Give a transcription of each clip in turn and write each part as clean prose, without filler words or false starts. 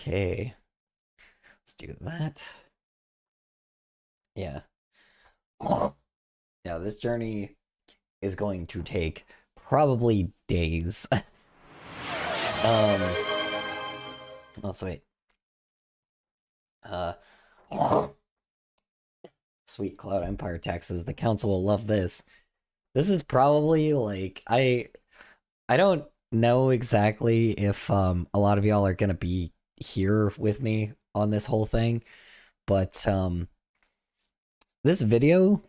Okay, let's do that. Yeah. Yeah, this journey is going to take probably days. Also wait. Uh, Sweet Cloud Empire taxes. The council will love this. This is probably like I don't know exactly if a lot of y'all are gonna be here with me on this whole thing, but this video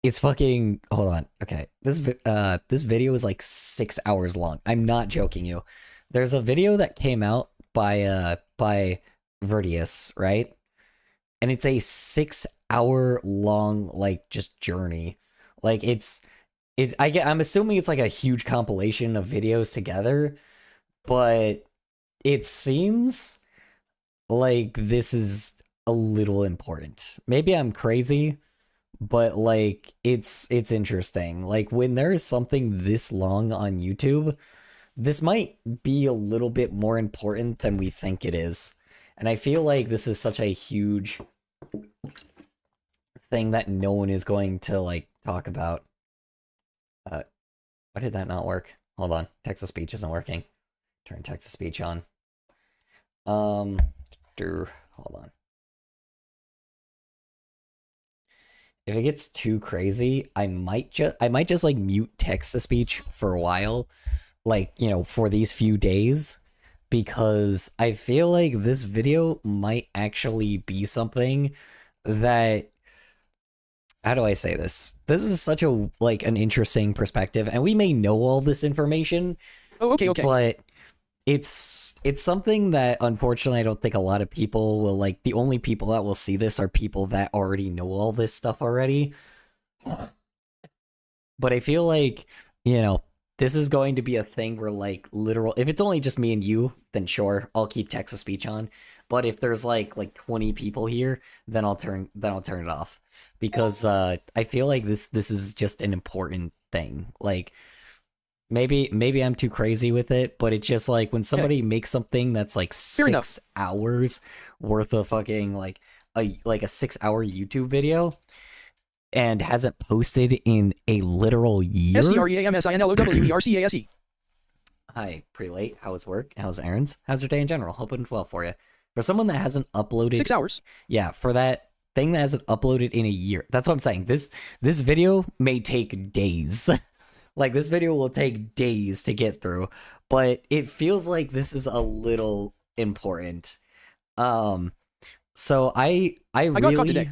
is fucking hold on. Okay. This video is like 6 hours long. I'm not joking you. There's a video that came out by Verdius, right? And it's a 6 hour long like just journey. Like I'm assuming it's like a huge compilation of videos together, but it seems like this is a little important. Maybe I'm crazy, but like it's interesting. Like when there's something this long on YouTube, this might be a little bit more important than we think it is. And I feel like this is such a huge thing that no one is going to like talk about. Why did that not work? Hold on. Text-to-speech isn't working. Turn text-to-speech on. Hold on. If it gets too crazy, I might just like mute text-to-speech for a while, like, you know, for these few days, because I feel like this video might actually be something that, how do I say this? This is such a like an interesting perspective, and we may know all this information. Oh, okay. But it's something that unfortunately I don't think a lot of people will like. The only people that will see this are people that already know all this stuff already. But I feel like, you know, this is going to be a thing where like literal, if it's only just me and you, then sure, I'll keep text to speech on. But if there's like 20 people here, then I'll turn it off, because I feel like this is just an important thing. Like maybe I'm too crazy with it, but it's just like when somebody makes something that's like 6 hours worth of fucking like a 6 hour YouTube video and hasn't posted in a literal year. SCREAMSINLOWERCASE. Hi, Prelate. How's work? How's errands? How's your day in general? Hope it's well for you. For someone that hasn't uploaded 6 hours. Yeah, for that thing that hasn't uploaded in a year. That's what I'm saying. This video may take days. Like this video will take days to get through, but it feels like this is a little important. So I got caught today.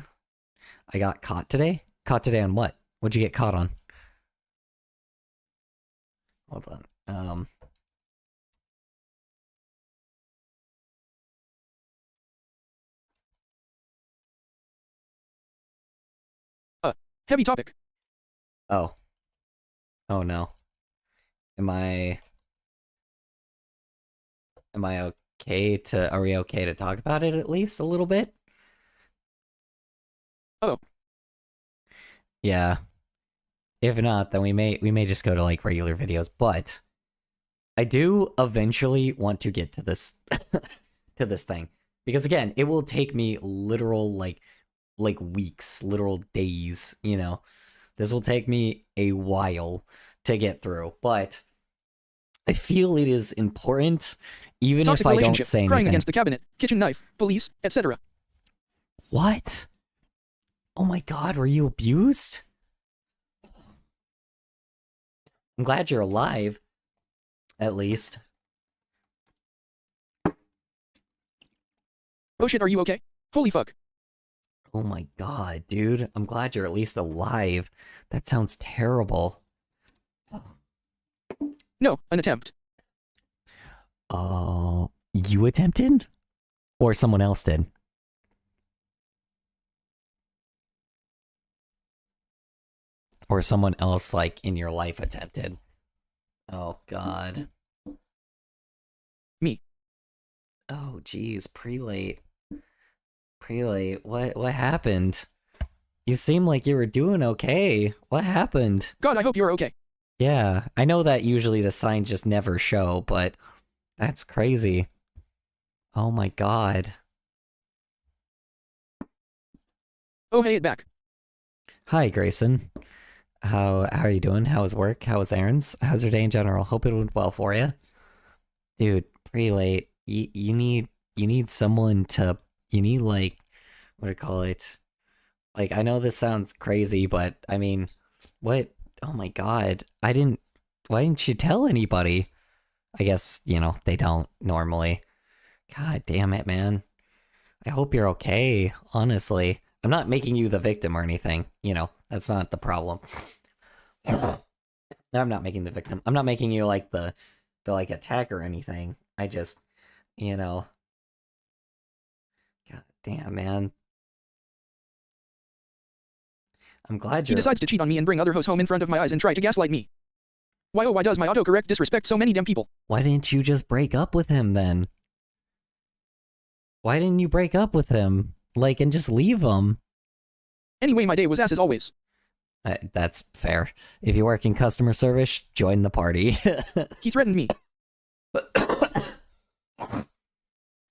I got caught today? Caught today on what? What'd you get caught on? Hold on. Heavy topic. Oh. Oh no. Am I okay to, are we okay to talk about it at least a little bit? Oh. Yeah. If not, then we may just go to like regular videos, but I do eventually want to get to this to this thing, because again, it will take me literal like weeks, literal days, you know. This will take me a while to get through, but I feel it is important, even Toxic if I don't relationship, say anything. crying against the cabinet, kitchen knife, police, etc. What? Oh my god, were you abused? I'm glad you're alive, at least. Oh shit, are you okay? Holy fuck. Oh my god, dude. I'm glad you're at least alive. That sounds terrible. No, an attempt. You attempted? Or someone else did? Or someone else, like, in your life attempted? Oh god. Me. Oh jeez, Prelate. Prelate, what happened? You seem like you were doing okay. What happened? God, I hope you're okay. Yeah, I know that usually the signs just never show, but that's crazy. Oh my god. Oh hey, it back. Hi, Grayson. How are you doing? How was work? How was errands? How's your day in general? Hope it went well for you. Dude, pretty late. You need someone to you need like what do you call it? Like I know this sounds crazy, but I mean, what? Oh my god. I didn't why didn't you tell anybody? I guess, they don't normally. God damn it, man. I hope you're okay, honestly. I'm not making you the victim or anything, that's not the problem. I'm not making the victim. I'm not making you like the like attack or anything. I just, you know, God damn, man. I'm glad He you're. decides to cheat on me and bring other hoes home in front of my eyes and try to gaslight me. Why oh why does my autocorrect disrespect so many damn people? Why didn't you just break up with him then? Why didn't you break up with him? Like, and just leave him? Anyway, my day was ass as always. That's fair. If you work in customer service, join the party. He threatened me.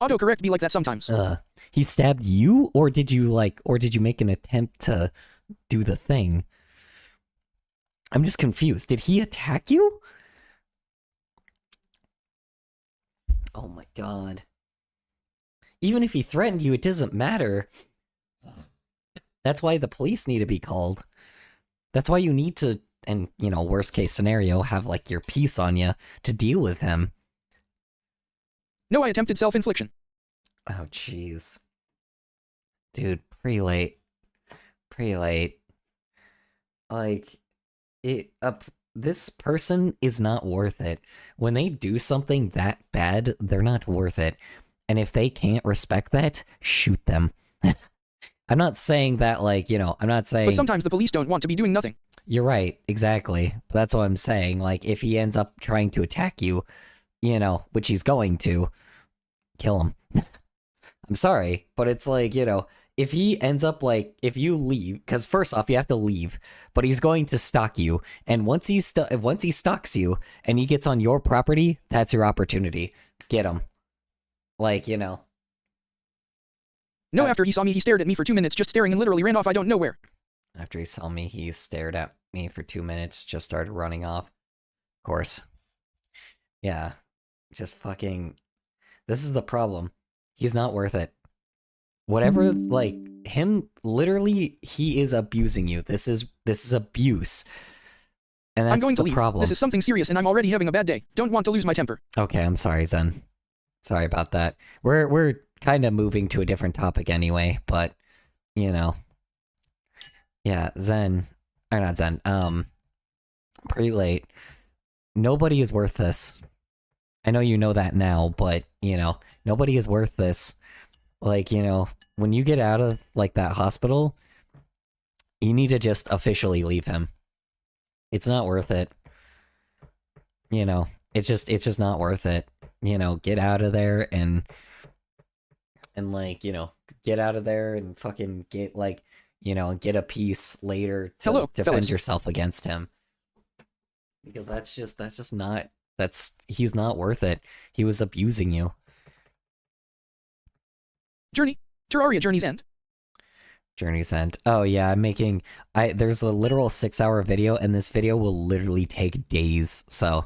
Autocorrect be like that sometimes. He stabbed you, or did you make an attempt to do the thing? I'm just confused. Did he attack you? Oh my god. Even if he threatened you, it doesn't matter. That's why the police need to be called. That's why you need to, and, worst case scenario, have, like, your piece on you to deal with him. No, I attempted self-infliction. Oh, jeez. Dude, pretty late. Pretty late. Like, this person is not worth it. When they do something that bad, they're not worth it. And if they can't respect that, shoot them. I'm not saying that, like, I'm not saying... But sometimes the police don't want to be doing nothing. You're right, exactly. But that's what I'm saying. Like, if he ends up trying to attack you, which he's going to, kill him. I'm sorry, but it's like, if he ends up, like, if you leave, because first off, you have to leave, but he's going to stalk you, and once he stalks you, and he gets on your property, that's your opportunity. Get him. Like, No, after he saw me, he stared at me for 2 minutes, just staring and literally ran off I don't know where. After he saw me, he stared at me for 2 minutes, just started running off. Of course. Yeah. Just fucking... This is the problem. He's not worth it. Whatever, like, him, literally, he is abusing you. This is abuse. And that's I'm going to the leave. problem. This is something serious and I'm already having a bad day. Don't want to lose my temper. Okay, I'm sorry, Zen. Sorry about that. We're kind of moving to a different topic anyway, but, Yeah, Zen. Or not Zen, pretty late. Nobody is worth this. I know you know that now, but, nobody is worth this. Like, when you get out of, like, that hospital, you need to just officially leave him. It's not worth it. It's just not worth it. Get out of there and like, get out of there and fucking get, like, get a piece later to Hello, defend fellas. yourself against him. Because he's not worth it. He was abusing you. Journey. Terraria Journey's End. Journey's End. Oh yeah, there's a literal 6-hour video, and this video will literally take days, so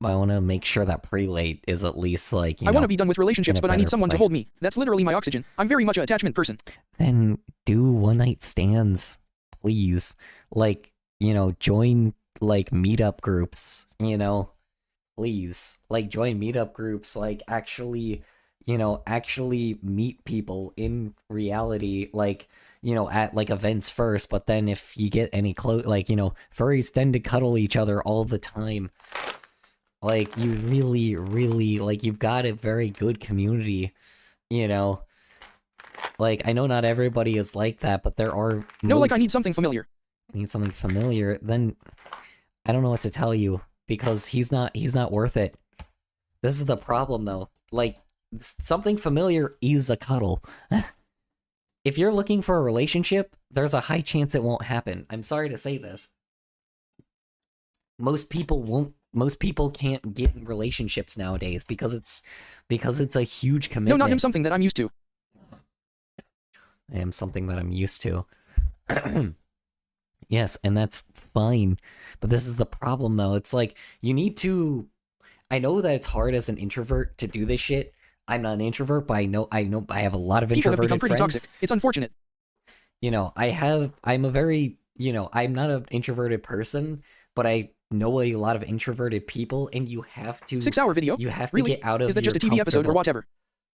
I want to make sure that Prelate is at least, like, I want to be done with relationships, but I need someone to place. hold me. That's literally my oxygen. I'm very much an attachment person. Then do one-night stands, please. Like, join, like, meetup groups, please. Like, join meetup groups, like, actually meet people in reality, like, at, like, events first, but then if you get any close, like, furries tend to cuddle each other all the time. Like, you really, really, like, you've got a very good community, Like, I know not everybody is like that, but there are... No, like I need something familiar. Need something familiar, then I don't know what to tell you, because he's not worth it. This is the problem, though. Like, something familiar is a cuddle. If you're looking for a relationship, there's a high chance it won't happen. I'm sorry to say this. Most people won't most people can't get in relationships nowadays because it's a huge commitment. No, not him. Something that I'm used to. I am something that I'm used to. Yes, and that's fine. But this is the problem, though. It's like, you need to. I know that it's hard as an introvert to do this shit. I'm not an introvert, but I know I have a lot of People have introverted become pretty friends. toxic. It's unfortunate. You know, I'm a very, I'm not an introverted person, but I know a lot of introverted people, and you have to 6-hour video? You have to Really? get out of Is that just a your TV episode or comfortable- whatever?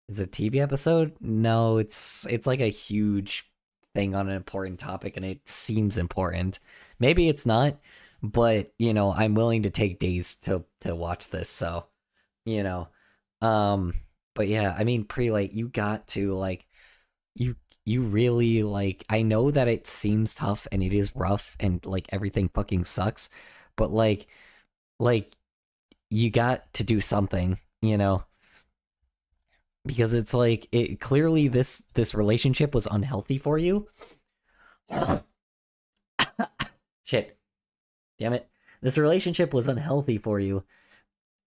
Is it a TV episode? No, it's like a huge thing on an important topic, and it seems important. Maybe it's not, but I'm willing to take days to watch this. So, but yeah, I mean, Prelate, you got to like, you really like. I know that it seems tough and it is rough and like everything fucking sucks, but like you got to do something, because it's like it clearly this relationship was unhealthy for you. Shit. Damn it. This relationship was unhealthy for you,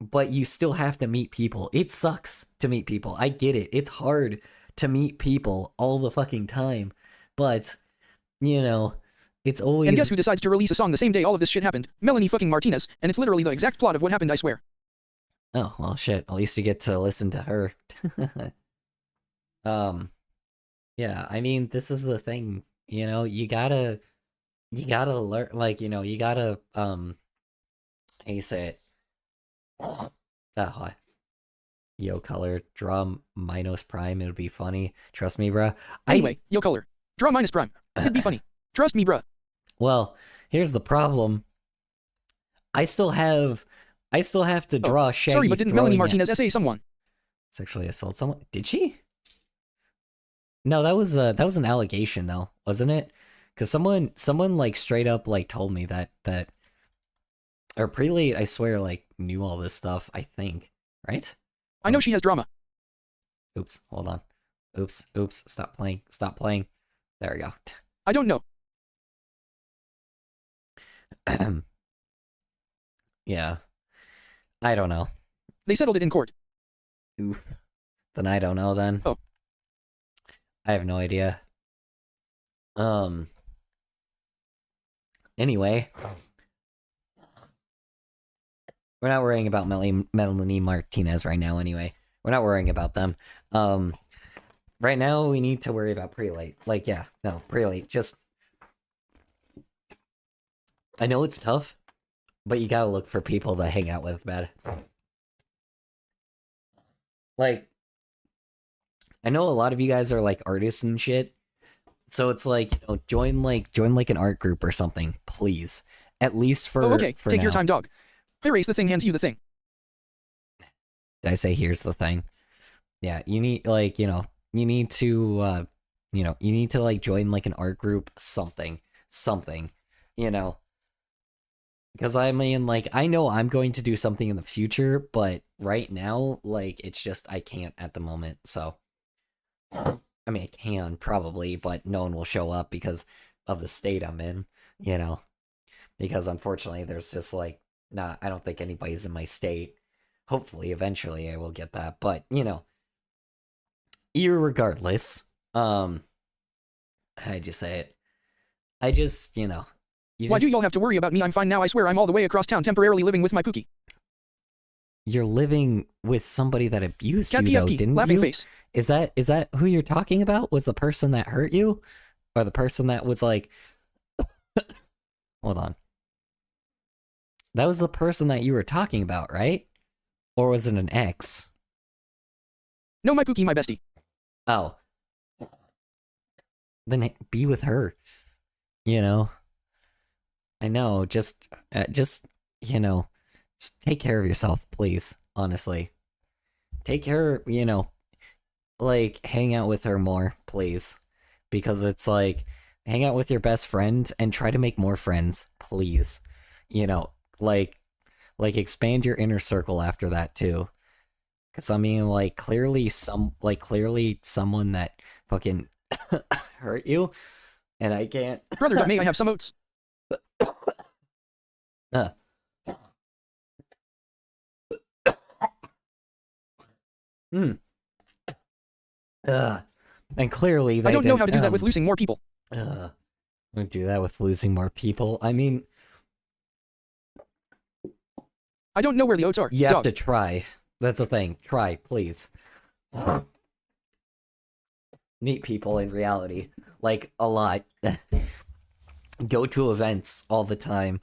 but you still have to meet people. It sucks to meet people. I get it. It's hard to meet people all the fucking time, but it's always. And guess who decides to release a song the same day all of this shit happened? Melanie fucking Martinez, and it's literally the exact plot of what happened, I swear. Oh, well, shit. At least you get to listen to her. Yeah, I mean, this is the thing, you gotta learn, like, you gotta, how you say it? Hi. Yo, color, draw minus prime, it'll be funny. Trust me, bruh. Anyway, yo, color. Draw minus prime. It'd be funny. Trust me, bruh. Well, here's the problem. I still have to draw Shaggy. Sorry, but didn't Melanie Martinez essay someone? Sexually assault someone? Did she? No, that was an allegation though, wasn't it? Because someone like straight up like told me that or Prelate, I swear, like knew all this stuff. I think, right? I know she has drama. Oops, hold on. Oops, stop playing. There we go. I don't know. Yeah, I don't know. They settled it in court. Oof. Then I don't know then. Oh. I have no idea. Anyway. We're not worrying about Melanie Martinez right now anyway. We're not worrying about them. Right now we need to worry about Prelate. Like, yeah, no, Prelate, just... I know it's tough, but you gotta look for people to hang out with, man. Like, I know a lot of you guys are like artists and shit, so it's like, join like an art group or something, please. At least for okay, for take your now. time, dog. I raise the thing, hands you the thing. Did I say here's the thing? Yeah, you need like, you need to you need to like join like an art group, something. Because I mean, like, I know I'm going to do something in the future, but right now, like, it's just I can't at the moment. So I mean, I can probably, but no one will show up because of the state I'm in, because unfortunately there's just like, nah, I don't think anybody's in my state. Hopefully eventually I will get that, but irregardless, how'd you say it? I just, Why do y'all have to worry about me? I'm fine now, I swear. I'm all the way across town temporarily living with my Pookie. You're living with somebody that abused Cat you, though, PFP, didn't laughing you? face. Is that who you're talking about? Was the person that hurt you? Or the person that was like... Hold on. That was the person that you were talking about, right? Or was it an ex? No, my Pookie, my bestie. Oh. Then be with her. I know, just just take care of yourself, please. Honestly. Take care, like, hang out with her more, please. Because it's like, hang out with your best friend and try to make more friends, please. Like expand your inner circle after that too. Cause I mean, like, clearly someone that fucking hurt you, and I can't. Brother, may I have some oats? And clearly they I don't know how to do that didn't, with losing more people. don't do that with losing more people. I mean, I don't know where the oats are. you have Dog. to try. That's the thing. Try, please. Meet people in reality. Like, a lot. Go to events all the time.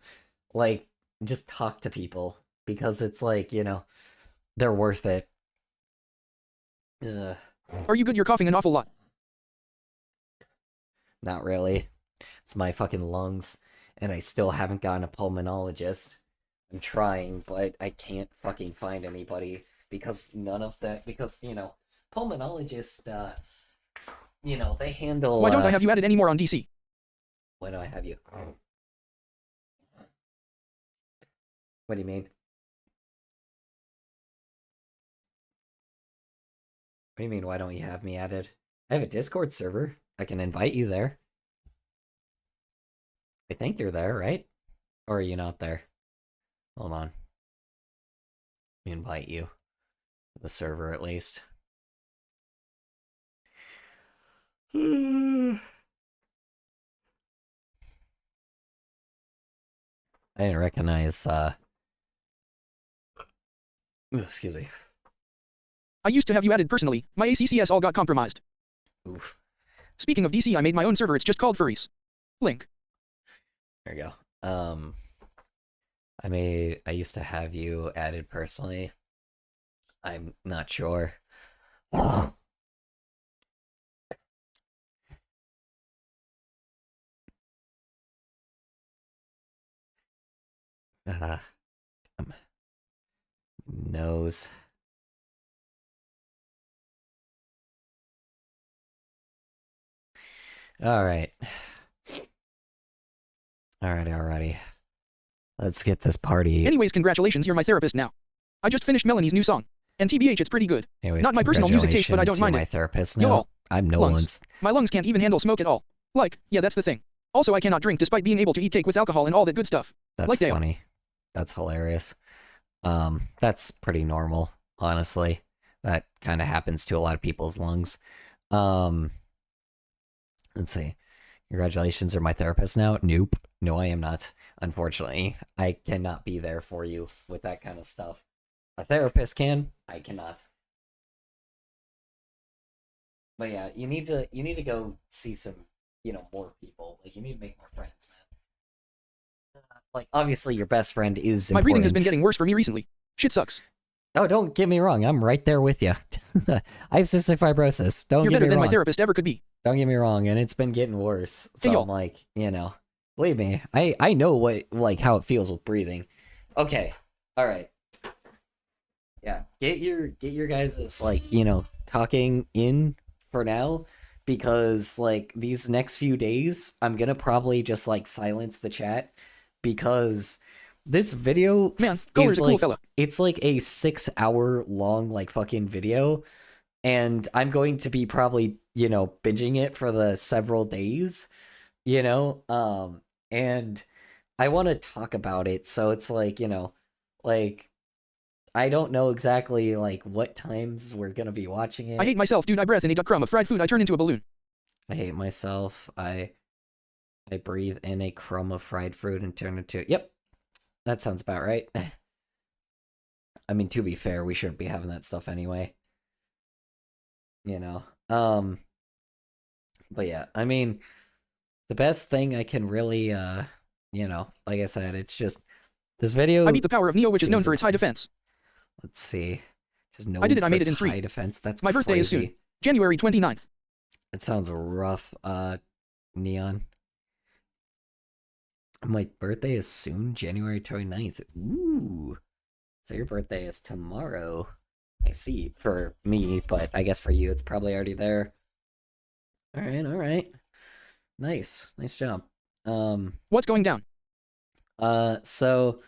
Like, just talk to people. Because it's like, you know, they're worth it. Are you good? You're coughing an awful lot. Not really. It's my fucking lungs. And I still haven't gotten a pulmonologist. I'm trying, but I can't fucking find anybody. Because none of that... Because, you know, pulmonologists, you know, they handle... Why don't I have you added anymore on DC? Why do I have you? What do you mean? What do you mean, why don't you have me added? I have a Discord server. I can invite you there. I think you're there, right? Or are you not there? Hold on. Let me invite you. The server, at least. I didn't recognize, excuse me. I used to have you added personally. My ACCS all got compromised. Oof. Speaking of DC, I made my own server. It's just called Furries. Link. There you go. I used to have you added personally. I'm not sure. Nose. Alright. Alrighty. Let's get this party. Anyways, congratulations, you're my therapist now. I just finished Melanie's new song. And TBH, it's pretty good. Anyways, not my personal music taste, but I don't mind my it. therapist Yo, now. all. I'm no Lungs. one's. My lungs can't even handle smoke at all. Like, yeah, that's the thing. Also, I cannot drink despite being able to eat cake with alcohol and all that good stuff. That's like Dale. funny. That's hilarious. That's pretty normal, honestly. That kind of happens to a lot of people's lungs. Let's see. Congratulations, are my therapist now? Nope. No, I am not. Unfortunately, I cannot be there for you with that kind of stuff. A therapist can. I cannot. But yeah, you need to go see some, you know, more people. Like, you need to make more friends, man. Like, obviously, your best friend is My important. breathing has been getting worse for me recently. Shit sucks. Oh, don't get me wrong. I'm right there with you. I have cystic fibrosis. Don't You're get better me than wrong. my therapist ever could be. Don't get me wrong, and it's been getting worse. So Hey, y'all. I'm like, you know, believe me, I know what, like, how it feels with breathing. Okay, all right. Yeah, get your guys' like, you know, talking in for now, because like these next few days I'm gonna probably just like silence the chat, because this video Man, Goler's is a cool like, fella. it's like a 6-hour long like fucking video, and I'm going to be probably, you know, binging it for the several days, you know, and I want to talk about it, so it's like, you know, like, I don't know exactly like what times we're gonna be watching it. I hate myself, dude. I breath in a crumb of fried food. I turn into a balloon. I hate myself. I breathe in a crumb of fried fruit and turn into... Yep, that sounds about right. I mean, to be fair, we shouldn't be having that stuff anyway. You know. But yeah, I mean, the best thing I can really, you know, like I said, it's just this video... I beat the power of Neo, which is known seems for its high okay. defense. Let's see. Just no. I did it, I made it in its 3. high defense. That's My birthday is crazy. soon. January 29th. It sounds rough, Neon. My birthday is soon, January 29th. Ooh. So your birthday is tomorrow. I see, for me, but I guess for you it's probably already there. Alright. Nice job. What's going down? So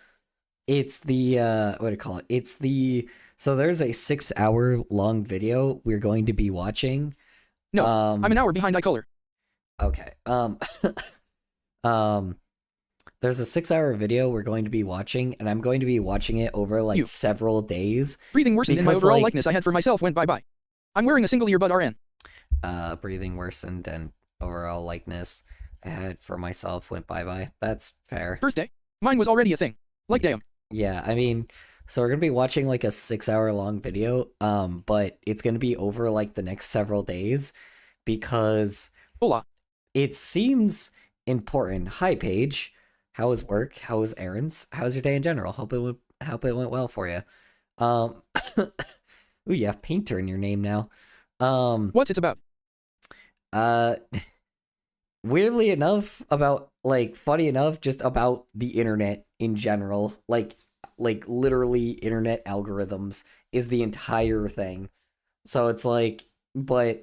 it's the, what do you call it? It's the, so there's a 6-hour long video we're going to be watching. No, I'm an hour behind iColor. Okay. there's a 6-hour video we're going to be watching, and I'm going to be watching it over like several days. Breathing worsened and my overall likeness I had for myself went bye-bye. I'm wearing a single earbud RN. Breathing worsened and overall likeness I had for myself went bye-bye. That's fair. Birthday. Mine was already a thing. Like damn. Yeah, I mean, so we're gonna be watching like a 6-hour long video, but it's gonna be over like the next several days because Hola. It seems important. Hi, Paige. How was work? How was errands? How was your day in general? Hope it went well for you. Ooh, you have Painter in your name now. What's it about? Weirdly enough, funny enough, just about the internet in general. Like literally internet algorithms is the entire thing. So it's like, but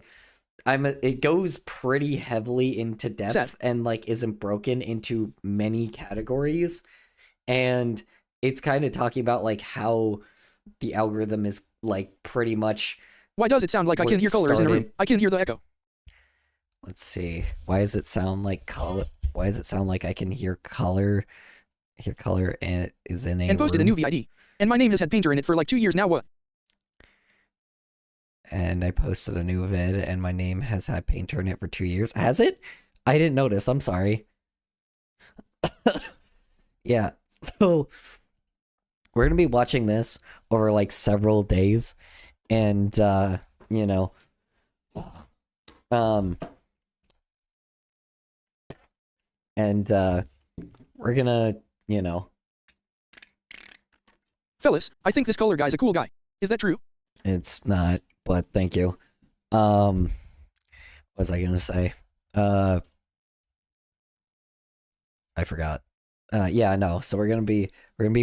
it goes pretty heavily into depth and like isn't broken into many categories. And it's kind of talking about like how the algorithm is like pretty much. Why does it sound like I can hear colors in a room? I can hear the echo. Let's see. Why does it sound like color? Why does it sound like I can hear color? Hear color and it is in a and posted room. A new VID. And my name has had Painter in it for like 2 years now. What? And I posted a new vid and my name has had Painter in it for 2 years. Has it? I didn't notice. I'm sorry. Yeah. So we're going to be watching this over like several days and you know, and we're gonna, you know. Fellas, I think this color guy's a cool guy. Is that true? It's not, but thank you. What was I gonna say? I forgot. Yeah, no. So we're gonna be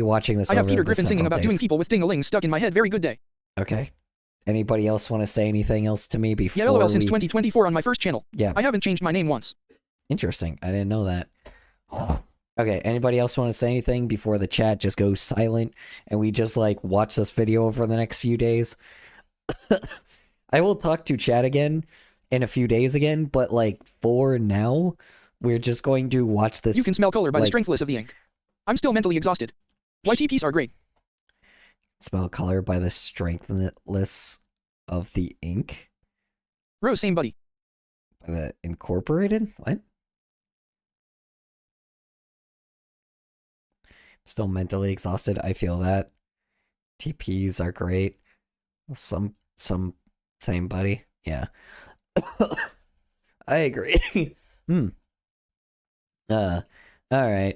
watching this. I have Peter Griffin singing about doing people with ding-a-lings stuck in my head. Very good day. Okay. Anybody else want to say anything else to me before? Yeah, LOL, since 2024 on my first channel. Yeah. I haven't changed my name once. Interesting. I didn't know that. Okay, anybody else want to say anything before the chat just goes silent and we just like watch this video over the next few days? I will talk to chat again in a few days again, but like for now, we're just going to watch this. You can smell color by the strengthless of the ink. I'm still mentally exhausted. YTPs are great. Smell color by the strengthless of the ink? Rose, same buddy. By the incorporated? What? Still mentally exhausted. I feel that. TPs are great. Some same buddy. Yeah. I agree. All right.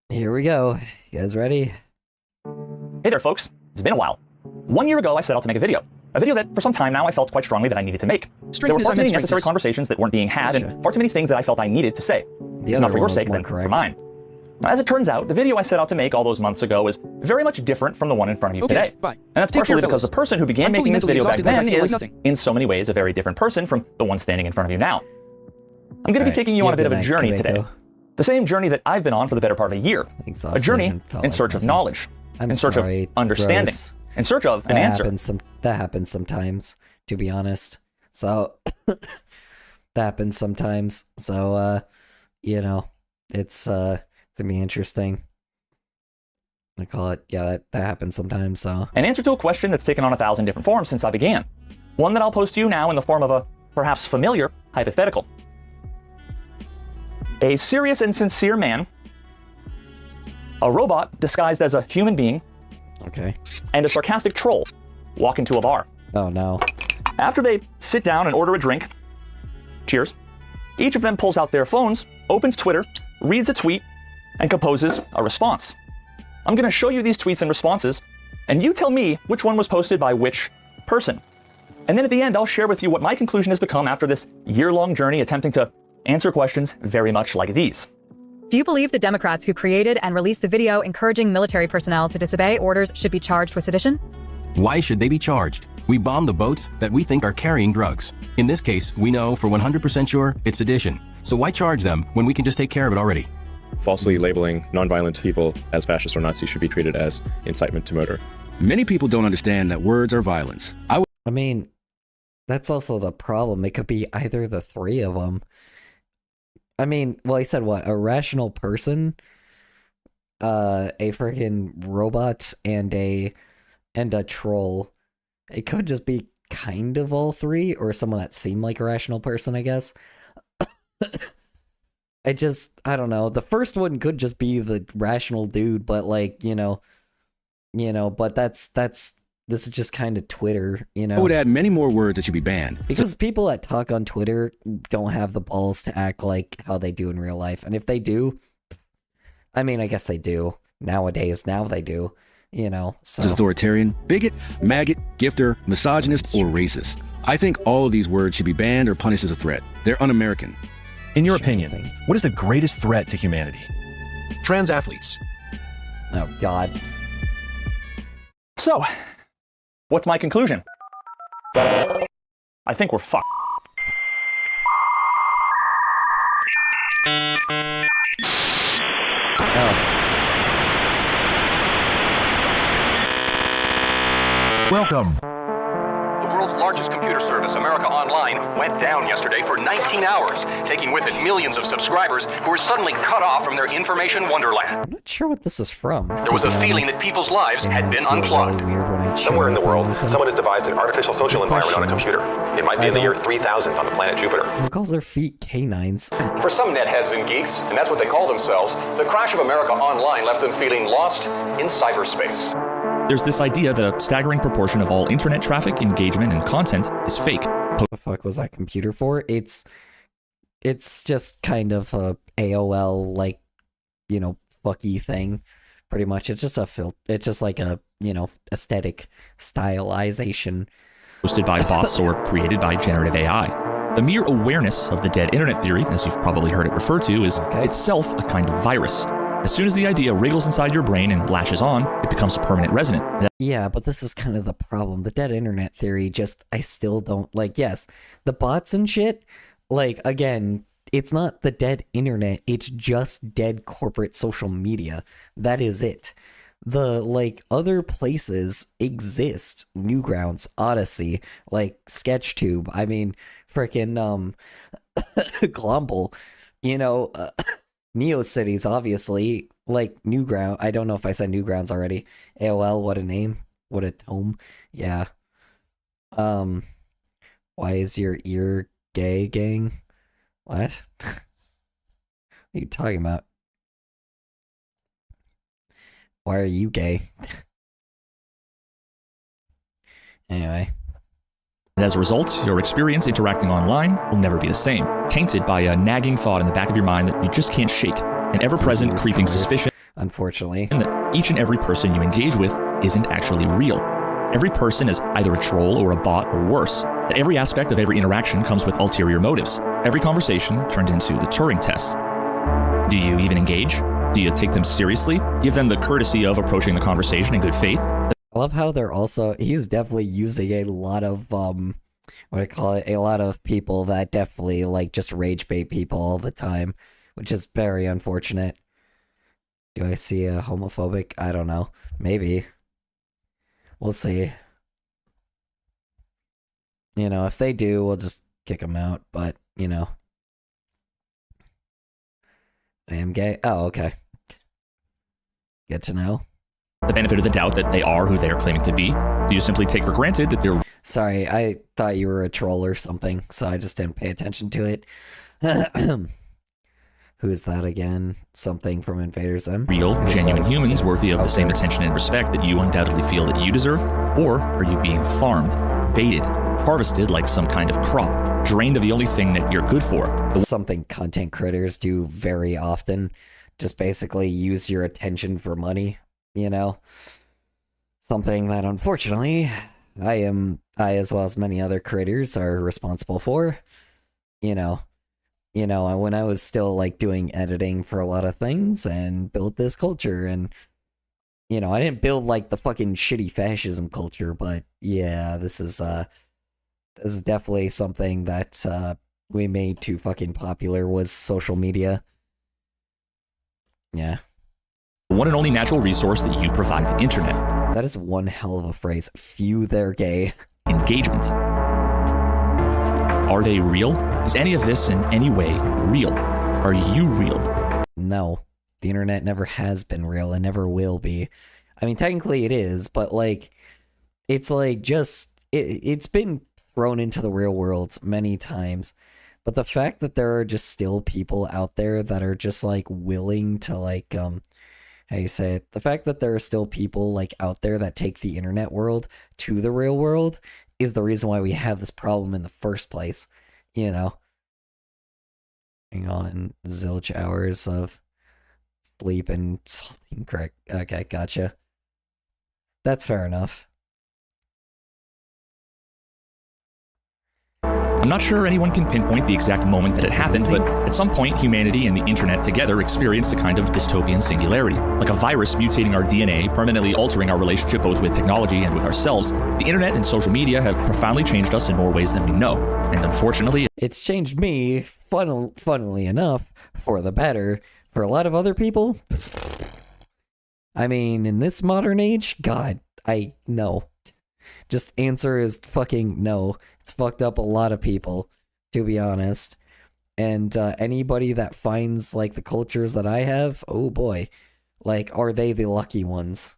Here we go. You guys ready? Hey there, folks. It's been a while. 1 year ago, I set out to make a video that for some time now I felt quite strongly that I needed to make. There were far too many necessary conversations that weren't being had, and far too many things that I felt I needed to say. If not for your sake, then for mine. Now, as it turns out, the video I set out to make all those months ago is very much different from the one in front of you today. Bye. And that's partially because the person who began making this video back then is, in so many ways, a very different person from the one standing in front of you now. I'm going to be taking you on a bit of a journey today. The same journey that I've been on for the better part of a year. A journey in search of knowledge, in search of understanding, in search of an answer. That happens sometimes, to be honest. So, that happens sometimes. So, you know, it's gonna be interesting. I call it, yeah, that happens sometimes, so. An answer to a question that's taken on 1,000 different forms since I began. One that I'll pose to you now in the form of a, perhaps familiar, hypothetical. A serious and sincere man, a robot disguised as a human being, okay, and a sarcastic troll walk into a bar. Oh no. After they sit down and order a drink, cheers, each of them pulls out their phones, opens Twitter, reads a tweet, and composes a response. I'm going to show you these tweets and responses, and you tell me which one was posted by which person. And then at the end, I'll share with you what my conclusion has become after this year-long journey attempting to answer questions very much like these. Do you believe the Democrats who created and released the video encouraging military personnel to disobey orders should be charged with sedition? Why should they be charged? We bomb the boats that we think are carrying drugs. In this case, we know for 100% sure it's sedition. So why charge them when we can just take care of it already? Falsely labeling nonviolent people as fascists or Nazis should be treated as incitement to murder. Many people don't understand that words are violence. I mean, that's also the problem. It could be either the three of them. I mean, well, he said what? A rational person, a freaking robot, and a troll. It could just be kind of all three, or someone that seemed like a rational person, I guess. I don't know. The first one could just be the rational dude, but like, but this is just kind of Twitter, I would add many more words that should be banned. Because people that talk on Twitter don't have the balls to act like how they do in real life. And if they do, I mean, I guess they do. Nowadays, now they do, so. Authoritarian, bigot, maggot, gifter, misogynist, or racist. I think all of these words should be banned or punished as a threat. They're un-American. In your opinion, what is the greatest threat to humanity? Trans athletes. Oh, God. So, what's my conclusion? I think we're fucked. Welcome. The world's largest computer service, America Online, went down yesterday for 19 hours, taking with it millions of subscribers who were suddenly cut off from their information wonderland. I'm not sure what this is from. There was a feeling that people's lives had been unplugged. Somewhere in the world, someone has devised an artificial social environment on a computer. It might be in the year 3000 on the planet Jupiter. Who calls their feet canines? For some netheads and geeks, and that's what they call themselves, the crash of America Online left them feeling lost in cyberspace. There's this idea that a staggering proportion of all internet traffic, engagement, and content is fake. What the fuck was that computer for? It's just kind of a AOL, like, fucky thing. Pretty much. It's just it's just like a, aesthetic stylization. Hosted by bots or created by generative AI. The mere awareness of the dead internet theory, as you've probably heard it referred to, is itself a kind of virus. As soon as the idea wriggles inside your brain and latches on, it becomes a permanent resident. Yeah, but this is kind of the problem. The dead internet theory, I still don't, yes, the bots and shit, again, it's not the dead internet, it's just dead corporate social media. That is it. The, other places exist. Newgrounds, Odyssey, SketchTube, I mean, frickin', Glumble, NeoCities, obviously, Newground. I don't know if I said Newgrounds already. AOL, what a name. What a tome. Yeah. Why is your ear gay, gang? What? What are you talking about? Why are you gay? Anyway. And as a result, your experience interacting online will never be the same, tainted by a nagging thought in the back of your mind that you just can't shake, an ever-present creeping suspicion, unfortunately, that each and every person you engage with isn't actually real. Every person is either a troll or a bot or worse. That every aspect of every interaction comes with ulterior motives. Every conversation turned into the Turing test. Do you even engage? Do you take them seriously? Give them the courtesy of approaching the conversation in good faith? I love how he's definitely using a lot of, a lot of people that definitely, just rage bait people all the time, which is very unfortunate. Do I see a homophobic? I don't know. Maybe. We'll see. If they do, we'll just kick them out, but, I am gay. Oh, okay. Good to know. The benefit of the doubt that they are who they are claiming to be? Do you simply take for granted that they're... Sorry, I thought you were a troll or something, so I just didn't pay attention to it. Who's that again? Something from Invader Zim? Real, genuine humans worthy of the same attention and respect that you undoubtedly feel that you deserve? Or are you being farmed, baited, harvested like some kind of crop, drained of the only thing that you're good for? Something content creators do very often. Just basically use your attention for money. Something that unfortunately I as well as many other creators are responsible for. When I was still doing editing for a lot of things and built this culture, and I didn't build the fucking shitty fascism culture, but yeah, this is definitely something that we made too fucking popular was social media. Yeah. One and only natural resource that you provide the internet. That is one hell of a phrase. Phew, they're gay. Engagement. Are they real? Is any of this in any way real? Are you real? No, the internet never has been real and never will be. I mean, technically it is, but like, it's like just, it's been thrown into the real world many times. But the fact that there are just still people out there that are just like willing to like, how you say it? The fact that there are still people like out there that take the internet world to the real world is the reason why we have this problem in the first place, you know? Hang on, zilch hours of sleep and salting crack. Okay, gotcha. That's fair enough. I'm not sure anyone can pinpoint the exact moment that it happened, but at some point, humanity and the internet together experienced a kind of dystopian singularity. Like a virus mutating our DNA, permanently altering our relationship both with technology and with ourselves, the internet and social media have profoundly changed us in more ways than we know. And unfortunately, it's changed me, funnily enough, for the better. For a lot of other people, I mean, in this modern age, God, no. Just answer is fucking no. It's fucked up a lot of people, to be honest. And anybody that finds like the cultures that I have, oh boy, like, are they the lucky ones?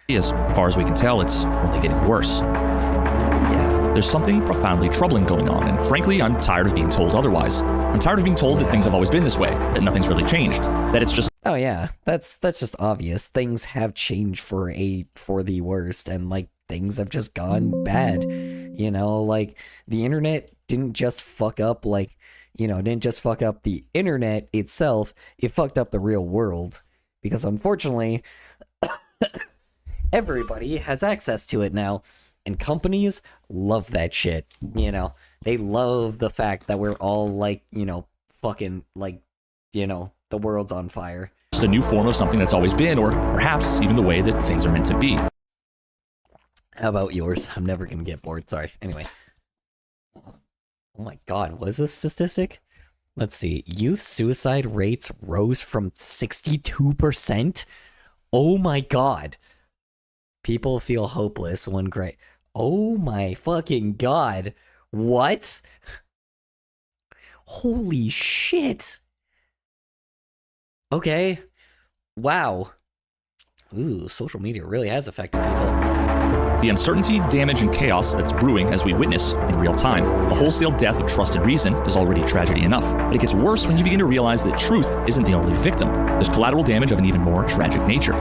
as far as we can tell, it's only getting worse. Yeah, there's something profoundly troubling going on, and frankly, I'm tired of being told otherwise. I'm tired of being told that things have always been this way, that nothing's really changed, that it's just... Oh yeah, that's just obvious. Things have changed for the worst, and like things have just gone bad. You know, like the internet didn't just fuck up the internet itself, it fucked up the real world. Because unfortunately, everybody has access to it now. And companies love that shit. You know, they love the fact that we're all like, fucking like, the world's on fire. Just a new form of something that's always been, or perhaps even the way that things are meant to be. How about yours? I'm never gonna get bored. Sorry. Anyway. Oh my god, what is this statistic? Let's see. Youth suicide rates rose from 62%? Oh my god. People feel hopeless when great. Oh my fucking god. What? Holy shit. Okay. Wow. Ooh, social media really has affected people. The uncertainty, damage, and chaos that's brewing as we witness in real time. The wholesale death of trust and reason is already tragedy enough. But it gets worse when you begin to realize that truth isn't the only victim. There's collateral damage of an even more tragic nature.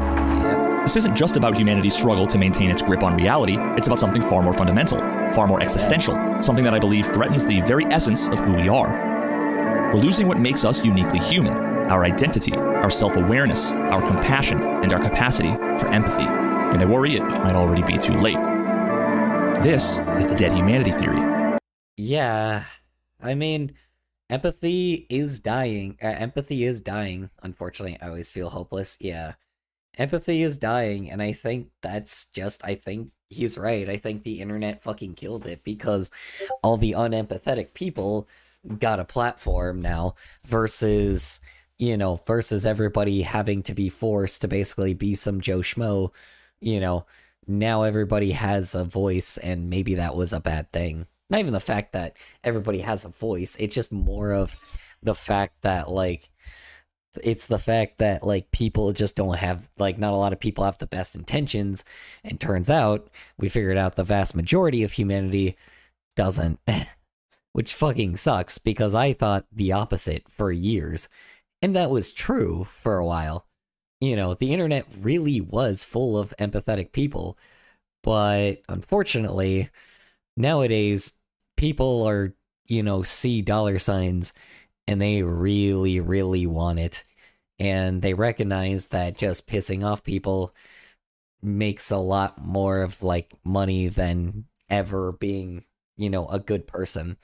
This isn't just about humanity's struggle to maintain its grip on reality, it's about something far more fundamental, far more existential, something that I believe threatens the very essence of who we are. We're losing what makes us uniquely human, our identity, our self-awareness, our compassion, and our capacity for empathy. And I worry it might already be too late. This is the dead humanity theory. Yeah, I mean, empathy is dying. Empathy is dying, unfortunately. I always feel hopeless. Yeah. Empathy is dying, and I think I think he's right. I think the internet fucking killed it, because all the unempathetic people got a platform now, versus everybody having to be forced to basically be some Joe Schmo. Now everybody has a voice, and maybe that was a bad thing. Not even the fact that everybody has a voice, it's just more of the fact that, like, it's the fact that, like, people just don't have, like, not a lot of people have the best intentions, and turns out, we figured out the vast majority of humanity doesn't, which fucking sucks, because I thought the opposite for years, and that was true for a while. The internet really was full of empathetic people, but unfortunately, nowadays, people are, see dollar signs, and they really, really want it. And they recognize that just pissing off people makes a lot more of, like, money than ever being, a good person.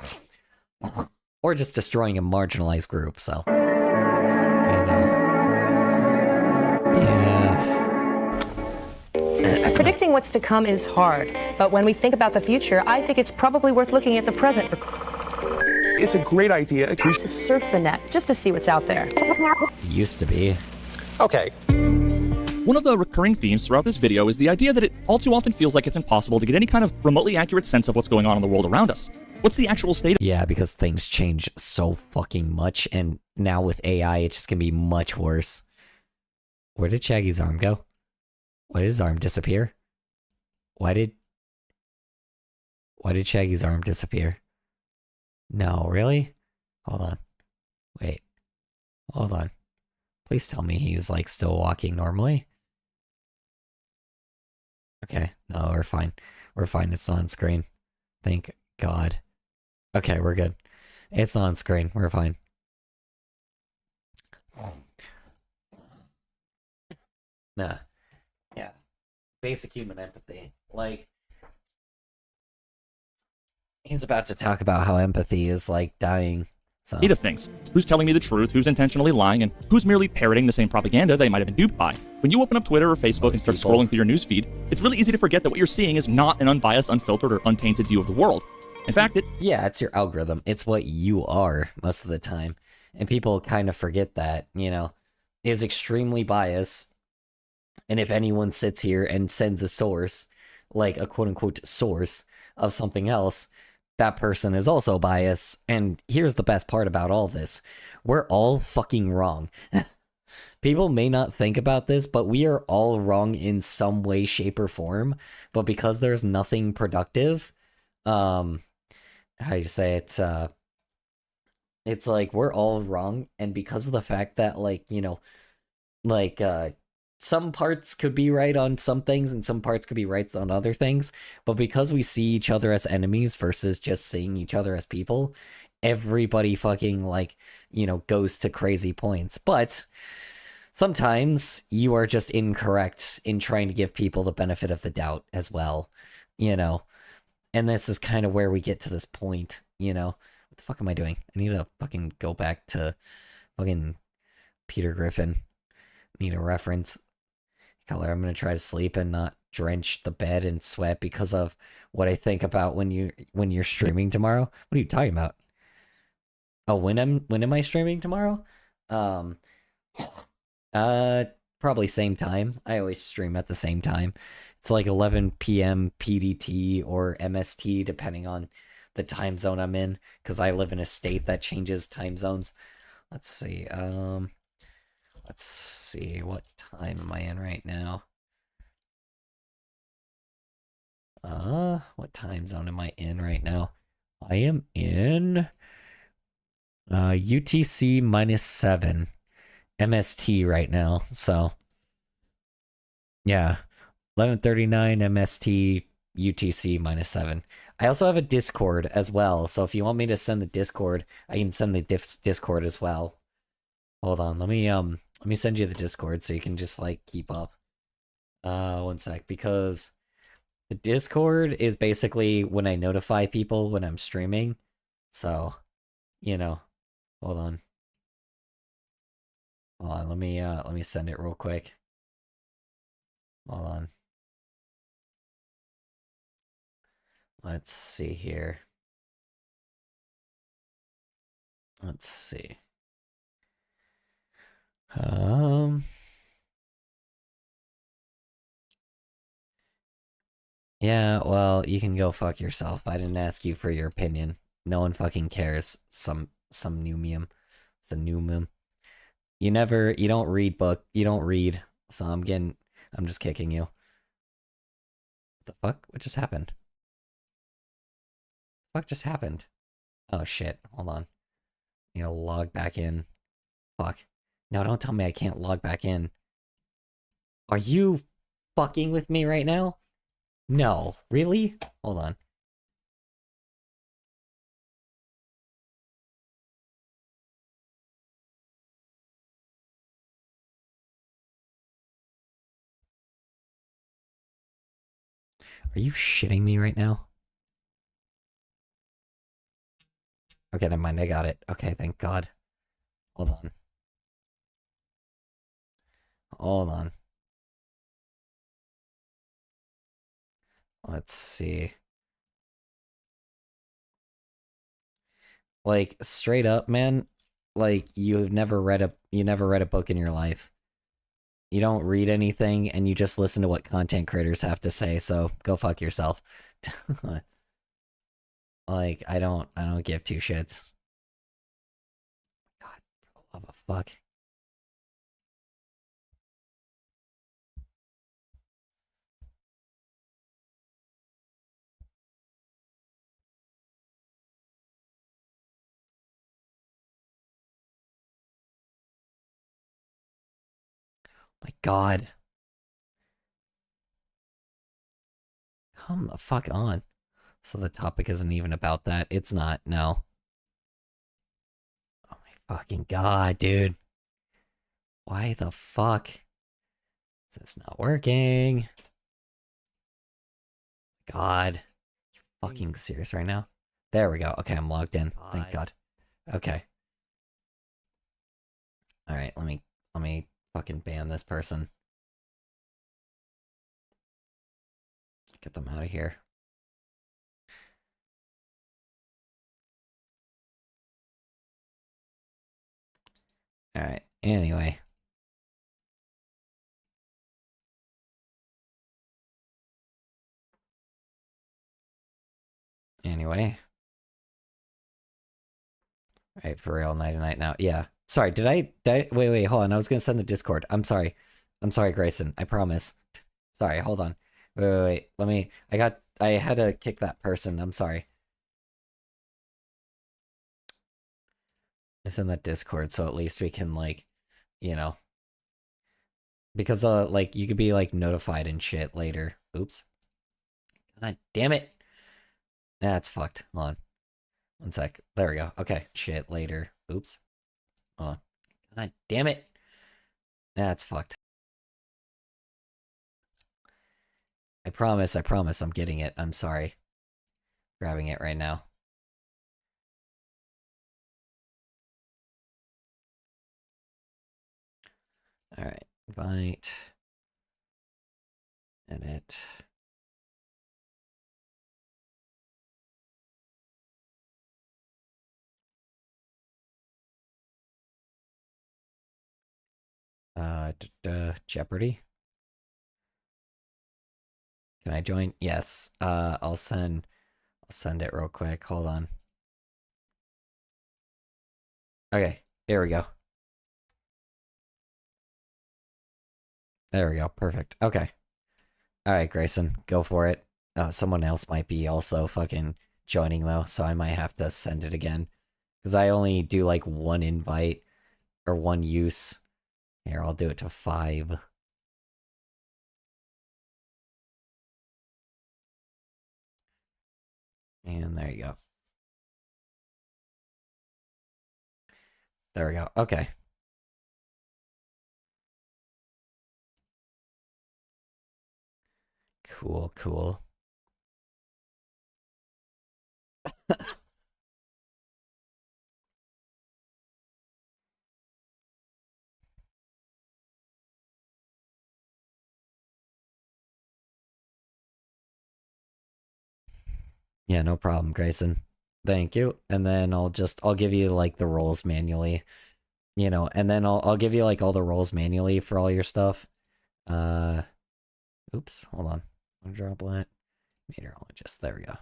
Or just destroying a marginalized group, so. Predicting what's to come is hard, but when we think about the future, I think it's probably worth looking at the present for... It's a great idea to surf the net, just to see what's out there. Used to be. Okay. One of the recurring themes throughout this video is the idea that it all too often feels like it's impossible to get any kind of remotely accurate sense of what's going on in the world around us. What's the actual state of Yeah, because things change so fucking much, and now with AI, it's just gonna be much worse. Where did Shaggy's arm go? Why did his arm disappear? Why did Shaggy's arm disappear? No, really? Hold on. Wait. Hold on. Please tell me he's, like, still walking normally. Okay, no, we're fine. We're fine, it's on screen. Thank God. Okay, we're good. It's on screen, we're fine. Nah. Yeah. Basic human empathy. Like, he's about to talk about how empathy is, like, dying. So. of things? Who's telling me the truth, who's intentionally lying, and who's merely parroting the same propaganda they might have been duped by? When you open up Twitter or Facebook and start scrolling through your newsfeed, it's really easy to forget that what you're seeing is not an unbiased, unfiltered, or untainted view of the world. In fact, Yeah, it's your algorithm. It's what you are most of the time. And people kind of forget that, is extremely biased. And if anyone sits here and sends a source, like a quote-unquote source of something else, that person is also biased. And here's the best part about all this. We're all fucking wrong. People may not think about this, but we are all wrong in some way, shape, or form. But because there's nothing productive, how do you say it? It's like we're all wrong, and because of the fact that, some parts could be right on some things and some parts could be right on other things, but because we see each other as enemies versus just seeing each other as people, everybody fucking, goes to crazy points. But sometimes you are just incorrect in trying to give people the benefit of the doubt as well, And this is kind of where we get to this point, What the fuck am I doing? I need to fucking go back to fucking Peter Griffin. Need a reference. Color, I'm gonna try to sleep and not drench the bed in sweat because of what I think about when you're streaming tomorrow. What are you talking about? Oh, when am I streaming tomorrow? Probably same time. I always stream at the same time. It's like 11 p.m. PDT or MST, depending on the time zone I'm in, because I live in a state that changes time zones. Let's see. Let's see. What time am I in right now? What time zone am I in right now? I am in UTC -7 MST right now. So yeah, 11:39 MST UTC -7. I also have a Discord as well, so if you want me to send the Discord, I can send the Discord as well. Hold on, let me send you the Discord so you can just keep up. One sec, because the Discord is basically when I notify people when I'm streaming. So, hold on. Hold on, let me send it real quick. Hold on. Let's see here. Let's see. Yeah, well, you can go fuck yourself. I didn't ask you for your opinion. No one fucking cares. Some new meme. It's a new meme. You don't read you don't read, so I'm just kicking you. What the fuck? What just happened? What just happened? Oh shit, hold on. Log back in. Fuck. No, don't tell me I can't log back in. Are you fucking with me right now? No. Really? Hold on. Are you shitting me right now? Okay, never mind. I got it. Okay, thank God. Hold on. Hold on. Let's see. Straight up, man. You never read a book in your life. You don't read anything, and you just listen to what content creators have to say, so go fuck yourself. Hold Like, I don't give two shits. God, for the love of fuck. My God. Come the fuck on. So the topic isn't even about that. It's not, no. Oh my fucking God, dude. Why the fuck is this not working? God. You fucking serious right now? There we go. Okay, I'm logged in. Thank God. Okay. Alright, let me fucking ban this person. Get them out of here. Alright, anyway. Anyway. Alright, for real, night and night now. Yeah. Sorry, did I wait, hold on. I was gonna send the Discord. I'm sorry. I'm sorry, Grayson. I promise. Sorry, hold on. Wait. Let me I had to kick that person. I'm sorry. I send that Discord so at least we can like, you know. Because like you could be like notified and shit later. Oops. God damn it. That's fucked. Hold on. One sec. There we go. Okay. Shit later. Oops. Hold on. God damn it. That's fucked. I promise I'm getting it. I'm sorry. Grabbing it right now. Alright. Invite. Edit. Jeopardy. Can I join? Yes. I'll send it real quick. Hold on. Okay, here we go. There we go. Perfect. Okay. Alright, Grayson, go for it. Someone else might be also fucking joining though, so I might have to send it again. Because I only do like one invite or one use. Here, I'll do it to 5. And there you go. There we go. Okay. Cool. Yeah, no problem, Grayson. Thank you. And then I'll give you like the roles manually, you know, and then I'll give you like all the roles manually for all your stuff. Oops, hold on. Droplet, meteorologist. There we go.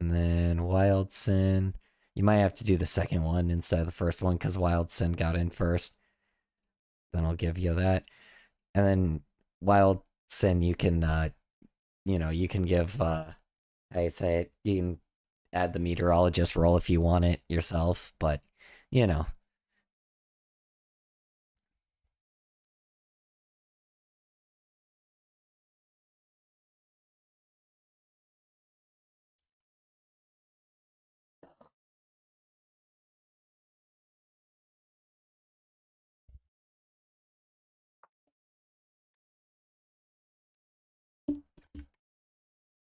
And then Wild Sin. You might have to do the second one instead of the first one because Wild Sin got in first. Then I'll give you that. And then Wild Sin, you can, you know, you can give, how you say it, you can add the meteorologist role if you want it yourself, but, you know.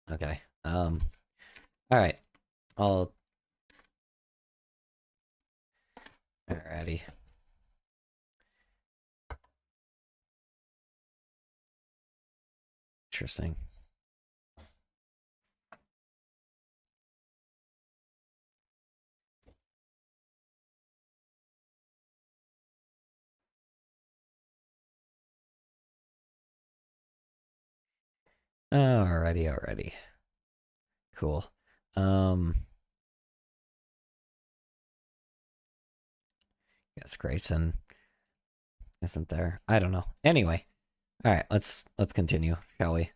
Okay. All right. Alrighty. Interesting. Alrighty. Cool. Guess Grayson isn't there. I don't know. Anyway, all right, let's continue, shall we?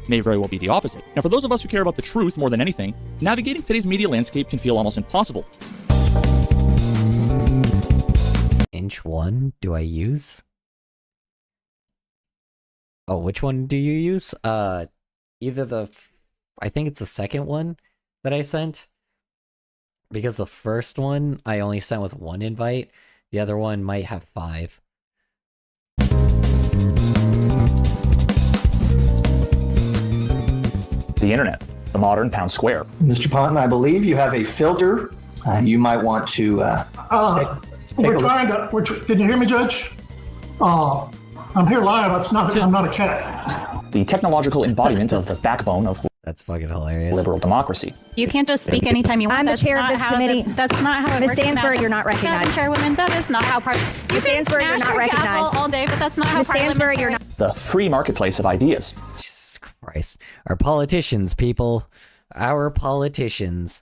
May very well be the opposite. Now, for those of us who care about the truth more than anything, navigating today's media landscape can feel almost impossible. Inch 1 do I use? Oh, which one do you use? Either I think it's the second one that I sent. Because the first one I only sent with 1 invite. The other one might have 5. The internet, the modern town square. Mr. Ponton, I believe you have a filter. You might want to. We're trying to. Can you hear me, Judge? I'm here live. I'm not a cat. The technological embodiment of the backbone of that's fucking hilarious. Liberal democracy. You can't just speak anytime you want. I'm the chair of this committee. That's not how it Ms. works. Stansbury, you're not recognized. Chairwoman, that is not how part. Ms. Stansbury, you're not recognized. All day, but that's not how. Ms. Stansbury, you're not. The free marketplace of ideas. Jesus Christ. Our politicians, people. Our politicians.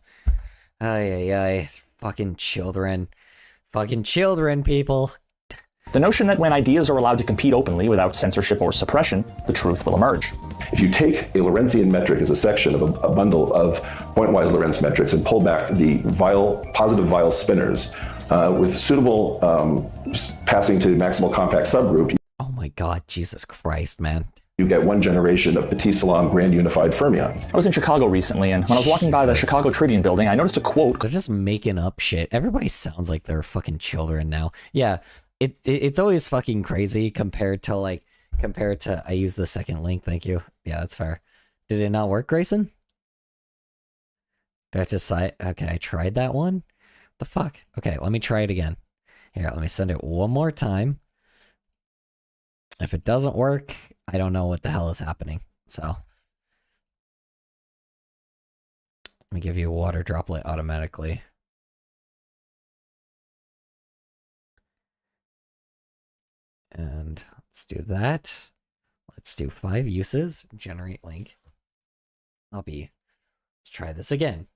Ay. Fucking children. Fucking children, people. The notion that when ideas are allowed to compete openly without censorship or suppression, the truth will emerge. If you take a Lorentzian metric as a section of a bundle of pointwise Lorentz metrics and pull back the positive vial spinners with suitable passing to maximal compact subgroup. Oh my God, Jesus Christ, man. You get one generation of petit salam grand unified fermions. I was in Chicago recently, and when I was walking by the Chicago Tribune building, I noticed a quote. They're just making up shit. Everybody sounds like they're fucking children now. Yeah, it's always fucking crazy compared to I use the second link, thank you. Yeah, that's fair. Did it not work, Grayson? Did I just say, okay, I tried that one? The fuck? Okay, let me try it again. Here, let me send it one more time. If it doesn't work, I don't know what the hell is happening. So, let me give you a water droplet automatically. And let's do that. Let's do 5 uses. Generate link. Let's try this again.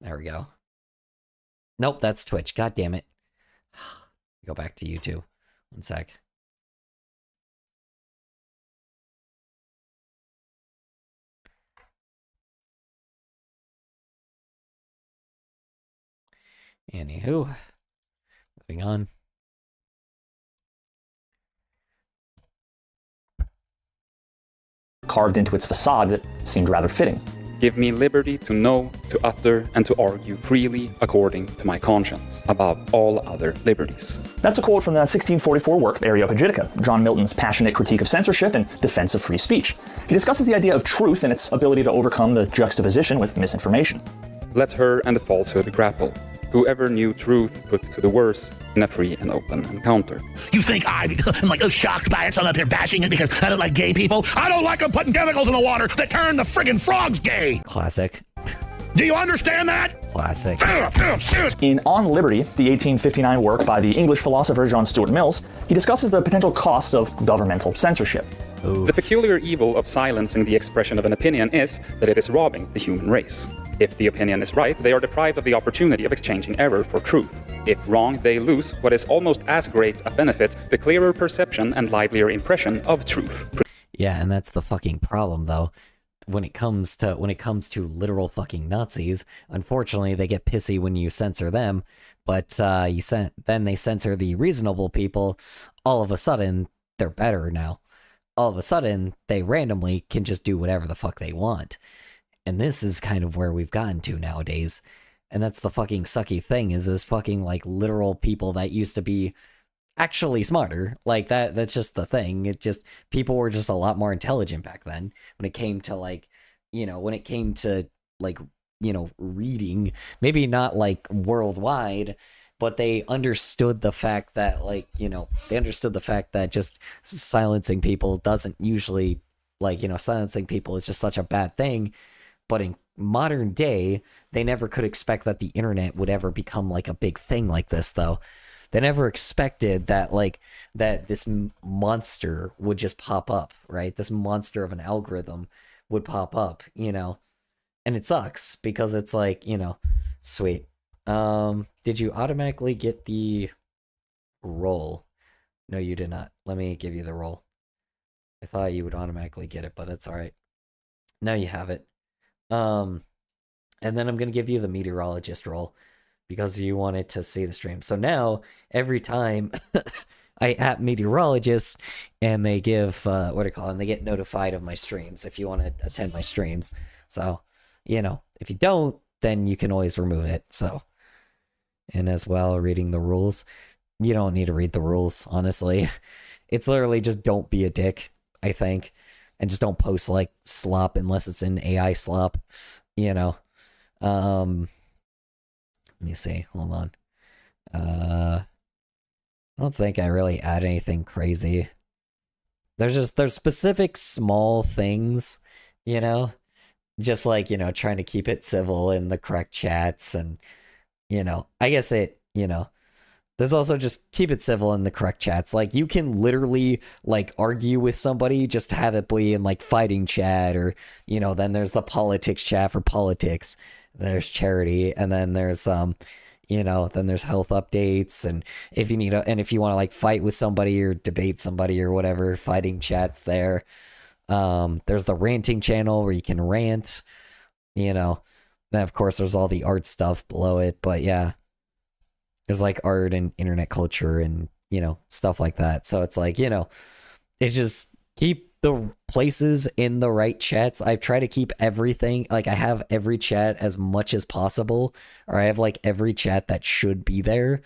There we go. Nope, that's Twitch. God damn it. Go back to YouTube. One sec. Anywho, moving on. Carved into its facade that seemed rather fitting. Give me liberty to know, to utter, and to argue freely according to my conscience, above all other liberties. That's a quote from the 1644 work Areopagitica, John Milton's passionate critique of censorship and defense of free speech. He discusses the idea of truth and its ability to overcome the juxtaposition with misinformation. Let her and the falsehood grapple. Whoever knew truth put to the worse in a free and open encounter. You think I'm like shocked by it, so I'm up here bashing it because I don't like gay people? I don't like them putting chemicals in the water that turn the friggin' frogs gay! Classic. Do you understand that? Classic. In On Liberty, the 1859 work by the English philosopher John Stuart Mills, he discusses the potential costs of governmental censorship. Ooh. The peculiar evil of silencing the expression of an opinion is that it is robbing the human race. If the opinion is right, they are deprived of the opportunity of exchanging error for truth. If wrong, they lose what is almost as great a benefit, the clearer perception and livelier impression of truth. Yeah, and that's the fucking problem, though. When it comes to literal fucking Nazis, unfortunately, they get pissy when you censor them, but then they censor the reasonable people. All of a sudden, they're better now. All of a sudden, they randomly can just do whatever the fuck they want. And this is kind of where we've gotten to nowadays. And that's the fucking sucky thing, is fucking, like, literal people that used to be actually smarter. Like, that's just the thing. It just, people were just a lot more intelligent back then when it came to, like, reading. Maybe not, like, worldwide, but they understood the fact that, just silencing people doesn't usually, silencing people is just such a bad thing. But in modern day, they never could expect that the internet would ever become, like, a big thing like this, though. They never expected that, that this monster would just pop up, right? This monster of an algorithm would pop up, And it sucks, because it's like, Sweet. Did you automatically get the roll? No, you did not. Let me give you the roll. I thought you would automatically get it, but that's all right. Now you have it. And then I'm going to give you the meteorologist roll because you wanted to see the stream. So now, every time I at meteorologists and they give, what do you call it? And they get notified of my streams if you want to attend my streams. So, you know, if you don't, then you can always remove it. So, and as well, reading the rules. You don't need to read the rules, honestly. It's literally just don't be a dick, I think. And just don't post like slop unless it's in AI slop, you know. Let me see. Hold on. I don't think I really add anything crazy. There's specific small things, you know, just like, you know, trying to keep it civil in the correct chats and, you know, I guess it, you know, there's also just keep it civil in the correct chats. Like you can literally like argue with somebody, just have it be in like fighting chat or, you know, then there's the politics chat for politics. There's charity and then there's, you know, then there's health updates. And if you need and if you want to like fight with somebody or debate somebody or whatever, fighting chats there. There's the ranting channel where you can rant, you know, then of course there's all the art stuff below it, but yeah. There's like art and internet culture and, you know, stuff like that. So it's like, you know, it's just keep the places in the right chats. I try to keep everything, like I have every chat as much as possible, or I have like every chat that should be there,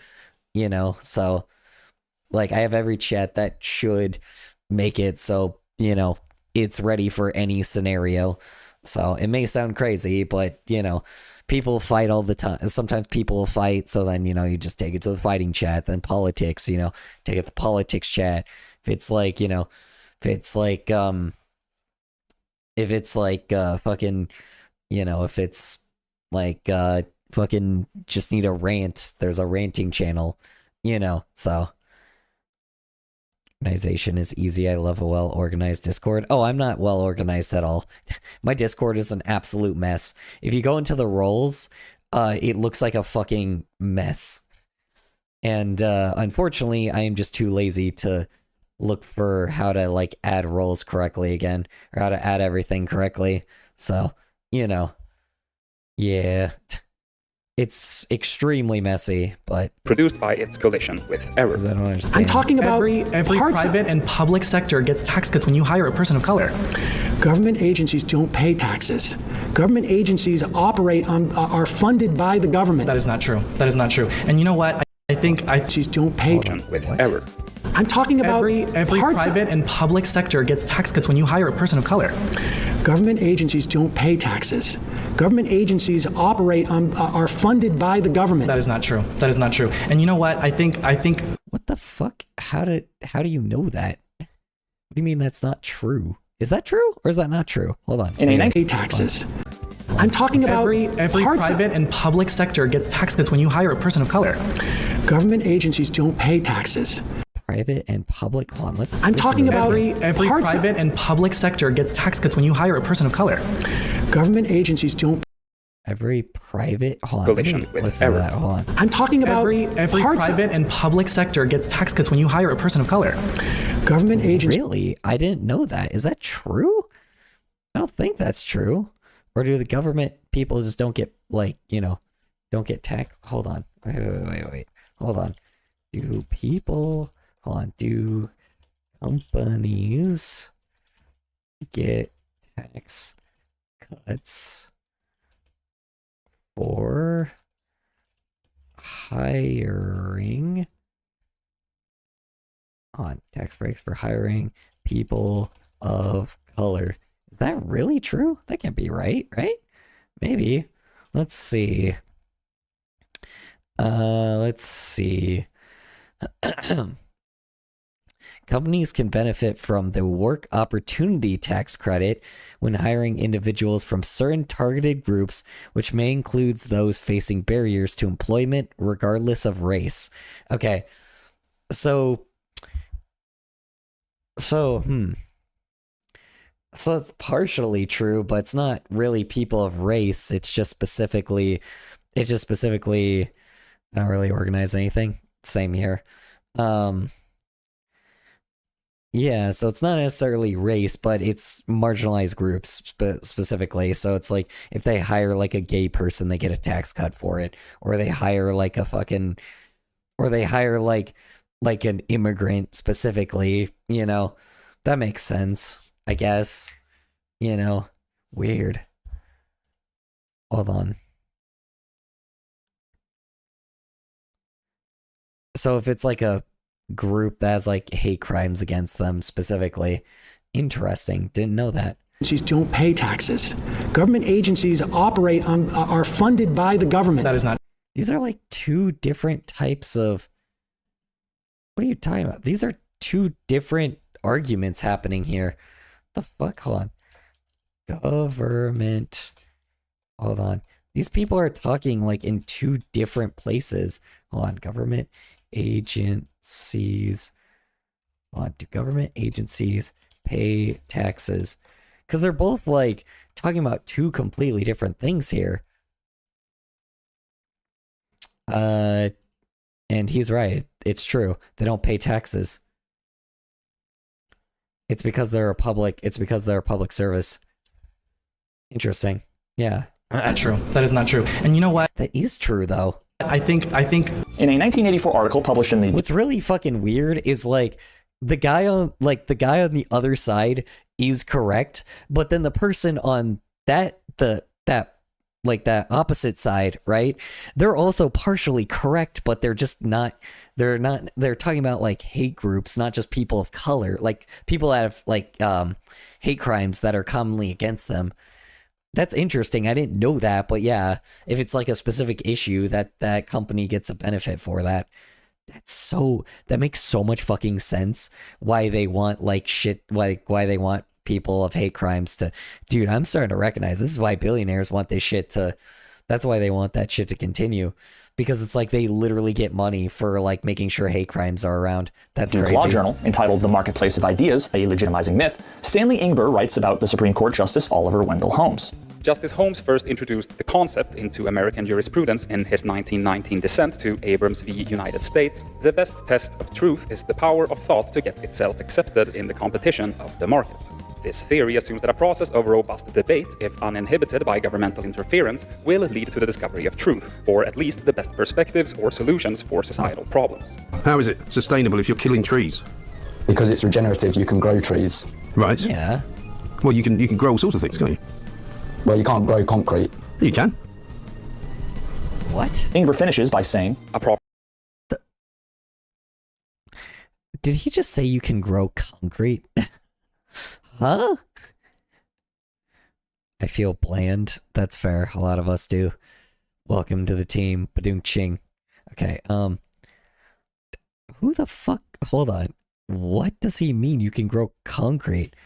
you know, so like I have every chat that should make it so, you know, it's ready for any scenario. So it may sound crazy, but, you know, people fight all the time. Sometimes people will fight, so then, you know, you just take it to the fighting chat. Then politics, you know, take it to the politics chat. If it's like, you know, fucking, you know, if it's like, fucking just need a rant, there's a ranting channel, you know, so. Organization is easy. I love a well-organized Discord. Oh, I'm not well-organized at all. My Discord is an absolute mess. If you go into the roles, it looks like a fucking mess. And unfortunately, I am just too lazy to look for how to like add roles correctly again, or how to add everything correctly. So, you know, yeah. It's extremely messy, but produced by its collision with errors. I don't understand. I'm talking about every private and public sector gets tax cuts when you hire a person of color. Government agencies don't pay taxes. Government agencies operate on are funded by the government. That is not true. That is not true. And you know what? I think agencies don't pay with error. I'm talking about every private and public sector gets tax cuts when you hire a person of color. Government agencies don't pay taxes. Government agencies operate on are funded by the government. That is not true. That is not true. And you know what? I think what the fuck? How do you know that? What do you mean that's not true? Is that true or is that not true? Hold on. Pay taxes. I'm talking about every private and public sector gets tax cuts when you hire a person of color. Government agencies don't pay taxes. Private and public. Hold on, let's. I'm talking about every private and public sector gets tax cuts when you hire a person of color. Government agencies don't. Every private. Hold on. Listen to that. Hold on. I'm talking about every private and public sector gets tax cuts when you hire a person of color. Government agencies. Really? I didn't know that. Is that true? I don't think that's true. Or do the government people just don't get like, you know, don't get taxed? Hold on. Wait. Hold on. Do people? Hold on. Do companies get tax cuts for hiring? On tax breaks for hiring people of color. Is that really true? That can't be right? Maybe. Let's see. Let's see. Companies can benefit from the work opportunity tax credit when hiring individuals from certain targeted groups, which may include those facing barriers to employment regardless of race. Okay. So it's partially true, but it's not really people of race. It's just specifically It just specifically, I don't really organize anything. Same here. Yeah, so it's not necessarily race, but it's marginalized groups specifically. So it's like if they hire like a gay person, they get a tax cut for it, or they hire like a fucking, or they hire like an immigrant specifically. You know, that makes sense, I guess. You know, weird. Hold on. So if it's like a group that has like hate crimes against them specifically, interesting. Didn't know that. Agencies don't pay taxes. Government agencies operate on, are funded by the government. That is not. These are like two different types of. What are you talking about? These are two different arguments happening here. The fuck? Hold on. Government. Hold on. These people are talking like in two different places. Hold on. Government agencies. Hold on. Do government agencies pay taxes? Because they're both like talking about two completely different things here. And he's right. It's true. They don't pay taxes. It's because they're a public. It's because they're a public service. Interesting. Yeah. Not true. That is not true. And you know what? That is true, though. I think. In a 1984 article published in the. What's really fucking weird is like the guy on the other side is correct, but then the person on that opposite side, right? They're also partially correct, but they're just not. They're talking about like hate groups, not just people of color, like people that have like hate crimes that are commonly against them. That's interesting. I didn't know that, but yeah, if it's like a specific issue that company gets a benefit for that, that makes so much fucking sense why they want like shit, like why they want people of hate crimes to, dude, I'm starting to recognize this is why billionaires want this shit to, that's why they want that shit to continue, because it's like they literally get money for like making sure hate crimes are around. That's crazy. Law Journal, entitled The Marketplace of Ideas, A Legitimizing Myth, Stanley Ingber writes about the Supreme Court Justice Oliver Wendell Holmes. Justice Holmes first introduced the concept into American jurisprudence in his 1919 dissent to Abrams v. United States. The best test of truth is the power of thought to get itself accepted in the competition of the market. This theory assumes that a process of robust debate, if uninhibited by governmental interference, will lead to the discovery of truth, or at least the best perspectives or solutions for societal problems. How is it sustainable if you're killing trees? Because it's regenerative, you can grow trees. Right. Yeah. Well, you can grow all sorts of things, can't you? Well, you can't grow concrete. You can. What? Ingber finishes by saying, Did he just say you can grow concrete? Huh? I feel bland. That's fair. A lot of us do. Welcome to the team. Badung ching. Okay, who the fuck? Hold on. What does he mean you can grow concrete?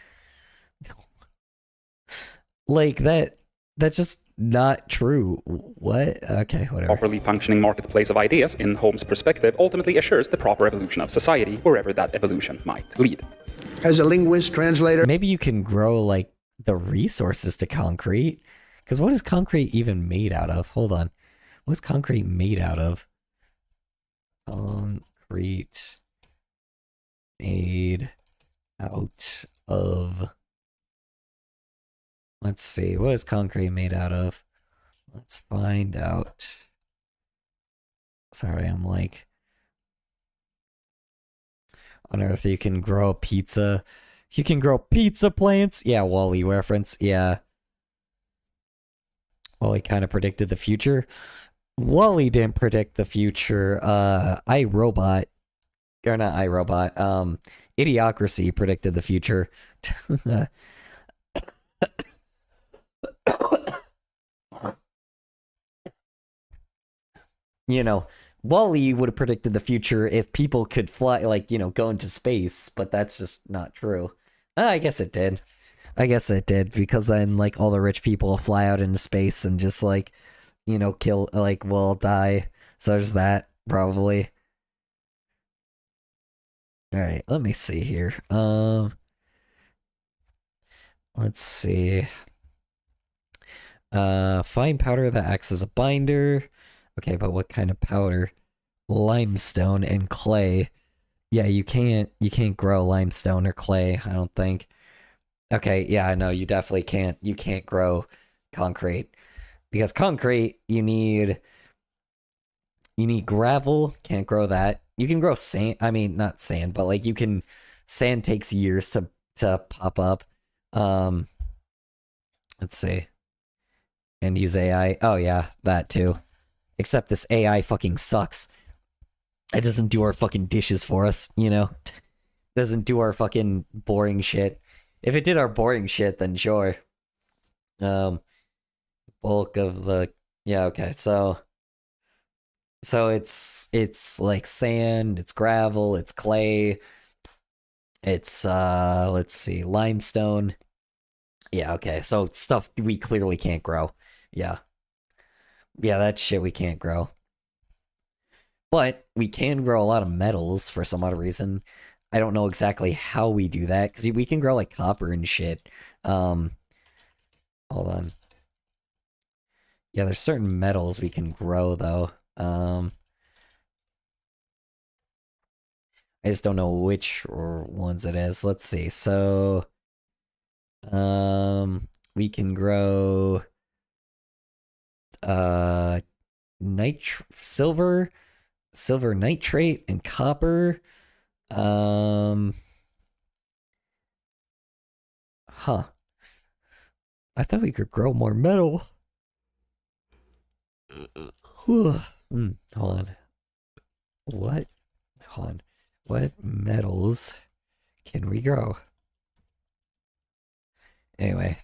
Like that's just not true. What? Okay, whatever. Properly functioning marketplace of ideas, in Holmes' perspective, ultimately assures the proper evolution of society, wherever that evolution might lead. As a linguist, translator. Maybe you can grow like the resources to concrete. Because what is concrete even made out of? Hold on. What's concrete made out of? Concrete made out of. Let's see. What is concrete made out of? Let's find out. Sorry, I'm like. On Earth, you can grow pizza. You can grow pizza plants. Yeah, Wall-E reference. Yeah. Wall-E kind of predicted the future. Wall-E didn't predict the future. iRobot. Or not iRobot. Idiocracy predicted the future. You know, Wall-E would have predicted the future if people could fly, like, you know, go into space, but that's just not true. I guess it did. I guess it did, because then, like, all the rich people will fly out into space and just, like, you know, kill, like, will die. So there's that, probably. Alright, let me see here. Let's see. Fine powder that acts as a binder. Okay, but what kind of powder? Limestone and clay. Yeah, you can't grow limestone or clay, I don't think. Okay, yeah, no, you definitely can't. You can't grow concrete. Because concrete, you need gravel, can't grow that. You can grow sand, I mean, not sand, but like sand takes years to pop up. Let's see. And use AI. Oh yeah, that too. Except this AI fucking sucks. It doesn't do our fucking dishes for us, you know? Doesn't do our fucking boring shit. If it did our boring shit, then sure. Bulk of the... Yeah, okay, so it's like sand, it's gravel, it's clay, it's let's see, limestone. Yeah, okay, so stuff we clearly can't grow. Yeah, that shit we can't grow. But we can grow a lot of metals for some odd reason. I don't know exactly how we do that, because we can grow like copper and shit. Hold on. Yeah, there's certain metals we can grow though. I just don't know which ones it is. Let's see. So, we can grow silver nitrate and copper. Huh. I thought we could grow more metal. Hold on. What? Hold on. What metals can we grow? Anyway.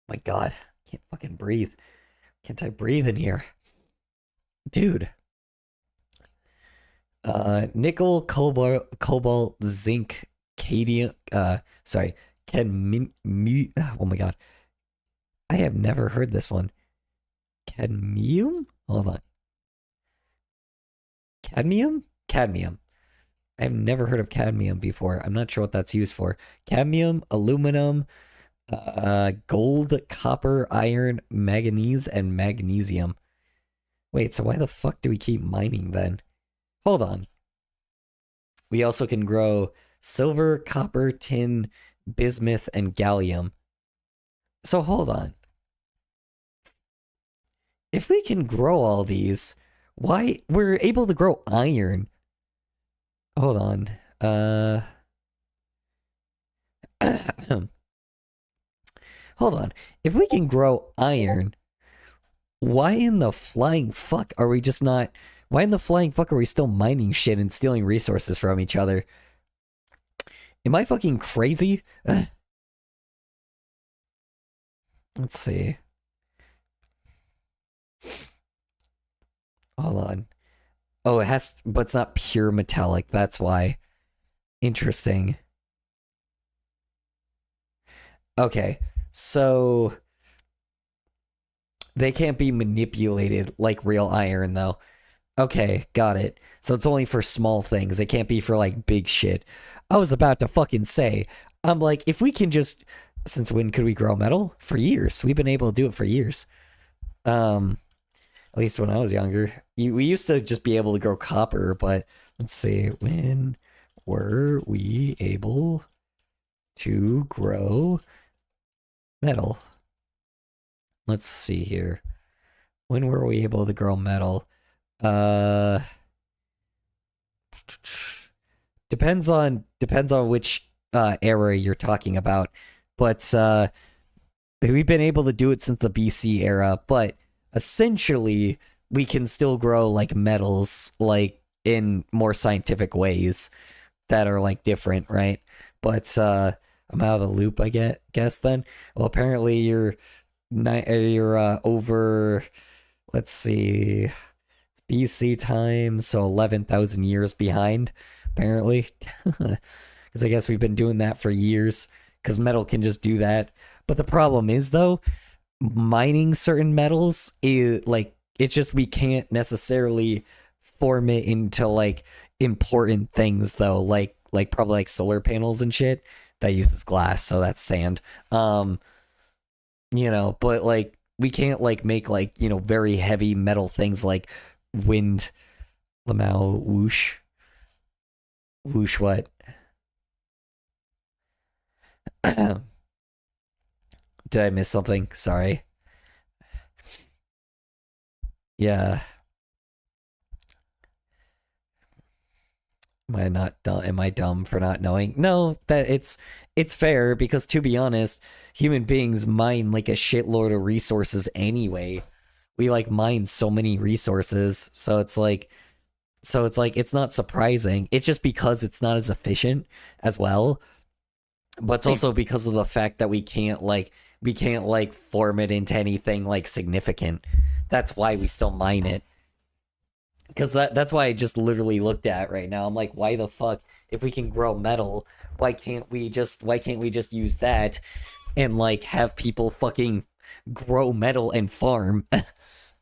My god. Can't fucking breathe. Can't I breathe in here? Dude. Nickel, cobalt, zinc, cadmium, oh my god. I have never heard this one. Cadmium? Hold on. Cadmium? Cadmium. I've never heard of cadmium before. I'm not sure what that's used for. Cadmium, aluminum, gold, copper, iron, manganese, and magnesium. Wait, so why the fuck do we keep mining then? Hold on. We also can grow silver, copper, tin, bismuth, and gallium. So hold on. If we can grow all these, why we're able to grow iron? Hold on. Hold on. If we can grow iron, why in the flying fuck are we just not... Why in the flying fuck are we still mining shit and stealing resources from each other? Am I fucking crazy? Let's see. Hold on. Oh, it has... But it's not pure metallic. That's why. Interesting. Okay. So... They can't be manipulated like real iron, though. Okay, got it. So it's only for small things. It can't be for, like, big shit. I was about to fucking say, I'm like, if we can just... Since when could we grow metal? For years. We've been able to do it for years. At least when I was younger. We used to just be able to grow copper, but let's see. When were we able to grow metal? Let's see here. When were we able to grow metal? Depends on which era you're talking about, but we've been able to do it since the BC era. But essentially, we can still grow like metals, like in more scientific ways that are like different, right? But I'm out of the loop, I guess. Then, well, apparently you're over. Let's see. BC time, so 11,000 years behind, apparently. Because I guess we've been doing that for years, because metal can just do that. But the problem is, though, mining certain metals is like, it's just we can't necessarily form it into like important things, though, like probably like solar panels and shit that uses glass, so that's sand. you know, but like we can't like make like, you know, very heavy metal things like wind, lamau, whoosh. Whoosh what? Did I miss something? Sorry. Yeah. Am I not dumb? Am I dumb for not knowing? No, that it's fair because to be honest, human beings mine like a shitload of resources anyway. We like mine so many resources, so it's like it's not surprising. It's just because it's not as efficient as well. But it's also because of the fact that we can't form it into anything like significant. That's why we still mine it. Because that's why I just literally looked at right now. I'm like, why the fuck, if we can grow metal, why can't we just use that and like have people fucking grow metal and farm?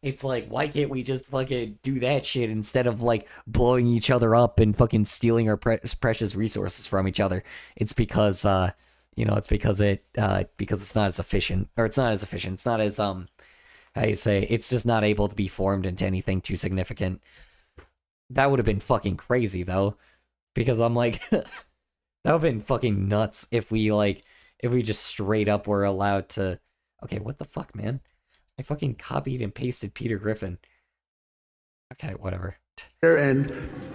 It's like, why can't we just fucking do that shit instead of like blowing each other up and fucking stealing our precious resources from each other? It's because it's because it's not as efficient, or it's not as efficient. It's not as how you say, it's just not able to be formed into anything too significant. That would have been fucking crazy though, because I'm like, that would have been fucking nuts if we just straight up were allowed to. Okay, what the fuck, man? I fucking copied and pasted Peter Griffin. Okay, whatever. And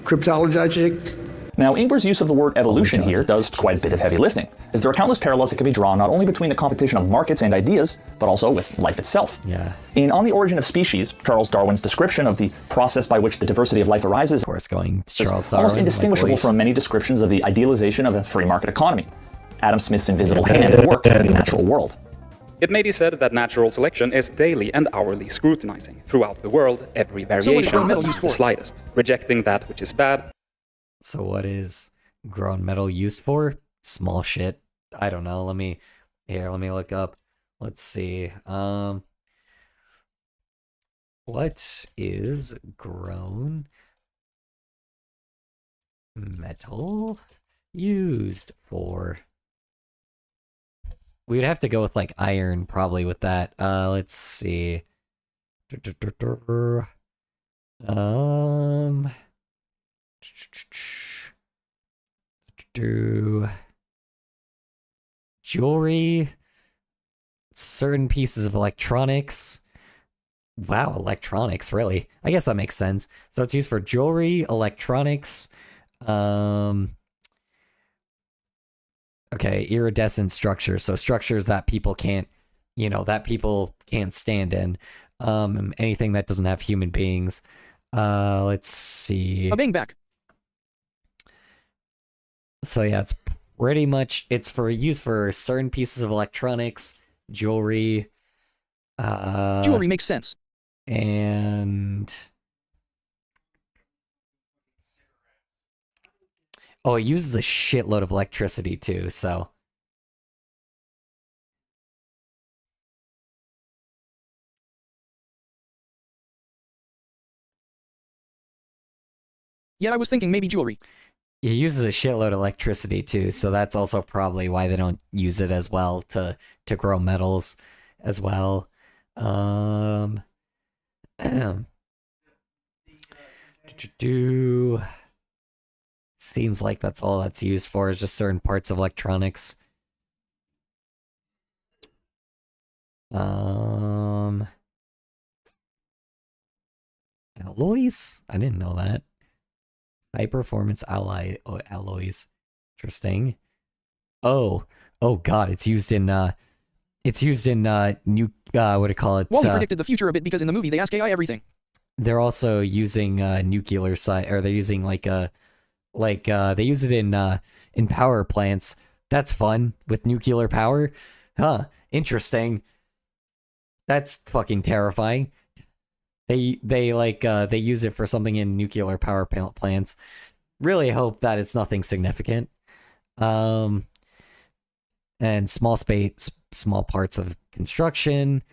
cryptologic. Now, Ingber's use of the word evolution here does quite a bit of heavy lifting, as there are countless parallels that can be drawn not only between the competition of markets and ideas, but also with life itself. Yeah. In On the Origin of Species, Charles Darwin's description of the process by which the diversity of life arises, of course, going to Charles Darwin, almost Darwin, indistinguishable from many descriptions of the idealization of a free market economy. Adam Smith's invisible hand at work in the natural world. It may be said that natural selection is daily and hourly scrutinizing throughout the world every variation, the slightest, rejecting that which is bad. So what is grown metal used for? Small shit. I don't know. Let me look up. Let's see. What is grown metal used for? We would have to go with like iron probably with that. Let's see. Jewelry, certain pieces of electronics. Wow, electronics, really? I guess that makes sense. So it's used for jewelry, electronics, okay, iridescent structures. So structures that people can't stand in. Anything that doesn't have human beings. Let's see. Being back. So yeah, it's pretty much, it's for use for certain pieces of electronics, jewelry. Jewelry makes sense. And oh, it uses a shitload of electricity too, so. Yeah, I was thinking maybe jewelry. It uses a shitload of electricity too, so that's also probably why they don't use it as well to grow metals as well. Seems like that's all that's used for, is just certain parts of electronics. Alloys? I didn't know that. High performance alloys. Interesting. Oh god, it's used in what do you call it? Wally predicted the future a bit because in the movie they ask AI everything. They're also using nuclear or they're using they use it in power plants. That's fun with nuclear power. Huh, interesting. That's fucking terrifying. They use it for something in nuclear power plants. Really hope that it's nothing significant. And small parts of construction,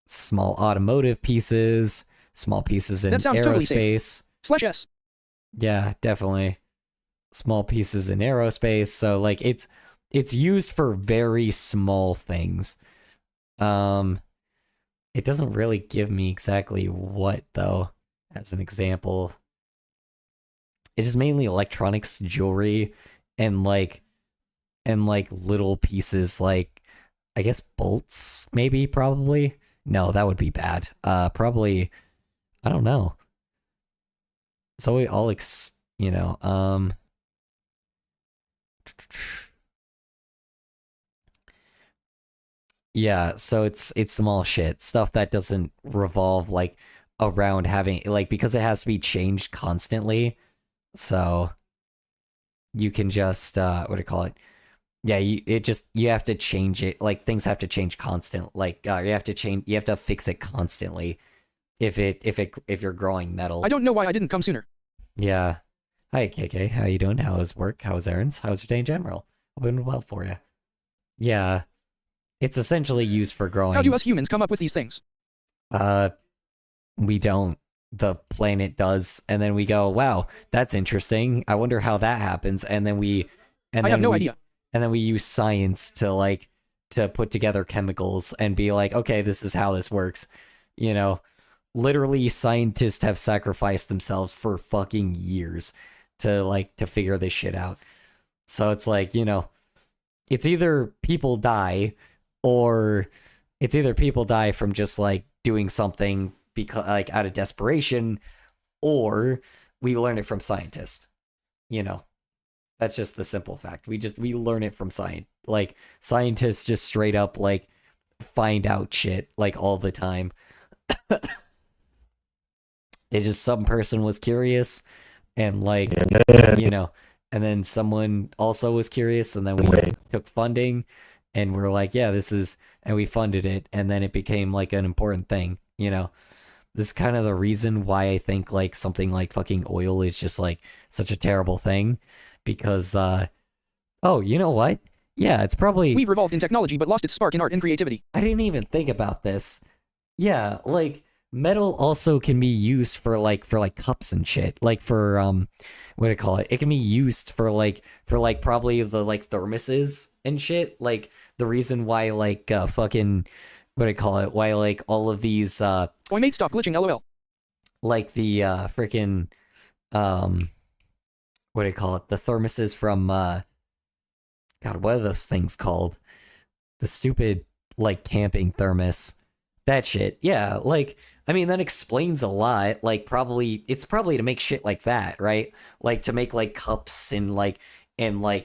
small automotive pieces, small pieces in aerospace. Totally /S. Yeah, definitely. Small pieces in aerospace. So like it's used for very small things. It doesn't really give me exactly what though, as an example. It is mainly electronics, jewelry, and like little pieces like, I guess, bolts, maybe, probably. No, that would be bad. Probably, I don't know. So we all yeah, so it's small shit, stuff that doesn't revolve like around having like, because it has to be changed constantly. So you can just what do you call it? Yeah, you have to change it. Like things have to change constant. Like you have to fix it constantly if you're growing metal. I don't know why I didn't come sooner. Yeah. Hi KK, how you doing? How is work? How is errands? How's your day in general? Hoping well for you. Yeah. It's essentially used for growing. How do us humans come up with these things? We don't. The planet does, and then we go, wow, that's interesting. I wonder how that happens, and then I have no idea. And then we use science to put together chemicals and be like, okay, this is how this works. You know, literally scientists have sacrificed themselves for fucking years to figure this shit out. So it's like, you know, it's either people die from just like doing something because like out of desperation, or we learn it from scientists. You know, that's just the simple fact. We learn it from science. Like scientists just straight up like find out shit like all the time. It's just some person was curious and like, you know, and then someone also was curious, and then we took funding and we're like, yeah, and we funded it, and then it became like an important thing, you know. This is kind of the reason why I think like something like fucking oil is just like such a terrible thing, because oh, you know what? Yeah, it's probably we've evolved in technology but lost its spark in art and creativity. I didn't even think about this. Yeah, like metal also can be used for like cups and shit. Like for what do you call it? It can be used for probably the like thermoses and shit. Like the reason why like fucking what do you call it? Why like all of these Boy, mate, stop glitching, lol. Like the freaking what do you call it? The thermoses from God, what are those things called? The stupid like camping thermos. That shit. Yeah, like I mean that explains a lot. Like it's probably to make shit like that, right? Like to make like cups and like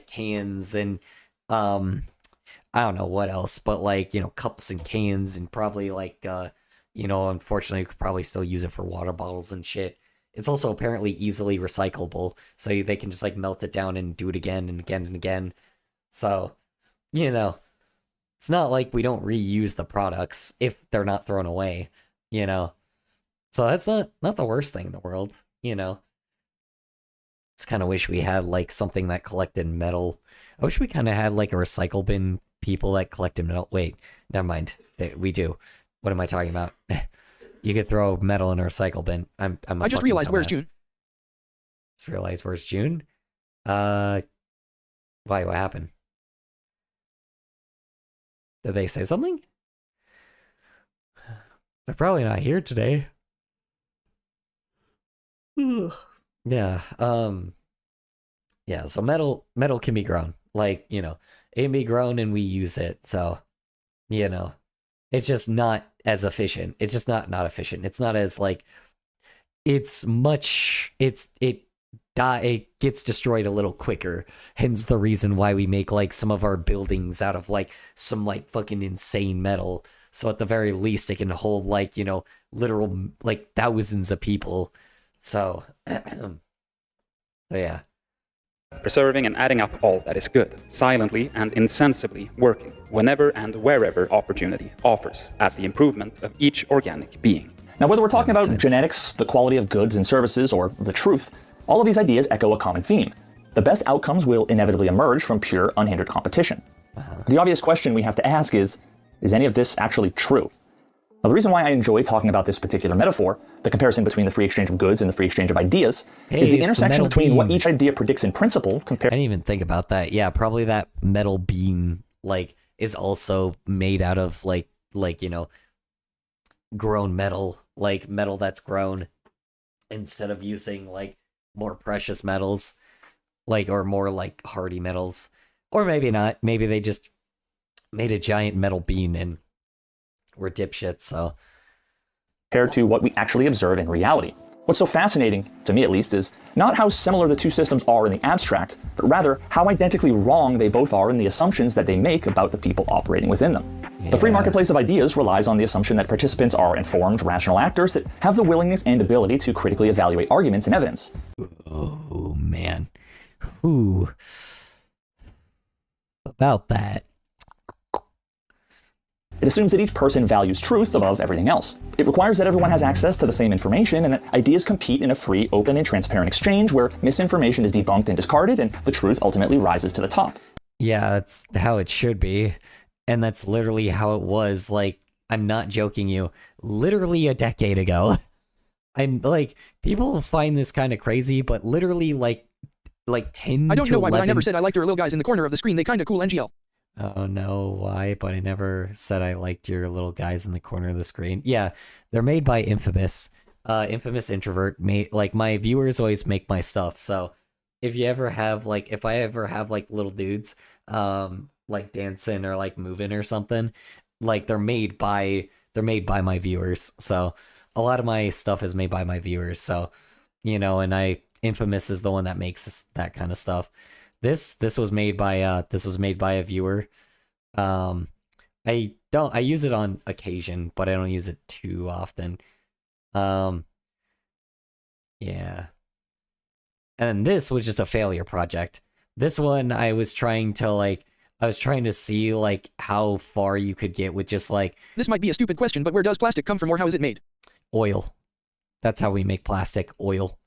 cans and I don't know what else, but like, you know, cups and cans, and probably like you know, unfortunately you could probably still use it for water bottles and shit. It's also apparently easily recyclable, so they can just like melt it down and do it again and again and again. So, you know, it's not like we don't reuse the products if they're not thrown away, you know. So that's not the worst thing in the world, you know. Just kind of wish we had like something that collected metal. I wish we kind of had like a recycle bin people that collected metal. Wait, never mind. We do. What am I talking about? You could throw metal in a recycle bin. I just realized where's June. Just realized where's June? Why? What happened? Did they say something? They're probably not here today. Yeah. Yeah. So metal can be grown. Like, you know, it can be grown and we use it. So, you know, it's just not as efficient. It's just not efficient. It's not as like, it gets destroyed a little quicker. Hence the reason why we make like some of our buildings out of like some like fucking insane metal. So at the very least it can hold like, you know, literal like thousands of people. So, so yeah. Preserving and adding up all that is good, silently and insensibly working whenever and wherever opportunity offers at the improvement of each organic being. Now, whether we're talking about genetics, the quality of goods and services, or the truth, all of these ideas echo a common theme. The best outcomes will inevitably emerge from pure, unhindered competition. The obvious question we have to ask is any of this actually true? Now, the reason why I enjoy talking about this particular metaphor, the comparison between the free exchange of goods and the free exchange of ideas, is the intersection between what each idea predicts in principle compared... I didn't even think about that. Yeah, probably that metal beam, like, is also made out of, like, like, grown metal, like metal that's grown instead of using like more precious metals, like, or more like hardy metals. Or maybe not. Maybe they just made a giant metal bean and were dipshits, so. Compared to what we actually observe in reality. What's so fascinating, to me at least, is not how similar the two systems are in the abstract, but rather how identically wrong they both are in the assumptions that they make about the people operating within them. The free marketplace of ideas relies on the assumption that participants are informed, rational actors that have the willingness and ability to critically evaluate arguments and evidence. Oh, man. Ooh. About that. It assumes that each person values truth above everything else. It requires that everyone has access to the same information and that ideas compete in a free, open, and transparent exchange where misinformation is debunked and discarded and the truth ultimately rises to the top. Yeah, that's how it should be. And that's literally how it was, like, I'm not joking you, literally a decade ago. I'm like, people find this kind of crazy, but literally like 10 I don't to know why, 11... but I never said I liked your little guys in the corner of the screen. They kinda cool NGL. Oh no, why? But I never said I liked your little guys in the corner of the screen. Yeah, they're made by Infamous. Infamous Introvert. Like, my viewers always make my stuff, so if I ever have like little dudes, like dancing or like moving or something, like they're made by my viewers. So a lot of my stuff is made by my viewers. So, and Infamous is the one that makes that kind of stuff. This was made by a viewer. I use it on occasion, but I don't use it too often. Yeah. And then this was just a failure project. This one I was trying to see like how far you could get with just like... This might be a stupid question, but where does plastic come from or how is it made? Oil. That's how we make plastic. Oil.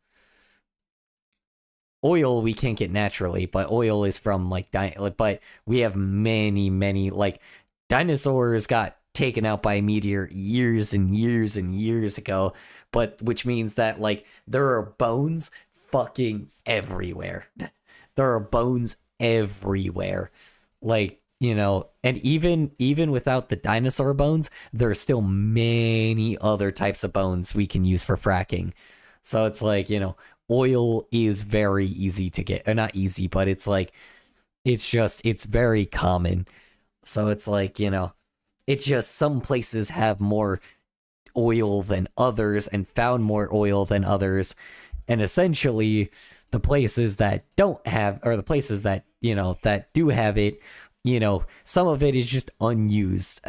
Oil we can't get naturally, but oil is from like but we have many like dinosaurs got taken out by a meteor years and years and years ago, but which means that like there are bones fucking everywhere. There are bones everywhere. Like, and even without the dinosaur bones, there are still many other types of bones we can use for fracking. So it's like, oil is very easy to get, or not easy, but it's like, it's very common. So it's like, it's just some places have more oil than others and found more oil than others. And essentially the places that don't have, or the places that, that do have it, some of it is just unused.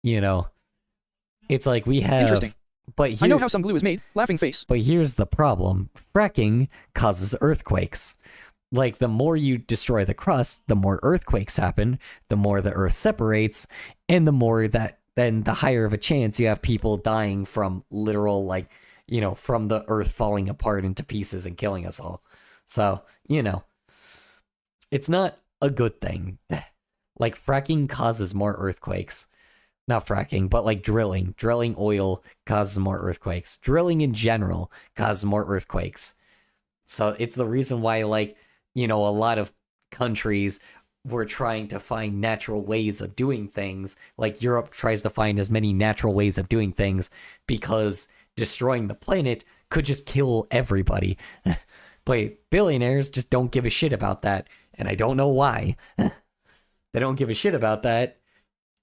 It's like we have... Interesting. But I know how some glue is made. Laughing face. But here's the problem. Fracking causes earthquakes. Like, the more you destroy the crust, the more earthquakes happen, the more the earth separates, and then the higher of a chance you have people dying from literal, like, from the earth falling apart into pieces and killing us all. So, it's not a good thing. Like, fracking causes more earthquakes. Not fracking, but like drilling. Drilling oil causes more earthquakes. Drilling in general causes more earthquakes. So it's the reason why, like, a lot of countries were trying to find natural ways of doing things. Like Europe tries to find as many natural ways of doing things because destroying the planet could just kill everybody. But billionaires just don't give a shit about that. And I don't know why. They don't give a shit about that.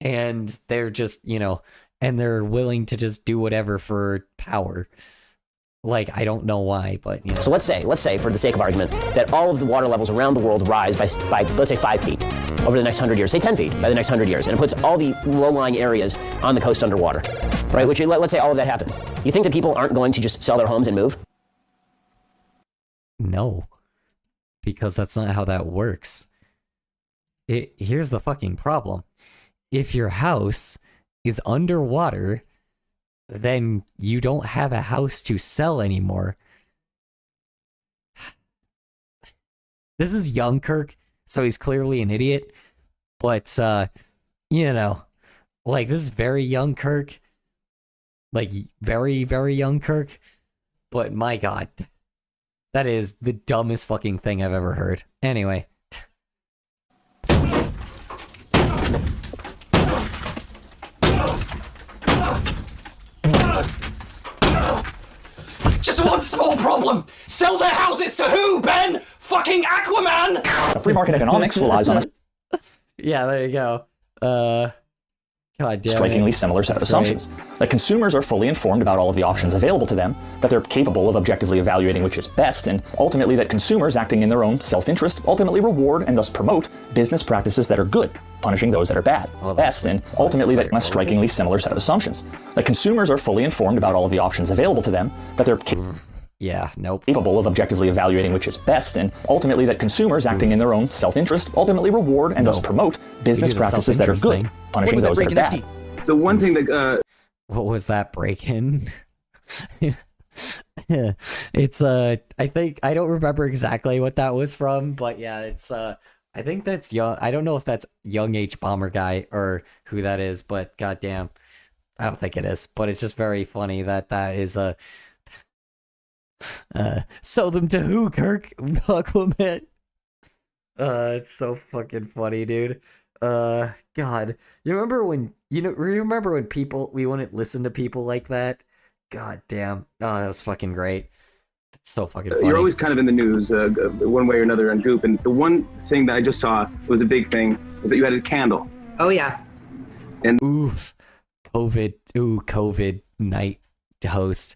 And they're just, and they're willing to just do whatever for power. Like, I don't know why, but, So let's say, for the sake of argument, that all of the water levels around the world rise by let's say 5 feet over the next 100 years, say 10 feet by the next 100 years, and it puts all the low-lying areas on the coast underwater, right? Which, let's say all of that happens. You think that people aren't going to just sell their homes and move? No, because that's not how that works. Here's the fucking problem. If your house is underwater, then you don't have a house to sell anymore. This is young Kirk, so he's clearly an idiot. But, like, this is very young Kirk. Like, very, very young Kirk. But my God, that is the dumbest fucking thing I've ever heard. Anyway. Just one small problem. Sell their houses to who, Ben? Fucking Aquaman! Free market economics relies on a Yeah, there you go. God damn strikingly it. similar set of That's assumptions. That consumers are fully informed about all of the options available to them, that they're capable of objectively evaluating which is best, and ultimately that consumers acting in their own self-interest ultimately reward and thus promote business practices that are good, punishing those that are bad. Best, and ultimately that a strikingly similar set of assumptions. That consumers are fully informed about all of the options available to them, that they're capable of objectively evaluating which is best, and ultimately that consumers acting in their own self-interest ultimately reward and thus promote business practices that are good, punishing those that are bad. The one thing that what was that break-in? It's I think I don't remember exactly what that was from, but yeah, it's I think that's young. I don't know if that's Young H Bomber guy or who that is, but goddamn, I don't think it is. But it's just very funny that that is a. Sell them to who, Kirk? Aquaman. It's so fucking funny, dude. God, you remember when remember when we wouldn't listen to people like that? God damn. Oh, that was fucking great. It's so fucking funny. you're always kind of in the news one way or another on Goop, and the one thing that I just saw was a big thing was that you had a candle. Oh yeah. And oof, COVID night host.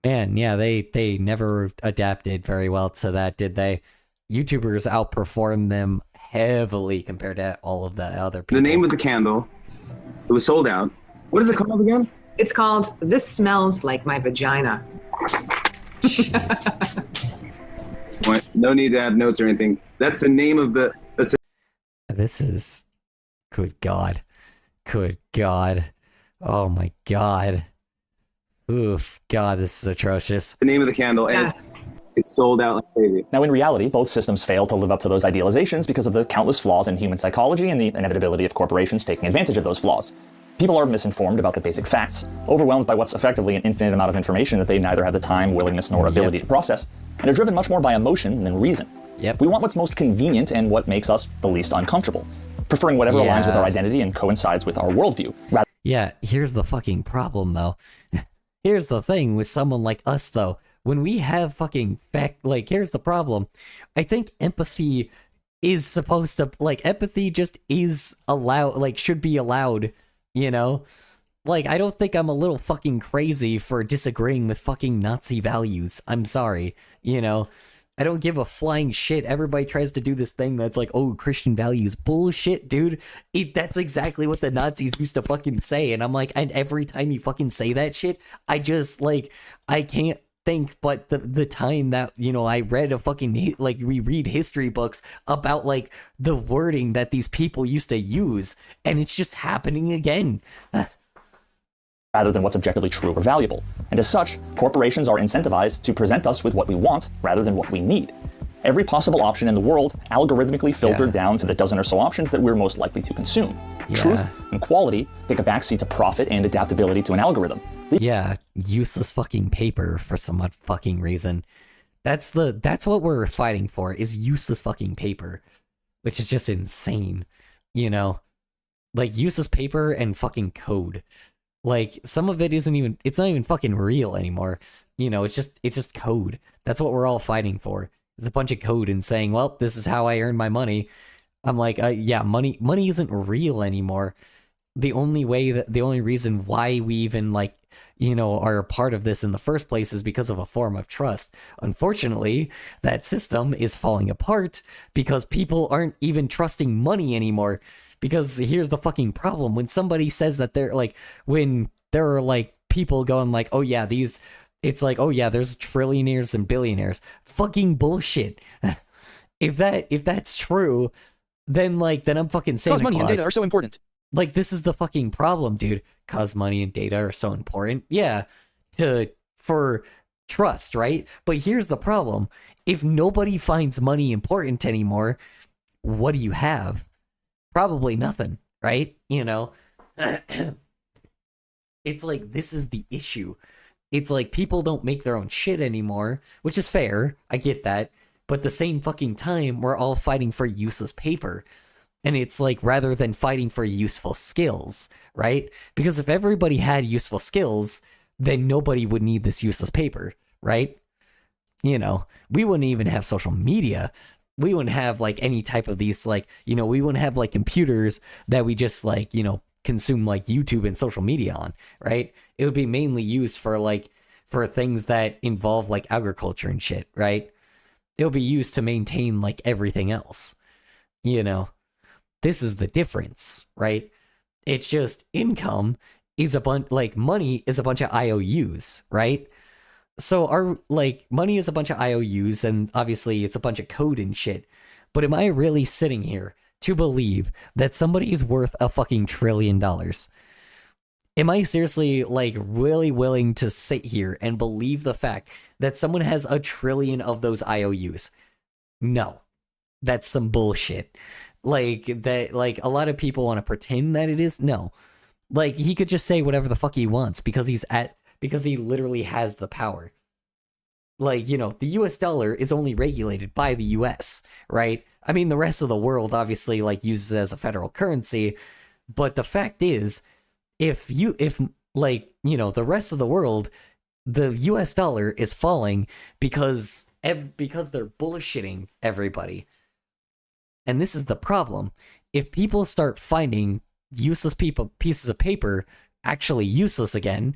Man, yeah, they never adapted very well to that, did they? YouTubers outperformed them heavily compared to all of the other people. The name of the candle, it was sold out. What is it called again? It's called This Smells Like My Vagina. No need to add notes or anything. That's the name of the... This is... Good God. Good God. Oh my God. Oof, God, this is atrocious. The name of the candle, and it's sold out like crazy. Now, in reality, both systems fail to live up to those idealizations because of the countless flaws in human psychology and the inevitability of corporations taking advantage of those flaws. People are misinformed about the basic facts, overwhelmed by what's effectively an infinite amount of information that they neither have the time, willingness, nor ability to process, and are driven much more by emotion than reason. We want what's most convenient and what makes us the least uncomfortable, preferring whatever aligns with our identity and coincides with our worldview. Yeah, here's the fucking problem, though. Here's the thing with someone like us, though. When we have fucking here's the problem. I think empathy is supposed to, empathy just is allowed, should be allowed, you know? I don't think I'm a little fucking crazy for disagreeing with fucking Nazi values. I'm sorry, you know? I don't give a flying shit. Everybody tries to do this thing that's like, oh, Christian values. Bullshit, dude. That's exactly what the Nazis used to fucking say. And I'm like, and every time you fucking say that shit, I just, I can't think but the time that, I read a fucking, we read history books about, the wording that these people used to use. And it's just happening again. Rather than what's objectively true or valuable. And as such, corporations are incentivized to present us with what we want rather than what we need. Every possible option in the world algorithmically filtered down to the dozen or so options that we're most likely to consume. Truth and quality take a backseat to profit and adaptability to an algorithm. Yeah, useless fucking paper for some odd fucking reason. That's what we're fighting for, is useless fucking paper, which is just insane, you know? Useless paper and fucking code. Some of it it's not even fucking real anymore. You know, it's just code. That's what we're all fighting for. It's a bunch of code and saying, well, this is how I earn my money. I'm like, yeah, money isn't real anymore. The only reason why we even are a part of this in the first place is because of a form of trust. Unfortunately, that system is falling apart because people aren't even trusting money anymore. Because here's the fucking problem. When somebody says that when there are people going oh yeah, it's oh yeah, there's trillionaires and billionaires. Fucking bullshit. If that's true, then I'm fucking Santa Claus. Cause money and data are so important. This is the fucking problem, dude. Cause money and data are so important. Yeah. For trust, right? But here's the problem. If nobody finds money important anymore, what do you have? Probably nothing, right? You know, it's this is the issue. It's people don't make their own shit anymore, which is fair. I get that. But at the same fucking time, we're all fighting for useless paper. And it's rather than fighting for useful skills, right? Because if everybody had useful skills, then nobody would need this useless paper, right? You know, we wouldn't even have social media. We wouldn't have like any type of these, like, you know, we wouldn't have like computers that we just like, you know, consume like YouTube and social media on, right? It would be mainly used for like, for things that involve like agriculture and shit, right? It'll be used to maintain like everything else, you know? This is the difference, right? It's just income is a bunch, like money is a bunch of IOUs, right? So our like money is a bunch of IOUs, and obviously it's a bunch of code and shit. But am I really sitting here to believe that somebody is worth a fucking $1 trillion? Am I seriously like really willing to sit here and believe the fact that someone has 1 trillion of those IOUs? No, that's some bullshit. Like that, like a lot of people want to pretend that it is. No, like he could just say whatever the fuck he wants because because he literally has the power. Like, you know, the US dollar is only regulated by the US, right? I mean, the rest of the world obviously like uses it as a federal currency, but the fact is, if like, you know, the rest of the world, the US dollar is falling because they're bullshitting everybody. And this is the problem. If people start finding useless pieces of paper actually useless again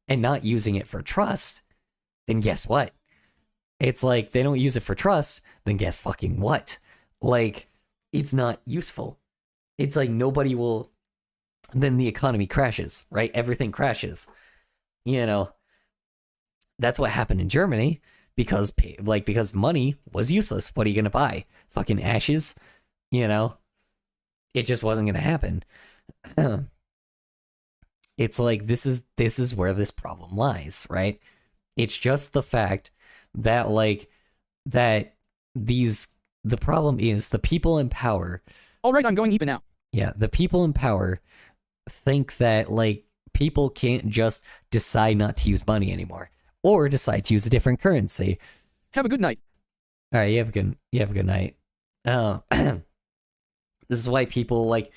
and not using it for trust, then guess what? It's like they don't use it for trust, then guess fucking what? Like, it's not useful. It's like nobody will, then the economy crashes, right? Everything crashes. You know, that's what happened in Germany because money was useless. What are you going to buy? Fucking ashes? You know, it just wasn't going to happen. It's like, this is where this problem lies, right? It's just the fact that the problem is the people in power. All right, I'm going even now. Yeah, the people in power think that like people can't just decide not to use money anymore or decide to use a different currency. Have a good night. All right, you have a good night. This is why people like.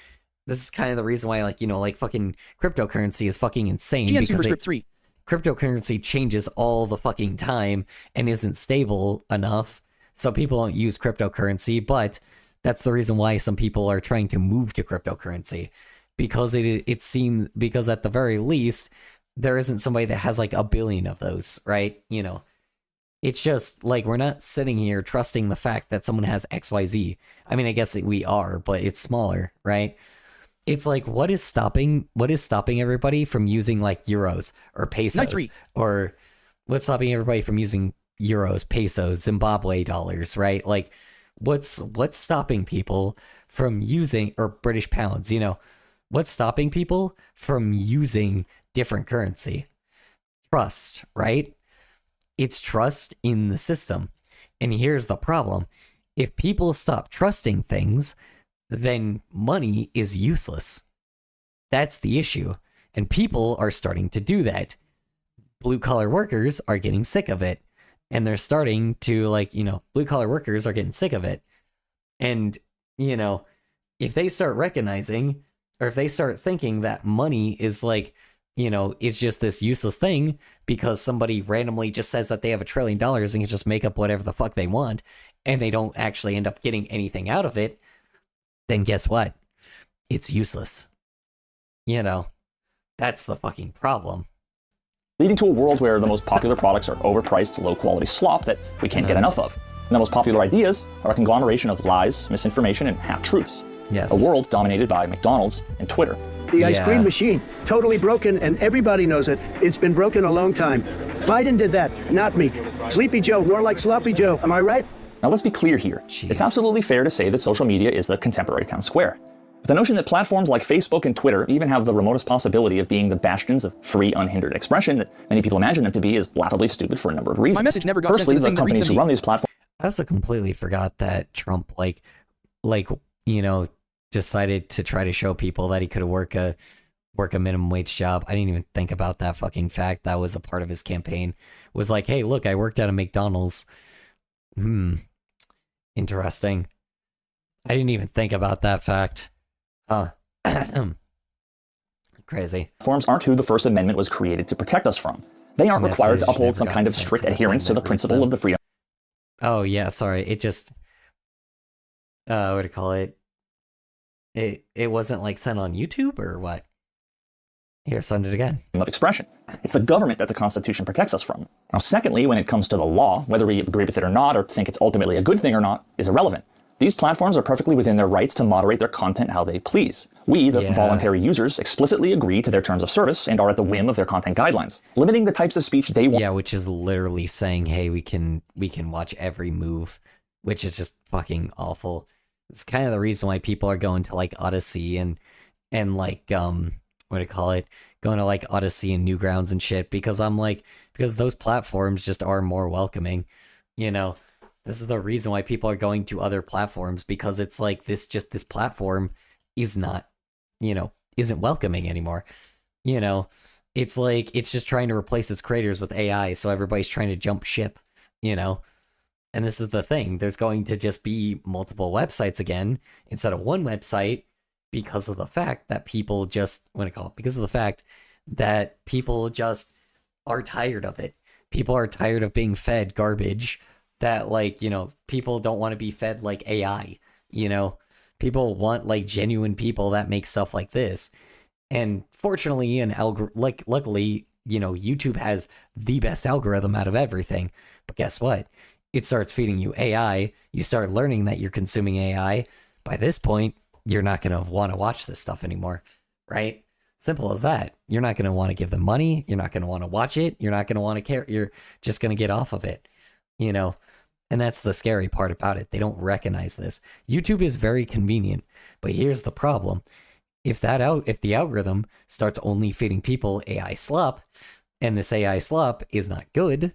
This is kind of the reason why, like, you know, like fucking cryptocurrency is fucking insane. GN because Superscript 3. Cryptocurrency changes all the fucking time and isn't stable enough, so people don't use cryptocurrency. But that's the reason why some people are trying to move to cryptocurrency, because it seems, because at the very least there isn't somebody that has like 1 billion of those, right? You know, it's just like we're not sitting here trusting the fact that someone has XYZ. I mean, I guess we are, but it's smaller, right? It's like, what is stopping everybody from using like euros or pesos, or what's stopping everybody from using euros, pesos, Zimbabwe dollars, right? Like what's stopping people from using, or British pounds, you know, what's stopping people from using different currency? Trust, right? It's trust in the system. And here's the problem. If people stop trusting things, then money is useless. That's the issue. And people are starting to do that. Blue collar workers are getting sick of it. And they're starting to, like, you know, blue collar workers are getting sick of it. And, you know, if they start recognizing, or if they start thinking that money is like, you know, it's just this useless thing because somebody randomly just says that they have $1 trillion and can just make up whatever the fuck they want, and they don't actually end up getting anything out of it, then guess what? It's useless. You know, that's the fucking problem. Leading to a world where the most popular products are overpriced, low-quality slop that we can't get enough of. And the most popular ideas are a conglomeration of lies, misinformation, and half-truths. Yes. A world dominated by McDonald's and Twitter. The ice cream machine, totally broken, and everybody knows it. It's been broken a long time. Biden did that, not me. Sleepy Joe, more like Sloppy Joe, am I right? Now let's be clear here. It's absolutely fair to say that social media is the contemporary town square. But the notion that platforms like Facebook and Twitter even have the remotest possibility of being the bastions of free, unhindered expression that many people imagine them to be is laughably stupid for a number of reasons. My message never got Firstly, sent to the the thing that companies reached who me. run these platforms. I also completely forgot that Trump, like, you know, decided to try to show people that he could work a minimum wage job. I didn't even think about that fucking fact. That was a part of his campaign. Was like, hey, look, I worked at a McDonald's. Interesting. I didn't even think about that fact. crazy. Platforms aren't who the First Amendment was created to protect us from. They aren't required to Message uphold never some got kind of sent strict to the adherence thing to the that reads principle them. of the freedom. Oh yeah, sorry. It just what do you call it? It wasn't like sent on YouTube or what? Here, send it again. Of expression. It's the government that the Constitution protects us from. Now, secondly, when it comes to the law, whether we agree with it or not, or think it's ultimately a good thing or not, is irrelevant. These platforms are perfectly within their rights to moderate their content how they please. We, the voluntary users, explicitly agree to their terms of service and are at the whim of their content guidelines, limiting the types of speech they want. Yeah, which is literally saying, hey, we can watch every move, which is just fucking awful. It's kind of the reason why people are going to like Odyssey and like what do you call it? Going to like Odyssey and Newgrounds and shit, because because those platforms just are more welcoming, you know. This is the reason why people are going to other platforms, because it's like this platform is not, isn't welcoming anymore. You know, it's like it's just trying to replace its creators with AI, so everybody's trying to jump ship, you know. And this is the thing, there's going to just be multiple websites again instead of one website, because of the fact that people just, because of the fact that people just are tired of it. People are tired of being fed garbage that, like, people don't want to be fed like AI, people want like genuine people that make stuff like this. And fortunately, luckily, YouTube has the best algorithm out of everything. But guess what? It starts feeding you AI. You start learning that you're consuming AI. By this point, you're not going to want to watch this stuff anymore, right? Simple as that. You're not going to want to give them money. You're not going to want to watch it. You're not going to want to care. You're just going to get off of it, And that's the scary part about it. They don't recognize this. YouTube is very convenient, but here's the problem. If the algorithm starts only feeding people AI slop, and this AI slop is not good,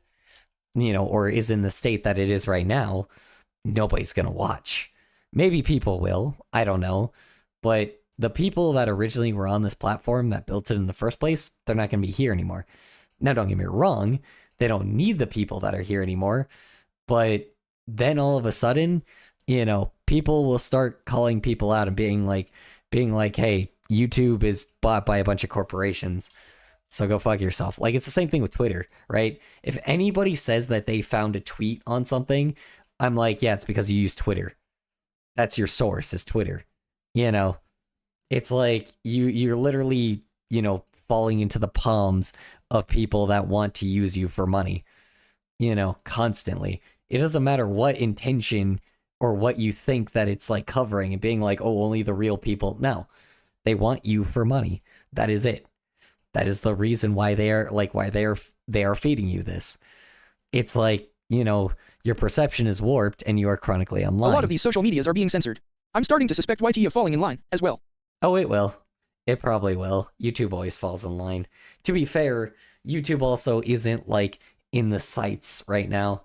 or is in the state that it is right now, nobody's going to watch. Maybe people will, I don't know, but the people that originally were on this platform that built it in the first place, they're not going to be here anymore. Now, don't get me wrong, they don't need the people that are here anymore, but then all of a sudden, people will start calling people out and being like, hey, YouTube is bought by a bunch of corporations, so go fuck yourself. Like, it's the same thing with Twitter, right? If anybody says that they found a tweet on something, I'm like, yeah, it's because you use Twitter. That's your source, is Twitter. It's like you're literally, falling into the palms of people that want to use you for money, constantly. It doesn't matter what intention or what you think that it's like covering and being like, oh, only the real people. No, they want you for money. That is it. That is the reason why they are feeding you this. It's like, your perception is warped and you are chronically online. A lot of these social medias are being censored. I'm starting to suspect YT of falling in line as well. Oh, it will. It probably will. YouTube always falls in line. To be fair, YouTube also isn't like in the sites right now.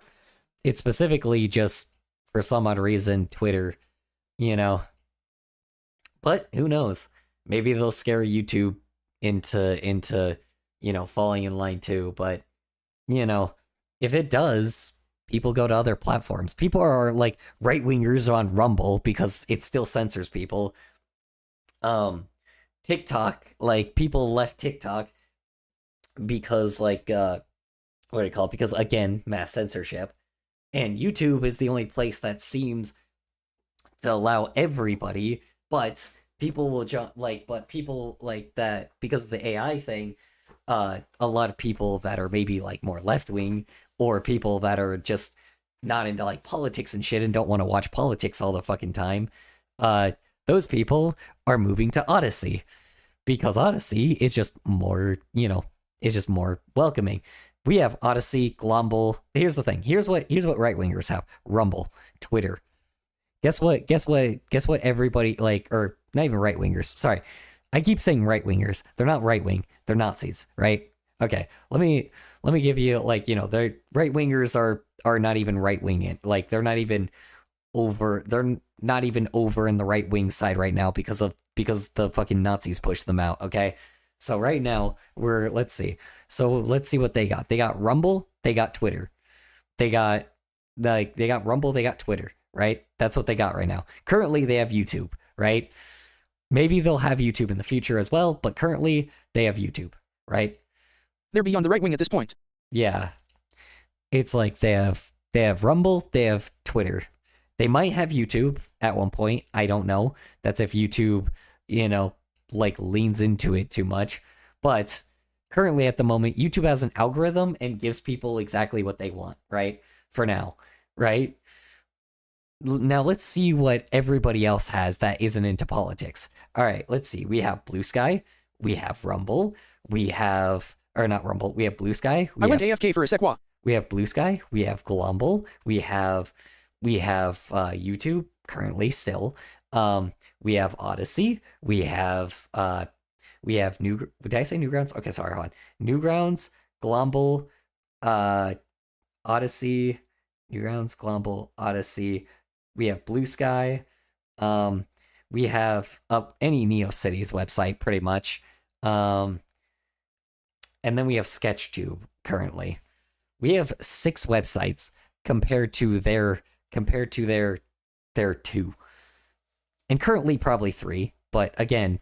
It's specifically just, for some odd reason, Twitter, But who knows? Maybe they'll scare YouTube into falling in line too. But, if it does, people go to other platforms. People are like right-wingers on Rumble because it still censors people. TikTok, like, people left TikTok because, like, what do you call it? Because, again, mass censorship. And YouTube is the only place that seems to allow everybody, but people will people like that, because of the AI thing, a lot of people that are maybe like more left-wing, or people that are just not into like politics and shit and don't want to watch politics all the fucking time, those people are moving to Odyssey, because Odyssey is just more, is just more welcoming. We have Odyssey, Glumble. Here's the thing. Here's what right-wingers have. Rumble, Twitter. Guess what everybody, like, or not even right-wingers. Sorry. I keep saying right-wingers. They're not right-wing. They're Nazis, right? Okay. Let me give you, like, the right-wingers are not even right-wing. Like, they're not even over in the right-wing side right now because the fucking Nazis pushed them out, okay? So right now, let's see what they got. They got Rumble, they got Twitter. They got Rumble, they got Twitter, right? That's what they got right now. Currently, they have YouTube, right? Maybe they'll have YouTube in the future as well, but currently they have YouTube, right? They're beyond the right wing at this point. Yeah. It's like they have Rumble, they have Twitter. They might have YouTube at one point. I don't know. That's if YouTube, like leans into it too much. But currently at the moment, YouTube has an algorithm and gives people exactly what they want, right? For now, right? Now let's see what everybody else has that isn't into politics. All right, let's see. We have Blue Sky. We have Rumble. We have, or not Rumble. We have Blue Sky. I went AFK for a sec. We have Blue Sky. We have Glumble. We have YouTube currently still. We have Odyssey. We have New. Did I say Newgrounds? Okay, sorry. Hold on. Newgrounds, Glumble, Odyssey, Newgrounds, Glumble, Odyssey. We have Blue Sky. We have any NeoCities website pretty much. And then we have SketchTube currently. We have 6 websites compared to their 2. And currently probably 3, but again,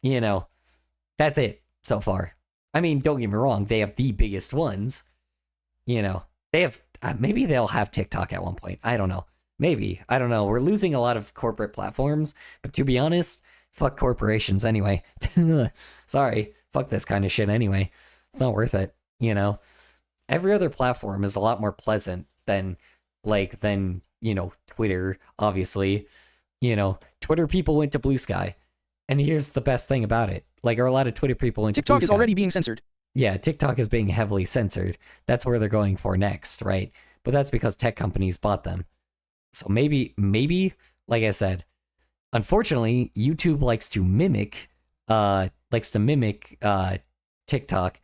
that's it so far. I mean, don't get me wrong, they have the biggest ones. They have maybe they'll have TikTok at one point. I don't know. Maybe. I don't know. We're losing a lot of corporate platforms, but to be honest, fuck corporations anyway. Sorry. Fuck this kind of shit anyway. It's not worth it, Every other platform is a lot more pleasant than Twitter, obviously. Twitter people went to Blue Sky. And here's the best thing about it. A lot of Twitter people went to Blue Sky. TikTok is already being censored. Yeah, TikTok is being heavily censored. That's where they're going for next, right? But that's because tech companies bought them. So maybe, like I said, unfortunately, YouTube likes to mimic TikTok.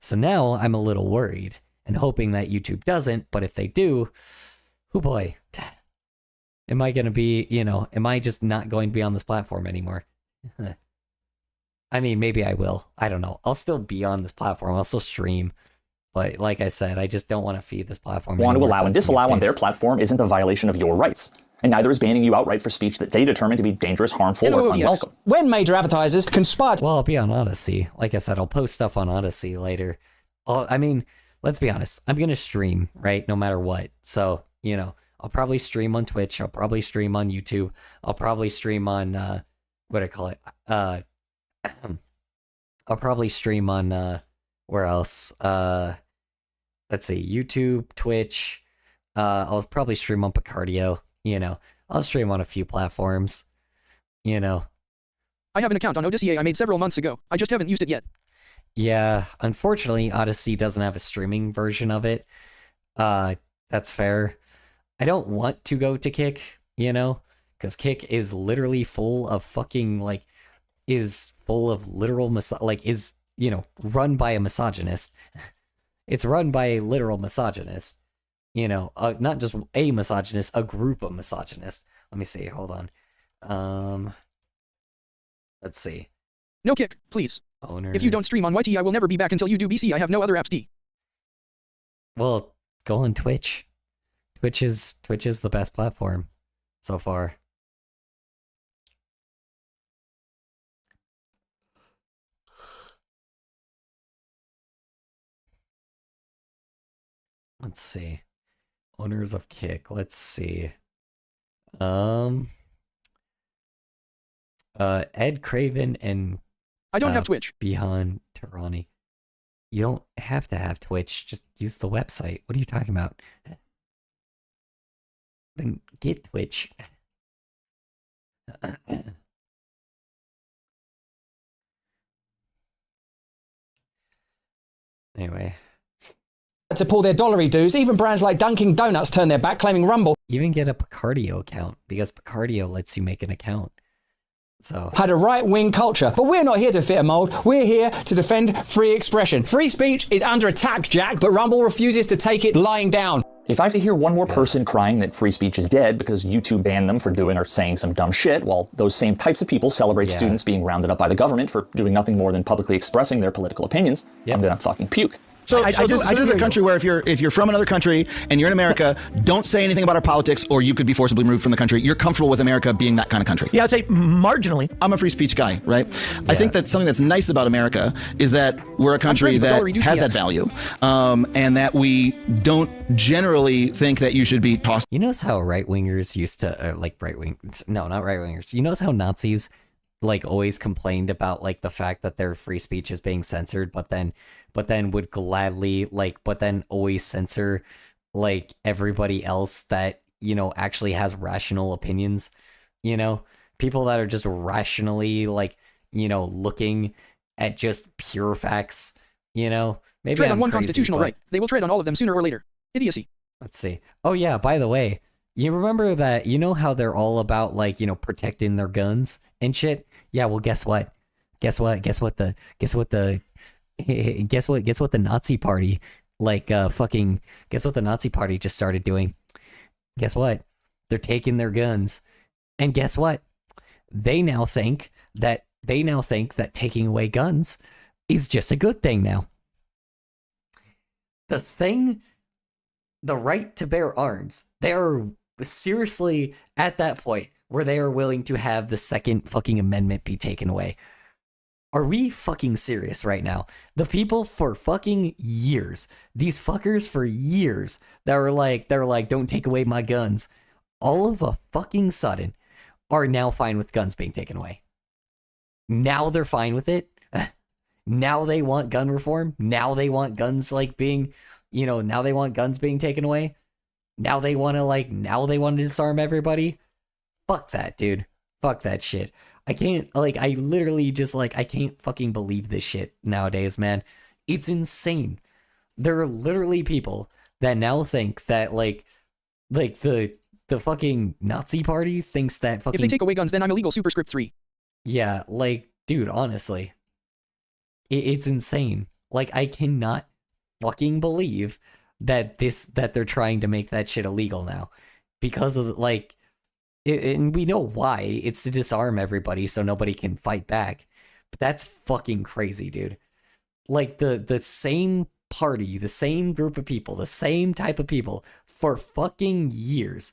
So now I'm a little worried and hoping that YouTube doesn't. But if they do, oh boy, am I going to be, am I just not going to be on this platform anymore? I mean, maybe I will. I don't know. I'll still be on this platform. I'll still stream. But like I said, I just don't want to feed this platform. Want to allow and disallow on their platform isn't a violation of your rights. And neither is banning you outright for speech that they determine to be dangerous, harmful, or unwelcome. When major advertisers conspire... Well, I'll be on Odyssey. Like I said, I'll post stuff on Odyssey later. Let's be honest. I'm going to stream, right? No matter what. So, I'll probably stream on Twitch. I'll probably stream on YouTube. I'll probably stream on, I'll probably stream on, where else? Let's see, YouTube, Twitch. I'll probably stream on Picardio. I'll stream on a few platforms. I have an account on Odyssey I made several months ago. I just haven't used it yet. Yeah, unfortunately, Odyssey doesn't have a streaming version of it. That's fair. I don't want to go to Kick, because Kick is literally full of fucking, is full of literal, run by a misogynist. It's run by a literal misogynist. Not just a misogynist, a group of misogynists. Let me see, hold on. Let's see. No Kick, please. Owners. If you don't stream on YT, I will never be back until you do BC. I have no other apps D. Well, go on Twitch. Twitch is the best platform so far. Let's see. Owners of Kick. Let's see. Ed Craven and I don't have Twitch. Bihan Tarani. You don't have to have Twitch. Just use the website. What are you talking about? Then get Twitch. Anyway. To pull their dollary dues, even brands like Dunkin' Donuts turn their back, claiming Rumble. Even get a Picardio account, because Picardio lets you make an account. So had a right-wing culture. But we're not here to fit a mold. We're here to defend free expression. Free speech is under attack, Jack, but Rumble refuses to take it lying down. If I have to hear one more person crying that free speech is dead because YouTube banned them for doing or saying some dumb shit, while those same types of people celebrate students being rounded up by the government for doing nothing more than publicly expressing their political opinions, I'm gonna fucking puke. So this is a country where if you're from another country and you're in America, don't say anything about our politics, or you could be forcibly removed from the country. You're comfortable with America being that kind of country. Yeah, I'd say marginally. I'm a free speech guy, right? I think that something that's nice about America is that we're a country that has that value, and that we don't generally think that you should be tossed. You notice how right-wingers used to, no, not right-wingers. You notice how Nazis, like, always complained about, like, the fact that their free speech is being censored, but then would gladly, like, but then always censor, like, everybody else that, you know, actually has rational opinions, you know? People that are just rationally, like, you know, looking at just pure facts, you know? Maybe tread I'm on one crazy, constitutional but- right. They will tread on all of them sooner or later. Idiocy. Let's see. Oh yeah, by the way, you remember that, you know how they're all about, like, you know, protecting their guns and shit? Yeah, well, guess what the Nazi party, like, guess what the Nazi party just started doing? Guess what? They're taking their guns. And guess what? They now think that taking away guns is just a good thing now. The right to bear arms, they are seriously at that point where they are willing to have the Second fucking Amendment be taken away. Are we fucking serious right now? The people for fucking years, these fuckers for years, that were like, don't take away my guns, all of a fucking sudden are now fine with guns being taken away. Now they're fine with it. Now they want gun reform. Now they want guns, like, being, you know, now they want guns being taken away. Now they want to disarm everybody. Fuck that, dude. Fuck that shit. I can't fucking believe this shit nowadays, man. It's insane. There are literally people that now think that, like the fucking Nazi party thinks that fucking... If they take away guns, then I'm illegal, superscript 3. Yeah, like, dude, honestly. It's insane. Like, I cannot fucking believe that they're trying to make that shit illegal now. Because of, like... and we know why. It's to disarm everybody so nobody can fight back. But that's fucking crazy, dude. Like, the same party, the same group of people, the same type of people for fucking years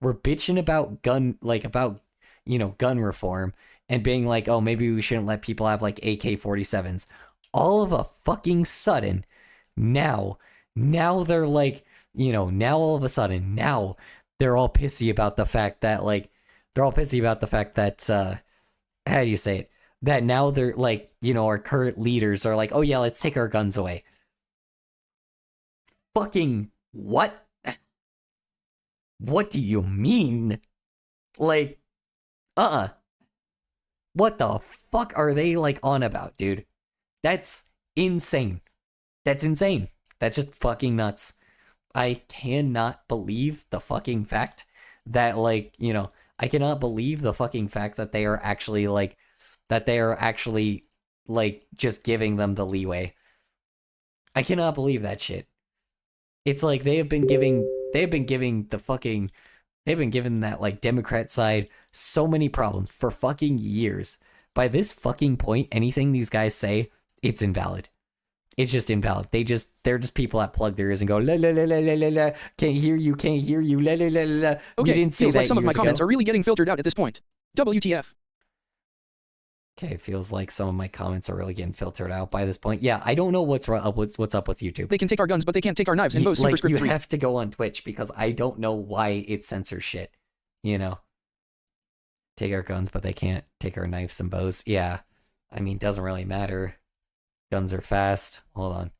were bitching about gun reform and being like, oh, maybe we shouldn't let people have, like, AK-47s. All of a fucking sudden, now they're like, you know, now all of a sudden, now they're all pissy about the fact that, how do you say it? That now they're like, you know, our current leaders are like, oh yeah, let's take our guns away. Fucking what? What do you mean? Like, what the fuck are they, like, on about, dude? That's insane. That's insane. That's just fucking nuts. I cannot believe the fucking fact that, like, you know, I cannot believe the fucking fact that they are actually, like, just giving them the leeway. I cannot believe that shit. It's like they've been giving that, like, Democrat side so many problems for fucking years. By this fucking point, anything these guys say, it's invalid. It's just invalid. They're just people that plug their ears and go, la la la la la la la, can't hear you, la la la la la. Okay, You didn't say feels that like some of my years comments ago. are really getting filtered out at this point. WTF. Okay, feels like some of my comments are really getting filtered out by this point. Yeah, I don't know what's up with YouTube. They can take our guns, but they can't take our knives in both Like, superscript you 3. have to go on Twitch because I don't know why it censors shit. You know? Take our guns, but they can't take our knives and bows. Yeah. I mean, doesn't really matter. Guns are fast. Hold on.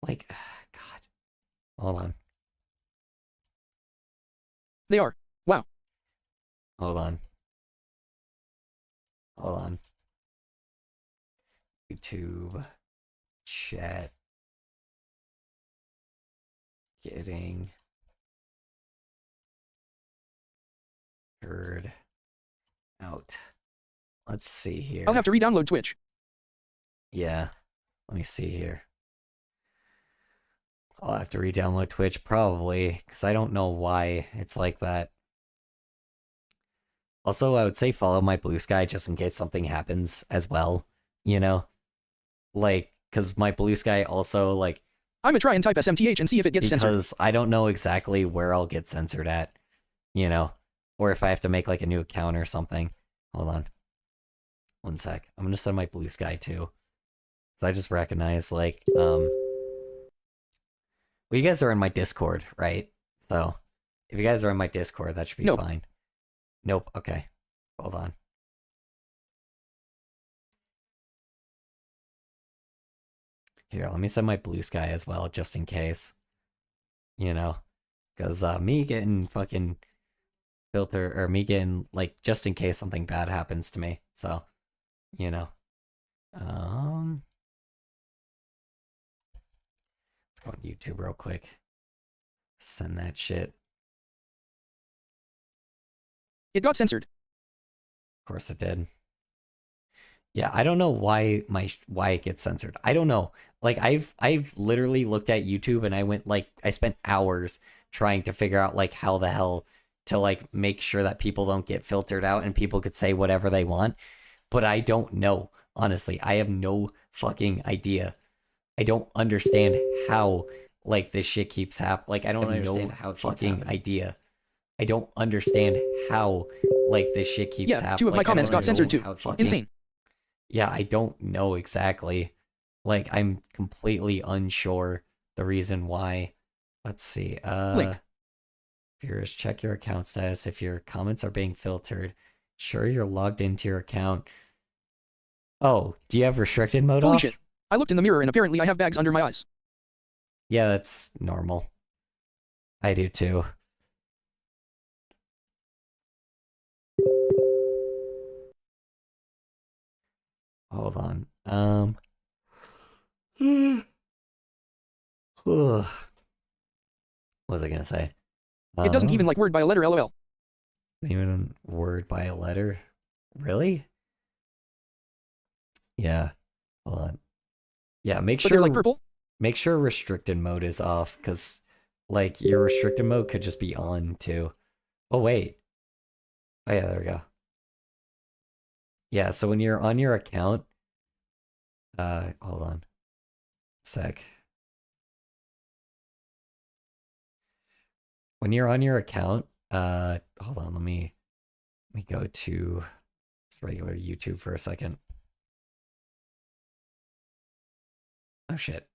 Like, God. Hold on. They are. Wow. Hold on. YouTube. Chat. Getting. Heard. Out. Let's see here. I'll have to re-download Twitch. Yeah. Let me see here. I'll have to re-download Twitch, probably, because I don't know why it's like that. Also, I would say follow my Blue Sky just in case something happens as well, you know? Like, because my blue sky also like. I'm gonna try and type SMTH and see if it gets censored. Because I don't know exactly where I'll get censored at, or if I have to make like a new account or something. Hold on. One sec. I'm gonna set my blue sky too. So I just recognize like well, you guys are in my Discord, right? So if you guys are in my Discord, that should be fine. Nope. Okay. Hold on. Here, let me set my blue sky as well, just in case. Because me getting fucking filter, or me getting, like, just in case something bad happens to me. So, Let's go on YouTube real quick. Send that shit. It got censored. Of course it did. Yeah, I don't know why it gets censored. I don't know. Like I've literally looked at YouTube and I spent hours trying to figure out like how the hell to like make sure that people don't get filtered out and people could say whatever they want. But I don't know. Honestly, I have no fucking idea. I don't understand how like this shit keeps happening. Like I don't understand how fucking idea. I don't understand how like this shit keeps happening. Yeah, 2 of my comments got censored too. Insane. Yeah, I don't know exactly. Like, I'm completely unsure the reason why. Let's see. Viewers, check your account status if your comments are being filtered. Sure you're logged into your account. Oh, do you have restricted mode Holy off? shit. I looked in the mirror and apparently I have bags under my eyes. Yeah, that's normal. I do too. Hold on. What was I gonna say? It doesn't even like word by a letter, lol. Even word by a letter? Really? Yeah. Hold on. Yeah, make sure like purple? Make sure restricted mode is off, because like your restricted mode could just be on too. Oh wait. Oh yeah, there we go. Yeah, so when you're on your account, hold on. Sec. When you're on your account, hold on, let me go to regular YouTube for a second. Oh shit.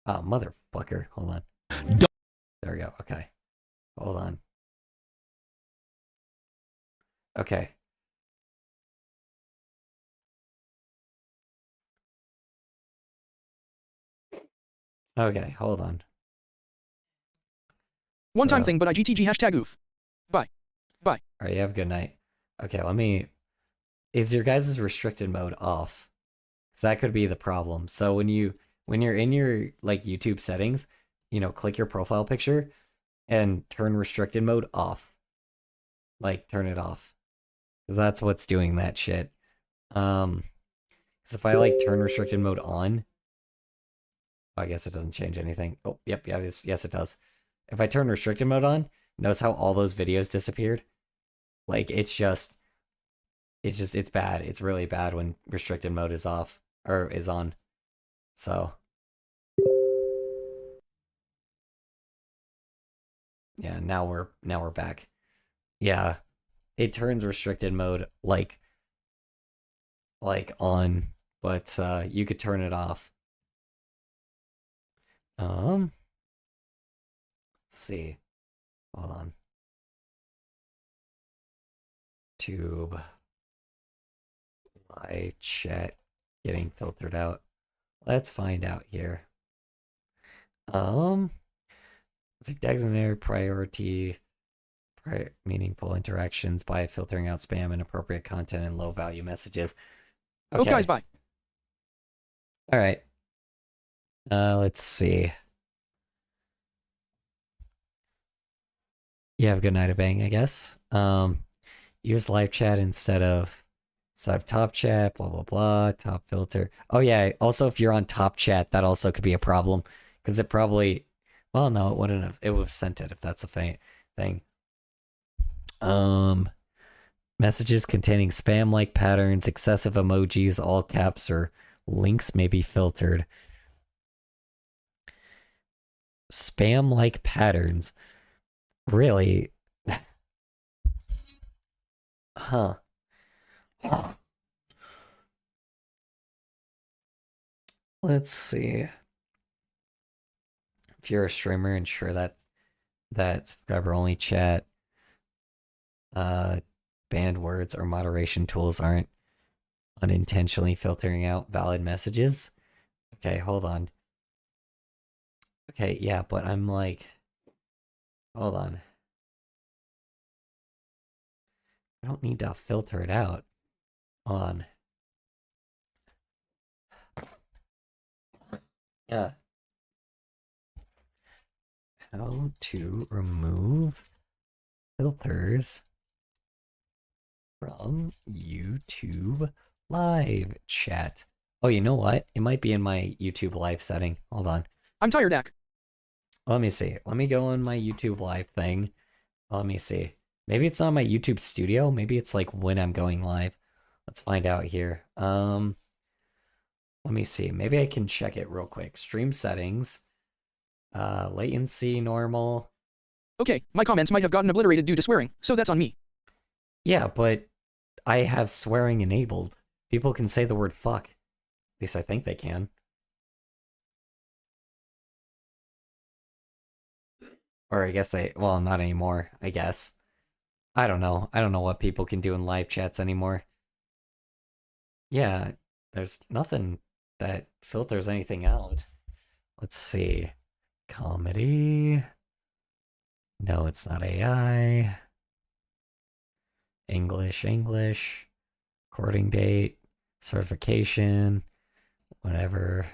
Oh, motherfucker. Hold on. There we go. Okay. Hold on. Okay. Okay, hold on. One-time thing, but I GTG hashtag oof. Bye. Bye. Alright, you have a good night. Okay, is your guys' restricted mode off? So that could be the problem. So when you're in your like YouTube settings, click your profile picture and turn restricted mode off. Like turn it off. Because that's what's doing that shit. Because if I like turn restricted mode on, I guess it doesn't change anything. Oh, yep, yes it does. If I turn restricted mode on, notice how all those videos disappeared? Like, it's bad. It's really bad when restricted mode is off, or is on. So. Yeah, now we're back. Yeah, it turns restricted mode like on, but you could turn it off. Let's see. Hold on. Tube. Live chat getting filtered out. Let's find out here. It's like designate priority meaningful interactions by filtering out spam, inappropriate content, and low value messages. Okay, guys, bye. All right. Let's see. You have a good night of bang, I guess. Use live chat instead of top chat, blah, blah, blah, top filter. Oh yeah, also if you're on top chat, that also could be a problem, because it probably, well, no, it wouldn't have, it would have sent it if that's a thing. Messages containing spam-like patterns, excessive emojis, all caps, or links may be filtered. Spam-like patterns. Really? Huh. Let's see. If you're a streamer, ensure that subscriber-only chat, banned words or moderation tools aren't unintentionally filtering out valid messages. Okay, hold on. Okay, yeah, but I'm like, hold on. I don't need to filter it out. Hold on. Yeah. How to remove filters from YouTube live chat. Oh, you know what? It might be in my YouTube live setting. Hold on. I'm tired, Dak. Let me see. Let me go on my YouTube live thing. Let me see. Maybe it's on my YouTube studio. Maybe it's like when I'm going live. Let's find out here. Let me see. Maybe I can check it real quick. Stream settings. Latency normal. Okay, my comments might have gotten obliterated due to swearing, so that's on me. Yeah, but I have swearing enabled. People can say the word fuck. At least I think they can. Or I guess they, well, not anymore, I guess. I don't know. I don't know what people can do in live chats anymore. Yeah, there's nothing that filters anything out. Let's see. Comedy. No, it's not AI. English. Recording date. Certification. Whatever.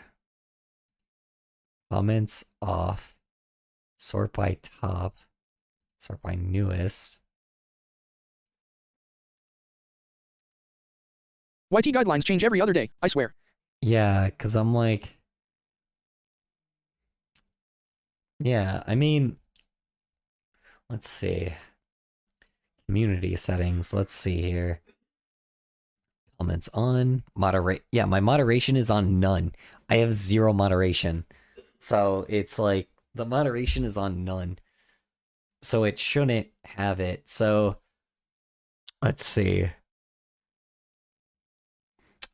Comments off. Sort by top. Sort by newest. YT guidelines change every other day, I swear. Yeah, because I'm like... Yeah, I mean... Let's see. Community settings. Let's see here. Comments on. Moderate. Yeah, my moderation is on none. I have 0 moderation. So it's like... The moderation is on none. So it shouldn't have it. So... Let's see.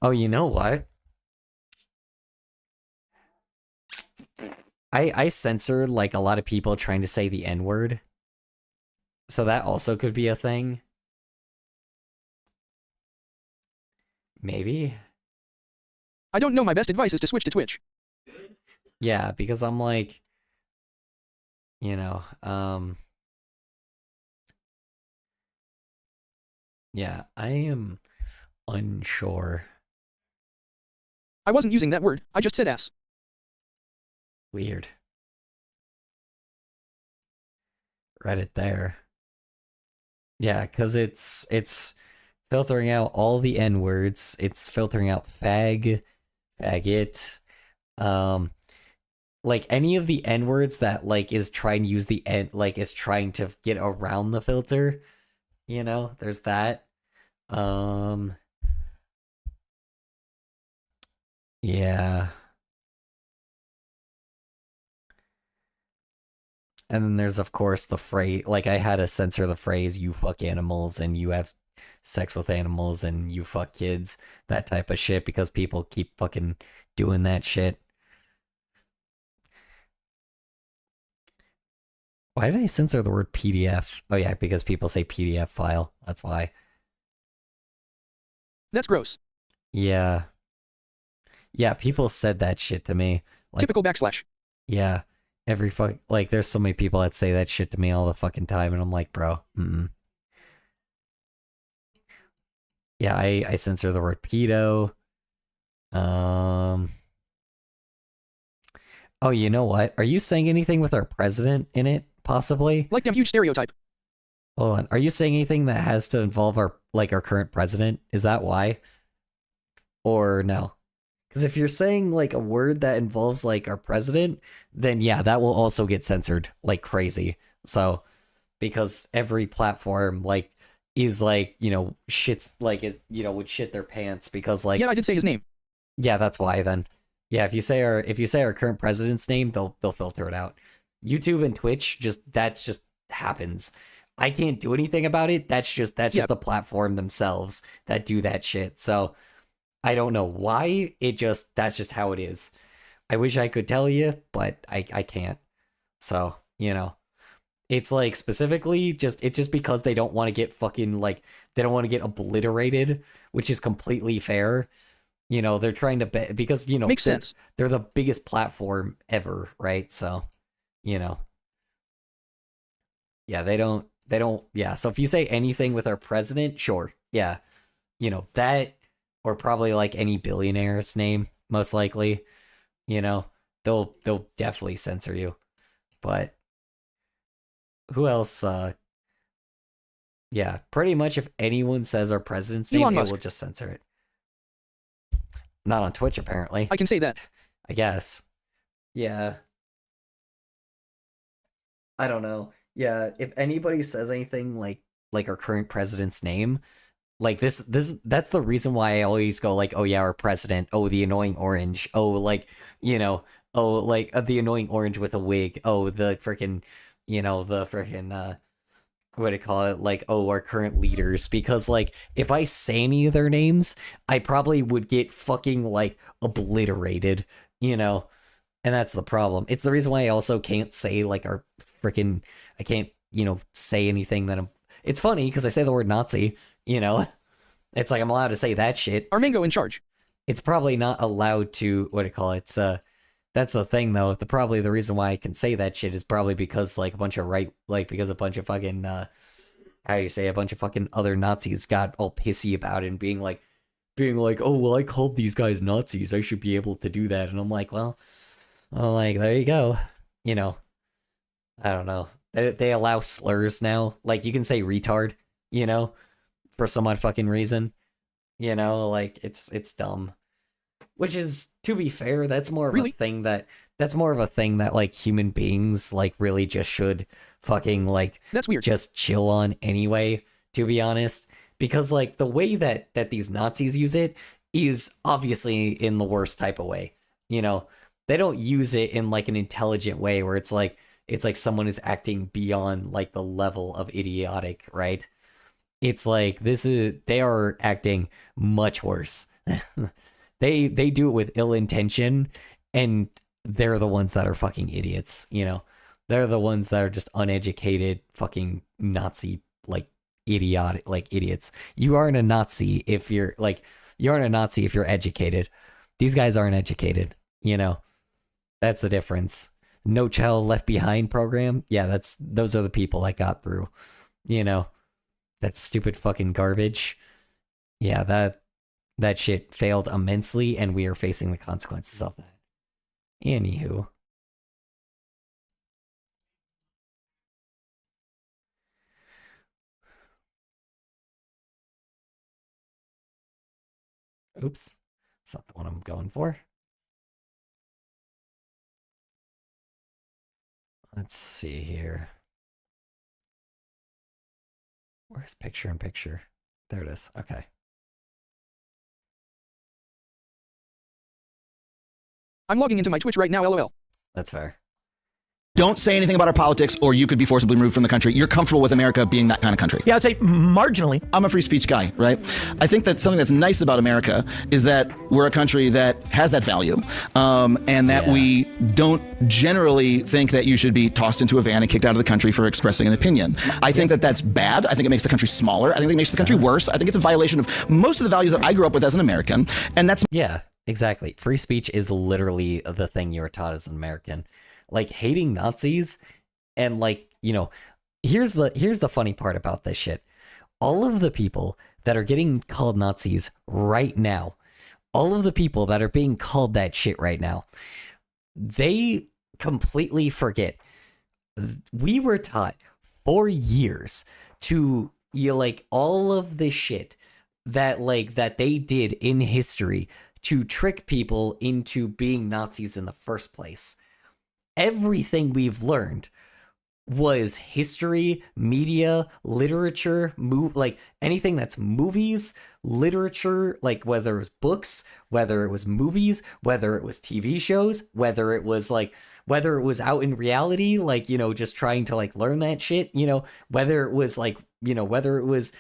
Oh, you know what? I censor like a lot of people trying to say the N-word. So that also could be a thing. Maybe. I don't know, my best advice is to switch to Twitch. Yeah, because I'm like, you know, yeah, I am unsure. I wasn't using that word, I just said ass. Weird. Reddit there. Yeah, because it's filtering out all the N-words. It's filtering out fag, faggot, like any of the N-words that like is trying to use the N, like is trying to get around the filter. You know, there's that. Yeah. And then there's, of course, the phrase, like, I had to censor the phrase, you fuck animals, and you have sex with animals, and you fuck kids, that type of shit, because people keep fucking doing that shit. Why did I censor the word PDF? Oh yeah, because people say PDF file, that's why. That's gross. Yeah. Yeah, people said that shit to me. Like, typical backslash. Yeah. Every fuck, like, there's so many people that say that shit to me all the fucking time, and I'm like, bro, Yeah, I censor the word pedo. Oh, you know what? Are you saying anything with our president in it, possibly? Like damn huge stereotype. Hold on. Are you saying anything that has to involve our current president? Is that why? Or no? Because if you're saying like a word that involves like our president, then yeah, that will also get censored like crazy. So, because every platform, like is like, shits like is would shit their pants because like Yeah, I did say his name. yeah, that's why then. Yeah, if you say our current president's name, they'll filter it out. YouTube and Twitch that's just happens. I can't do anything about it. That's just the platform themselves that do that shit. So I don't know why. That's just how it is. I wish I could tell you, but I can't. So, it's like specifically it's just because they don't want to get fucking like they don't want to get obliterated, which is completely fair. They're trying to because makes sense. They're the biggest platform ever, right? So, yeah, they don't yeah. So if you say anything with our president, sure, yeah, that or probably like any billionaire's name, most likely, they'll definitely censor you. But who else? Yeah, pretty much if anyone says our president's name, it will just censor it. Not on Twitch, apparently. I can say that. I guess. Yeah. I don't know. Yeah, if anybody says anything like our current president's name, like this that's the reason why I always go like, oh yeah, our president, oh the annoying orange, oh like, oh like the annoying orange with a wig, oh the freaking, the freaking what do you call it? Like, oh, our current leaders, because like if I say any of their names, I probably would get fucking like obliterated, and that's the problem. It's the reason why I also can't say like our freaking I can't, say anything that it's funny because I say the word Nazi, it's like I'm allowed to say that shit. Armingo in charge. It's probably not allowed to what do you call it? That's the thing though. Probably the reason why I can say that shit is probably because like because a bunch of fucking a bunch of fucking other Nazis got all pissy about it and being like, oh well, I called these guys Nazis, I should be able to do that, and I'm like, well, like there you go, I don't know. They allow slurs now, like you can say retard, for some odd fucking reason, like it's dumb. Which is, to be fair, that's more of a thing that like human beings like really just should fucking like that's weird. Just chill on anyway, to be honest. Because like the way that these Nazis use it is obviously in the worst type of way. They don't use it in like an intelligent way where it's like someone is acting beyond like the level of idiotic, right? It's like they are acting much worse. They do it with ill intention, and they're the ones that are fucking idiots, They're the ones that are just uneducated, fucking Nazi, like, idiotic, like, idiots. You aren't a Nazi if you're educated. These guys aren't educated, That's the difference. No Child Left Behind program, yeah, those are the people I got through, That stupid fucking garbage. Yeah, that shit failed immensely, and we are facing the consequences of that. Anywho. Oops. That's not the one I'm going for. Let's see here. Where's picture in picture? There it is. Okay. I'm logging into my Twitch right now, lol. That's fair. Don't say anything about our politics or you could be forcibly removed from the country. You're comfortable with America being that kind of country. Yeah, I'd say marginally. I'm a free speech guy, right? I think that something that's nice about America is that we're a country that has that value, and that we don't generally think that you should be tossed into a van and kicked out of the country for expressing an opinion. I think that that's bad. I think it makes the country smaller. I think it makes the country worse. I think it's a violation of most of the values that I grew up with as an American, and that's... Yeah, exactly. Free speech is literally the thing you were taught as an American. Like, hating Nazis, and like, here's the funny part about this shit. All of the people that are getting called Nazis right now, all of the people that are being called that shit right now, they completely forget. We were taught for years to, like, all of the shit that they did in history to trick people into being Nazis in the first place. Everything we've learned was history, media, literature, like anything that's movies, literature, like whether it was books, whether it was movies, whether it was TV shows, whether it was out in reality, like, you know, just trying to like learn that shit, you know, whether it was like, you know, whether it was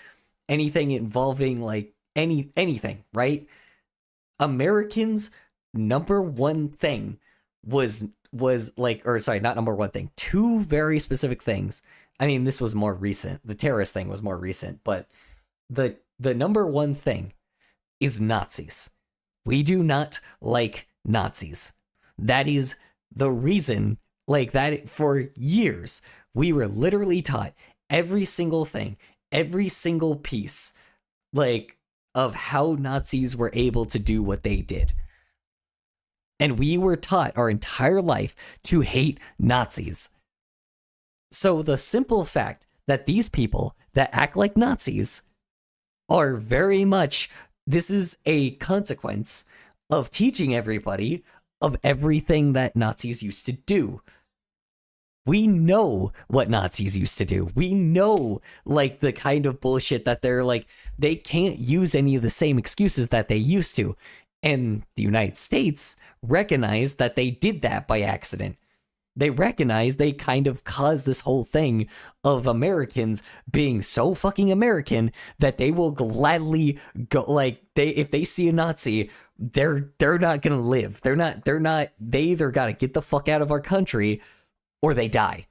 anything involving like anything, right? Americans' number one thing was like, or sorry, not number one thing, two very specific things. I mean, this was more recent. The terrorist thing was more recent, but the number one thing is Nazis. We do not like Nazis. That is the reason, like that for years, we were literally taught every single thing, every single piece, like of how Nazis were able to do what they did. And we were taught our entire life to hate Nazis. So the simple fact that these people that act like Nazis are very much, this is a consequence of teaching everybody of everything that Nazis used to do. We know what Nazis used to do. We know like the kind of bullshit that they're like, they can't use any of the same excuses that they used to. And the United States recognized that they did that by accident. They recognized they kind of caused this whole thing of Americans being so fucking American that they will gladly go, like, if they see a Nazi, they're not gonna live. They either gotta get the fuck out of our country or they die.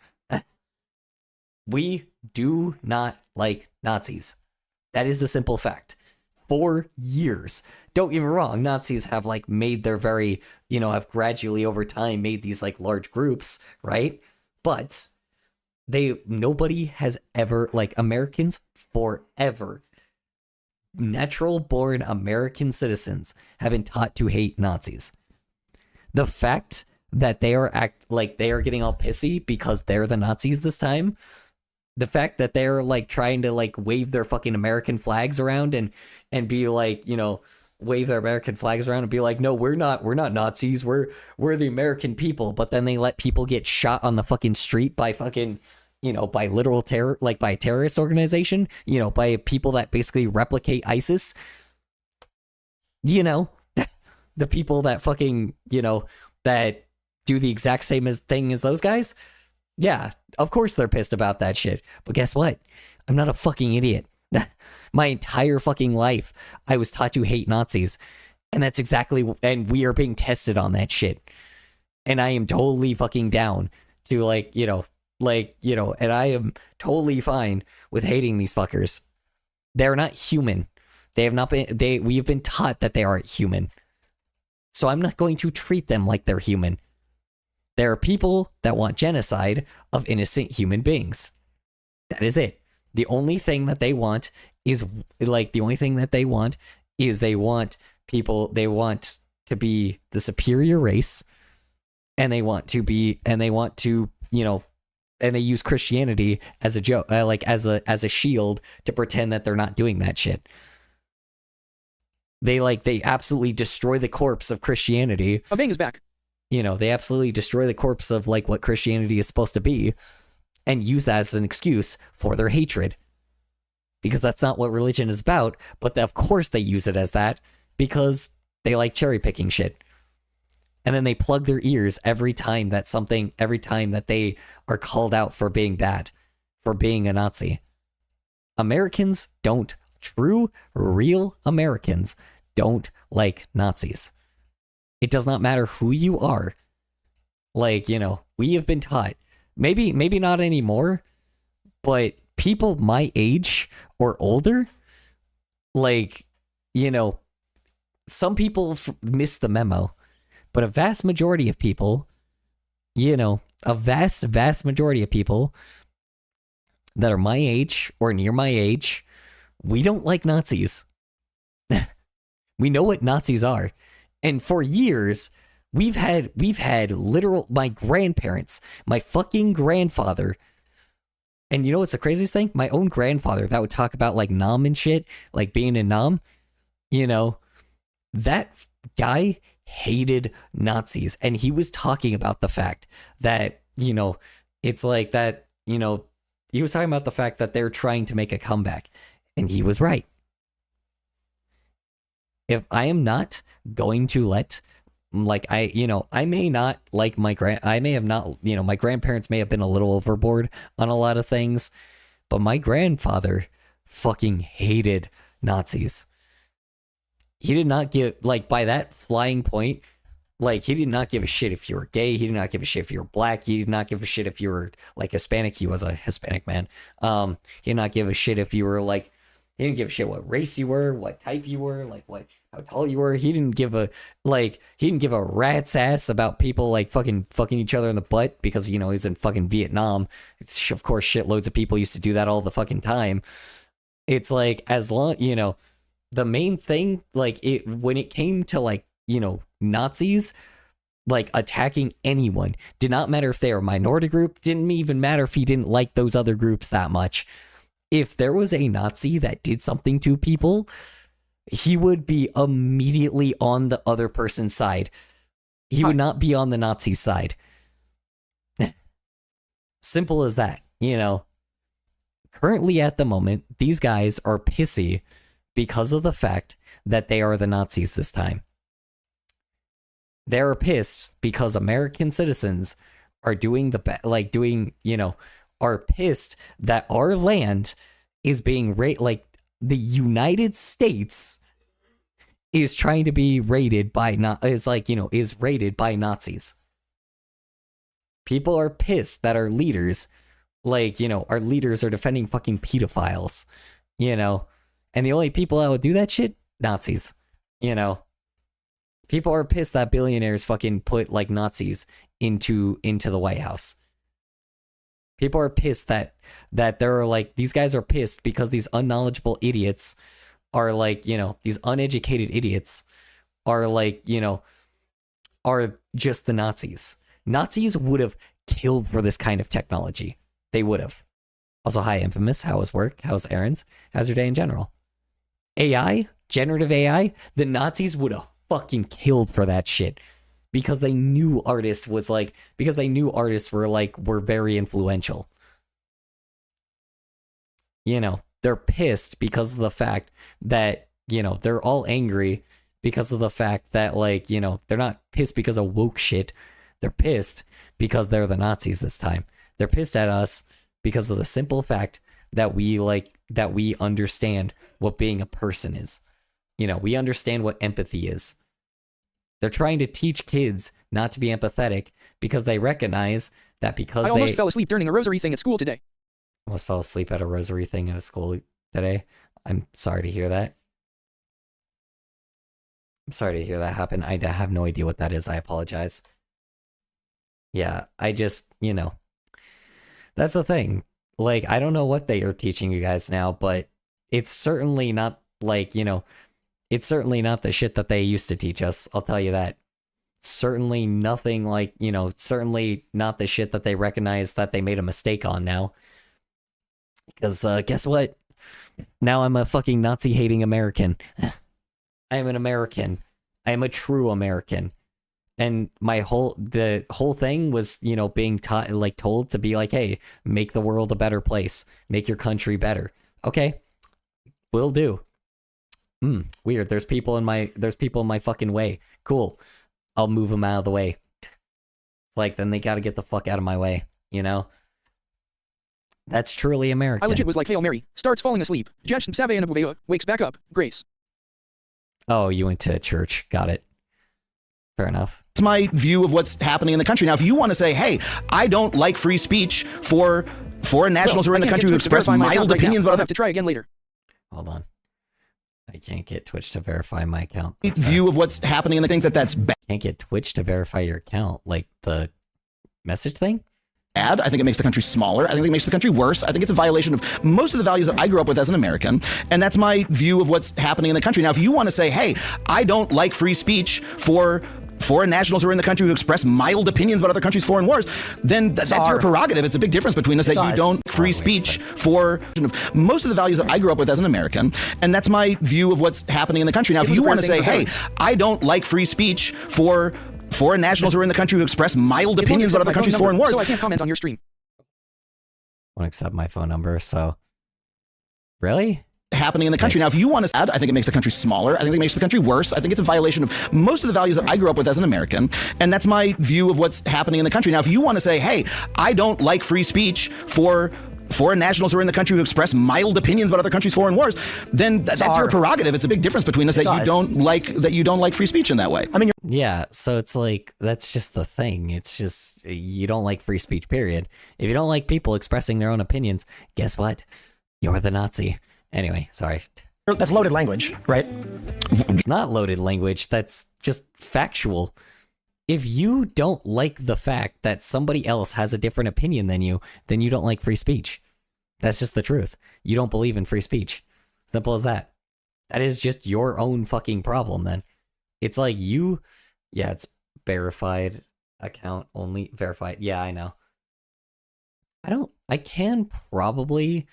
We do not like Nazis. That is the simple fact. For years. Don't get me wrong, Nazis have like made their very, you know, have gradually over time made these like large groups, right? But nobody has ever, like, Americans forever, natural born American citizens have been taught to hate Nazis. The fact that they are getting all pissy because they're the Nazis this time, the fact that they're like trying to like wave their fucking American flags around and be like, you know, wave their American flags around and be like, no, we're not Nazis, we're the American people. But then they let people get shot on the fucking street by fucking, you know, by literal terror, like by a terrorist organization, you know, by people that basically replicate ISIS. You know, the people that fucking, you know, that do the exact same thing as those guys. Yeah, of course they're pissed about that shit. But guess what? I'm not a fucking idiot. My entire fucking life, I was taught to hate Nazis. And that's exactly, and we are being tested on that shit. And I am totally fucking down to like, you know, and I am totally fine with hating these fuckers. They're not human. They have not been, we have been taught that they aren't human. So I'm not going to treat them like they're human. There are people that want genocide of innocent human beings. That is it. The only thing that they want is they want people, they want to be the superior race, and they want to, you know, and they use Christianity as a joke, like as a shield to pretend that they're not doing that shit. They absolutely destroy the corpse of Christianity. Oh, Bang is back. You know, they absolutely destroy the corpse of like what Christianity is supposed to be and use that as an excuse for their hatred. Because that's not what religion is about, but of course they use it as that because they like cherry picking shit. And then they plug their ears every time that they are called out for being bad, for being a Nazi. True, real Americans don't like Nazis. It does not matter who you are. Like, you know, we have been taught, maybe not anymore, but people my age or older, like, you know, some people miss the memo, but a vast majority of people, you know, a vast majority of people that are my age or near my age, we don't like Nazis. We know what Nazis are. And for years, we've had literal, my grandparents, my fucking grandfather. And you know what's the craziest thing? My own grandfather that would talk about like Nam and shit, like being in Nam, you know, that guy hated Nazis. And he was talking about the fact that, you know, it's like that he was talking about the fact that they're trying to make a comeback, and he was right. If I am not going to let, I may not like I may have not, my grandparents may have been a little overboard on a lot of things, but my grandfather fucking hated Nazis. He did not give, by that flying point, he did not give a shit if you were gay. He did not give a shit if you were black. He did not give a shit if you were, Hispanic. He was a Hispanic man. He did not give a shit if you were, he didn't give a shit what race you were, what type you were, how tall you were. He didn't give a, he didn't give a rat's ass about people, fucking each other in the butt because, he's in fucking Vietnam. Of course, shitloads of people used to do that all the fucking time. It's as long, the main thing, when it came to, Nazis, attacking anyone, did not matter if they were a minority group, didn't even matter if he didn't like those other groups that much. If there was a Nazi that did something to people, he would be immediately on the other person's side. He would not be on the Nazi side. Simple as that, Currently at the moment, these guys are pissy because of the fact that they are the Nazis this time. They're pissed because American citizens are doing are pissed that our land is being the United States is trying to be raided by is raided by Nazis. People are pissed that our leaders our leaders are defending fucking pedophiles, and the only people that would do that shit, Nazis, People are pissed that billionaires fucking put Nazis into the White House. People are pissed that there are these guys are pissed because these unknowledgeable idiots are these uneducated idiots are are just the Nazis. Nazis would have killed for this kind of technology. They would have. Also, hi Infamous, how was work? How's errands? How's your day in general? AI, generative AI, the Nazis would have fucking killed for that shit because they knew artists were very influential. They're pissed because of the fact that they're all angry because of the fact that they're not pissed because of woke shit. They're pissed because they're the Nazis this time. They're pissed at us because of the simple fact that we understand what being a person is. We understand what empathy is. They're trying to teach kids not to be empathetic because they recognize that I almost fell asleep during a rosary thing at school today. Almost fell asleep at a rosary thing at a school today. I'm sorry to hear that. I'm sorry to hear that happen. I have no idea what that is. I apologize. Yeah, I just, that's the thing. I don't know what they are teaching you guys now, but it's certainly not it's certainly not the shit that they used to teach us. I'll tell you that. Certainly nothing certainly not the shit that they recognize that they made a mistake on now. Because guess what? Now I'm a fucking Nazi-hating American. I am an American. I am a true American. And the whole thing was, being taught, told to be hey, make the world a better place. Make your country better. Okay. Will do. Weird. There's people in my fucking way. Cool. I'll move them out of the way. It's then they gotta get the fuck out of my way, That's truly American. I legit was Hail Mary, starts falling asleep. Judge Savannah wakes back up. Grace. Oh, you went to church. Got it. Fair enough. It's my view of what's happening in the country. Now, if you want to say, hey, I don't like free speech for foreign nationals who are in the country who express mild opinions about I'll have to try again later. Hold on. I can't get Twitch to verify my account. It's view of what's happening and I think that's bad. Can't get Twitch to verify your account, the message thing? I think it makes the country smaller. I think it makes the country worse. I think it's a violation of most of the values that I grew up with as an American. And that's my view of what's happening in the country. Now, if you want to say, hey, I don't like free speech for foreign nationals who are in the country who express mild opinions about other countries' foreign wars, then that's your prerogative. It's a big difference between us that you don't free speech for most of the values that I grew up with as an American. And that's my view of what's happening in the country. Now, if you want to say, hey, I don't like free speech for foreign nationals who are in the country who express mild opinions about other countries' foreign wars. So I can't comment on your stream. won't accept my phone number. So, really? Happening in the country. Now, if you want to add, I think it makes the country smaller. I think it makes the country worse. I think it's a violation of most of the values that I grew up with as an American. And that's my view of what's happening in the country. Now, if you want to say, hey, I don't like free speech for foreign nationals who are in the country who express mild opinions about other countries' foreign wars, then that's your prerogative. It's a big difference between us that you don't like free speech in that way. I mean, yeah, so it's like, that's just the thing. It's just, you don't like free speech, period. If you don't like people expressing their own opinions, guess what? You're the Nazi. Anyway, sorry. That's loaded language, right? It's not loaded language. That's just factual. If you don't like the fact that somebody else has a different opinion than you, then you don't like free speech. That's just the truth. You don't believe in free speech. Simple as that. That is just your own fucking problem then. It's like yeah, it's verified account only. Verified. Yeah, I know. I can probably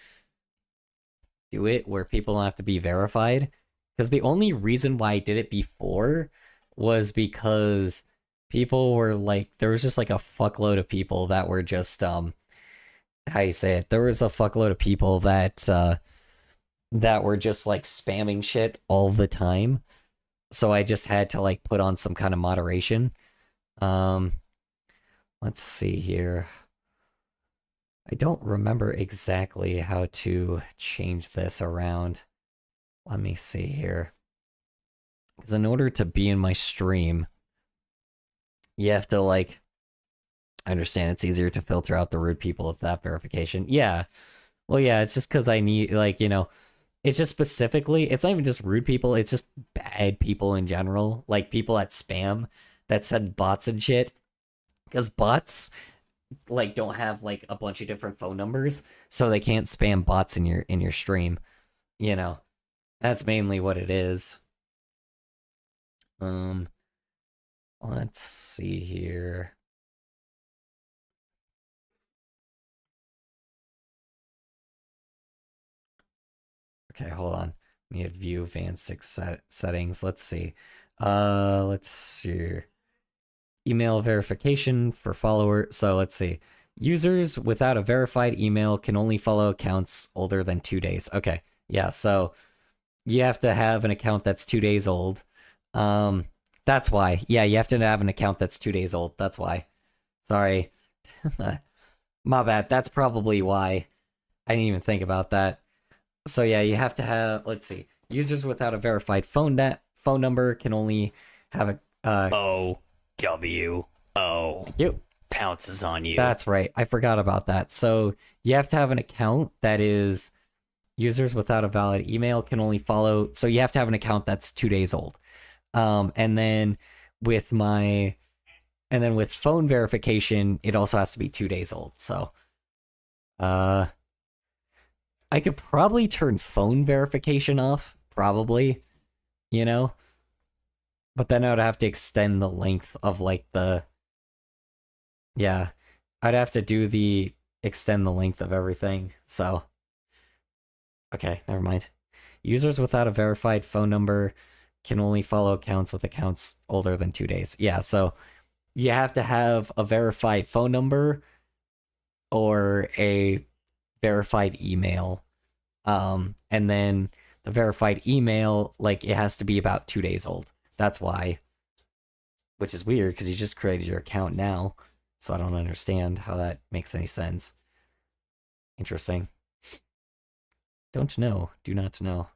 do it where people don't have to be verified, because the only reason why I did it before was because people were like, there was just like a fuckload of people that were just how you say it, there was a fuckload of people that were just like spamming shit all the time, so I just had to like put on some kind of moderation. Let's see here. I don't remember exactly how to change this around. Let me see here. Because in order to be in my stream, you have to, like, I understand it's easier to filter out the rude people with that verification. Yeah. Well, yeah, it's just because I need, like, you know, it's just specifically, it's not even just rude people, it's just bad people in general. Like, people that spam, that send bots and shit. Because bots, like, don't have like a bunch of different phone numbers, so they can't spam bots in your stream. You know, that's mainly what it is. Let's see here. Okay, hold on. Let me hit view advanced 6 settings. Let's see. Let's see. Email verification for follower. So let's see. Users without a verified email can only follow accounts older than 2 days. Okay. Yeah, so you have to have an account that's 2 days old. That's why. Yeah, you have to have an account that's 2 days old. That's why. Sorry. My bad. That's probably why. I didn't even think about that. So yeah, you have to have, let's see. Users without a verified phone number can only have a OWO. You Pounces on you. That's right. I forgot about that. So you have to have an account that is users without a valid email can only follow. So you have to have an account that's 2 days old. And then with phone verification, it also has to be 2 days old. So, I could probably turn phone verification off, probably, you know, but then I would have to extend the length of like yeah, I'd have to extend the length of everything. So, okay, never mind. Users without a verified phone number can only follow accounts with accounts older than 2 days. Yeah, so you have to have a verified phone number or a verified email. And then the verified email, like, it has to be about 2 days old. That's why. Which is weird, because you just created your account now. So I don't understand how that makes any sense. Interesting. Don't know. Do not know.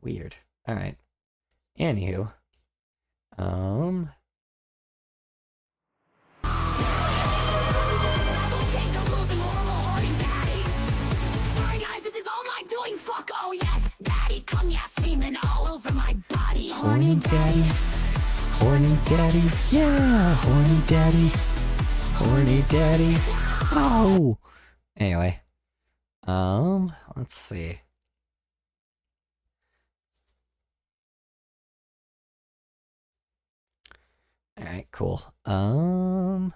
Weird. Alright. Anywho. Sorry guys, this is all my doing. Fuck, oh yes, daddy, come yeah, semen all over my body. Horny daddy. Horny daddy. Yeah, horny daddy. Horny daddy. Oh. Anyway. Let's see. Alright, cool. Yeah,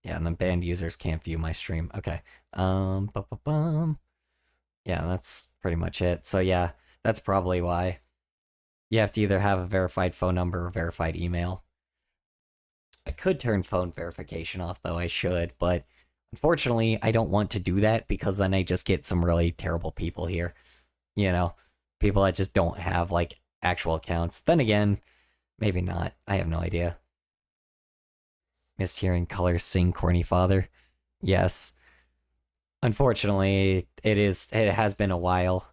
and then banned users can't view my stream. Okay. Yeah, that's pretty much it. So yeah, that's probably why. You have to either have a verified phone number or verified email. I could turn phone verification off, though I should, but unfortunately, I don't want to do that because then I just get some really terrible people here. You know, people that just don't have, like, actual accounts. Then again, maybe not. I have no idea. Missed hearing Color sing Corny Father. Yes. Unfortunately, it has been a while.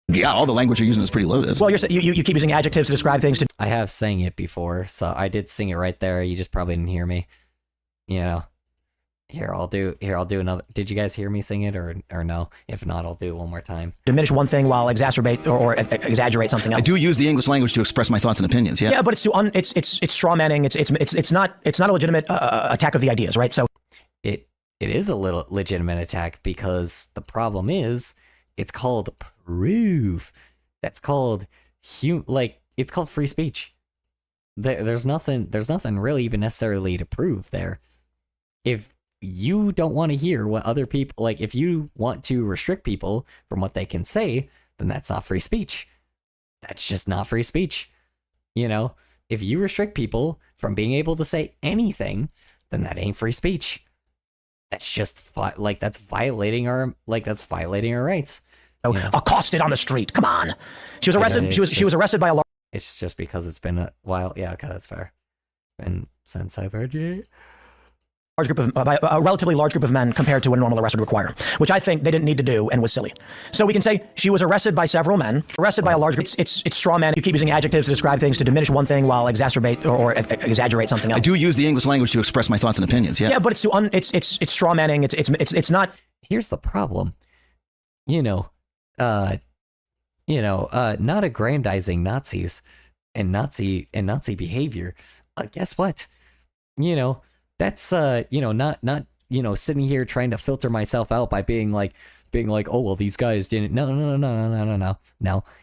Yeah, all the language you're using is pretty loaded. Well, you keep using adjectives to describe things. I have sang it before, so I did sing it right there. You just probably didn't hear me. You know. Here, I'll do another. Did you guys hear me sing it or no? If not, I'll do it one more time. Diminish one thing while exacerbate or exaggerate something else. I do use the English language to express my thoughts and opinions. Yeah. Yeah, but it's straw manning. It's not a legitimate attack of the ideas, right? So it is a little legitimate attack because the problem is it's called proof. That's called it's called free speech. There's nothing really even necessarily to prove there. If you don't want to hear what other people, like if you want to restrict people from what they can say, then that's not free speech. That's just not free speech. You know, if you restrict people from being able to say anything, then that ain't free speech. That's just that's violating our rights. You know? Accosted on the street. Come on. She was arrested. She was arrested by a. It's just because it's been a while. Yeah, okay, that's fair. And since I've heard you. By a relatively large group of men compared to what a normal arrest would require, which I think they didn't need to do and was silly. So we can say she was arrested by several men, arrested by a large group. It's straw man. You keep using adjectives to describe things to diminish one thing while exacerbate or exaggerate something else. I do use the English language to express my thoughts and opinions. Yeah. Yeah, but it's straw manning. It's not. Here's the problem. Not aggrandizing Nazis and Nazi behavior. Guess what? That's not sitting here trying to filter myself out by being like, oh well, these guys didn't. No.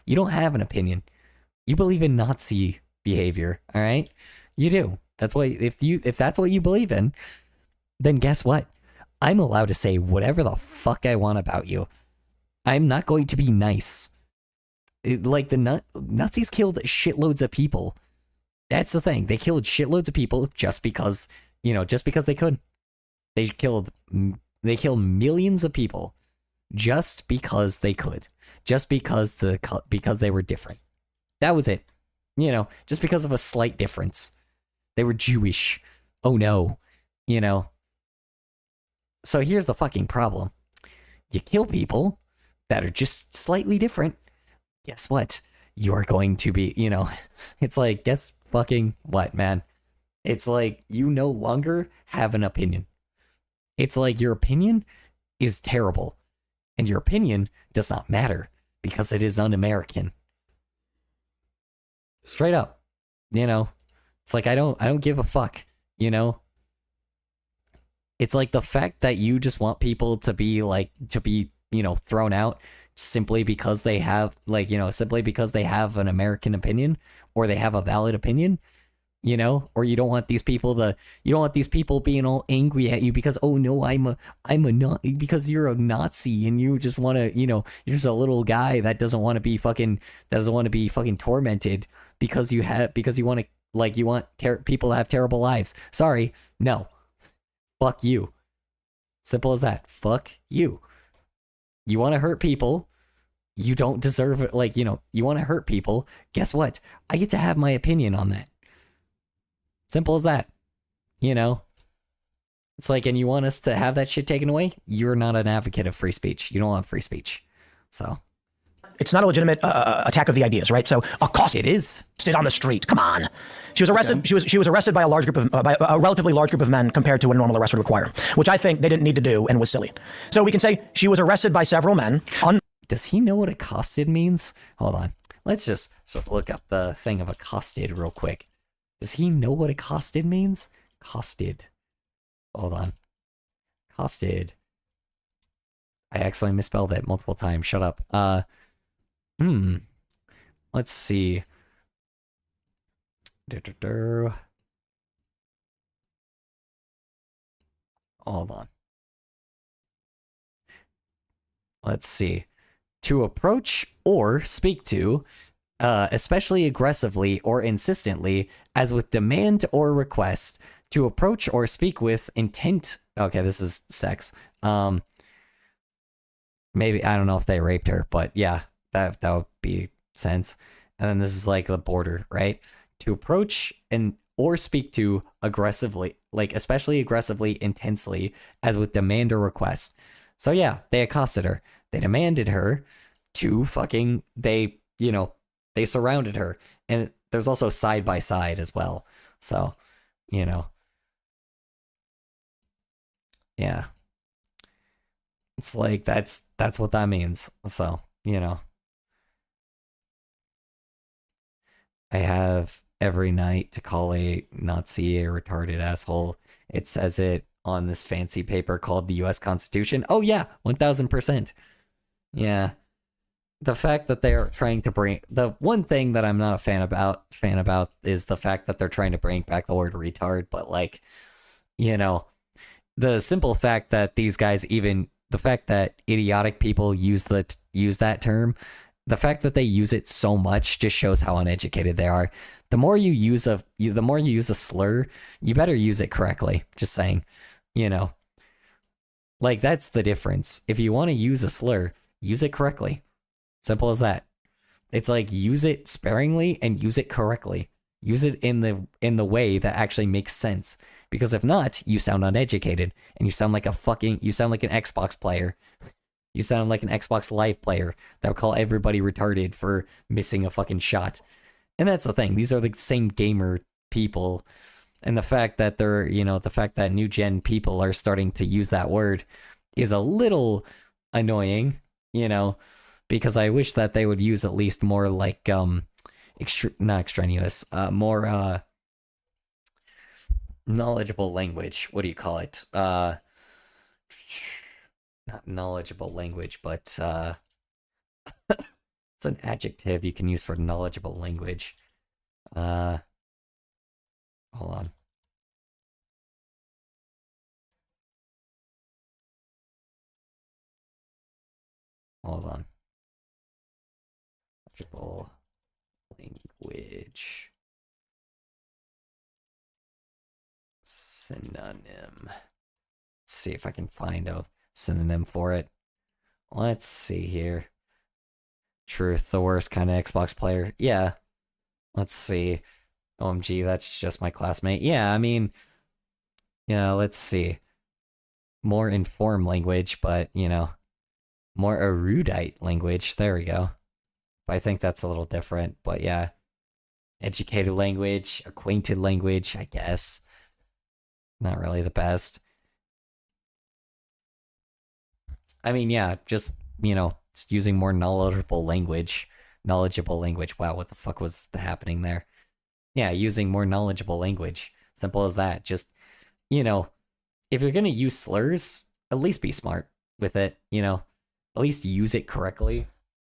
You don't have an opinion. You believe in Nazi behavior, all right? You do. That's why if that's what you believe in, then guess what? I'm allowed to say whatever the fuck I want about you. I'm not going to be nice. The Nazis killed shitloads of people. That's the thing. They killed shitloads of people just because they could. They killed millions of people just because they could. Just because they were different. That was it. Just because of a slight difference. They were Jewish. Oh no. So here's the fucking problem. You kill people that are just slightly different. Guess what? You're going to be, it's like, guess fucking what, man? It's like you no longer have an opinion. It's like your opinion is terrible. And your opinion does not matter because it is un-American. Straight up. It's like I don't give a fuck, It's like the fact that you just want people to be thrown out simply because they have an American opinion or they have a valid opinion, or you don't want these people being all angry at you because, oh no, because you're a Nazi and you just want to, you're just a little guy that doesn't want to be fucking tormented because you want people to have terrible lives. Sorry. No. Fuck you. Simple as that. Fuck you. You want to hurt people. You don't deserve it. You want to hurt people. Guess what? I get to have my opinion on that. Simple as that. It's like, and you want us to have that shit taken away? You're not an advocate of free speech. You don't want free speech. So. It's not a legitimate attack of the ideas, right? So accosted. It is. On the street. Come on. She was arrested. Okay. She was arrested by a relatively large group of men compared to what a normal arrest would require, which I think they didn't need to do and was silly. So we can say she was arrested by several men. Does he know what accosted means? Hold on. Let's just look up the thing of accosted real quick. Does he know what accosted means? Accosted. Hold on. Accosted. I accidentally misspelled it multiple times. Shut up. Let's see. Hold on. let's see. To approach or speak to, especially aggressively or insistently, as with demand or request. To approach or speak with intent. Okay, this is sex. Maybe, I don't know if they raped her, but yeah, that would be sense. And then this is like the border, right? To approach and or speak to aggressively, like especially aggressively, intensely, as with demand or request. So yeah, they accosted her. They demanded her to fucking, they surrounded her. And there's also side by side as well. So, yeah. It's like, that's what that means. So, I have every night to call a Nazi a retarded asshole. It says it on this fancy paper called the US Constitution. Oh yeah, 1000%. Yeah. The fact that they are trying to bring, the one thing that I'm not a fan about is the fact that they're trying to bring back the word retard, but like, the simple fact that these guys the fact that idiotic people use that term, the fact that they use it so much just shows how uneducated they are. The more you use a slur, you better use it correctly. Just saying, like that's the difference. If you want to use a slur, use it correctly. Simple as that. It's like use it sparingly and use it correctly. Use it in the way that actually makes sense. Because if not, you sound uneducated and you sound like an Xbox player. You sound like an Xbox Live player that would call everybody retarded for missing a fucking shot. And that's the thing. These are the same gamer people. And the fact that the fact that new gen people are starting to use that word is a little annoying, because I wish that they would use at least more like, not extraneous, more, knowledgeable language. What do you call it? Not knowledgeable language, but it's an adjective you can use for knowledgeable language. Hold on. Knowledgeable language. Synonym. Let's see if I can find a synonym for it. Let's see here. Truth, the worst kind of Xbox player. Yeah. Let's see. OMG, that's just my classmate. Yeah, I mean, let's see. More informed language, but, more erudite language. There we go. But I think that's a little different, but yeah. Educated language, acquainted language, I guess. Not really the best. I mean, yeah, just using more knowledgeable language. Wow, what the fuck was happening there? Yeah, using more knowledgeable language. Simple as that. Just, if you're gonna use slurs, at least be smart with it, At least use it correctly.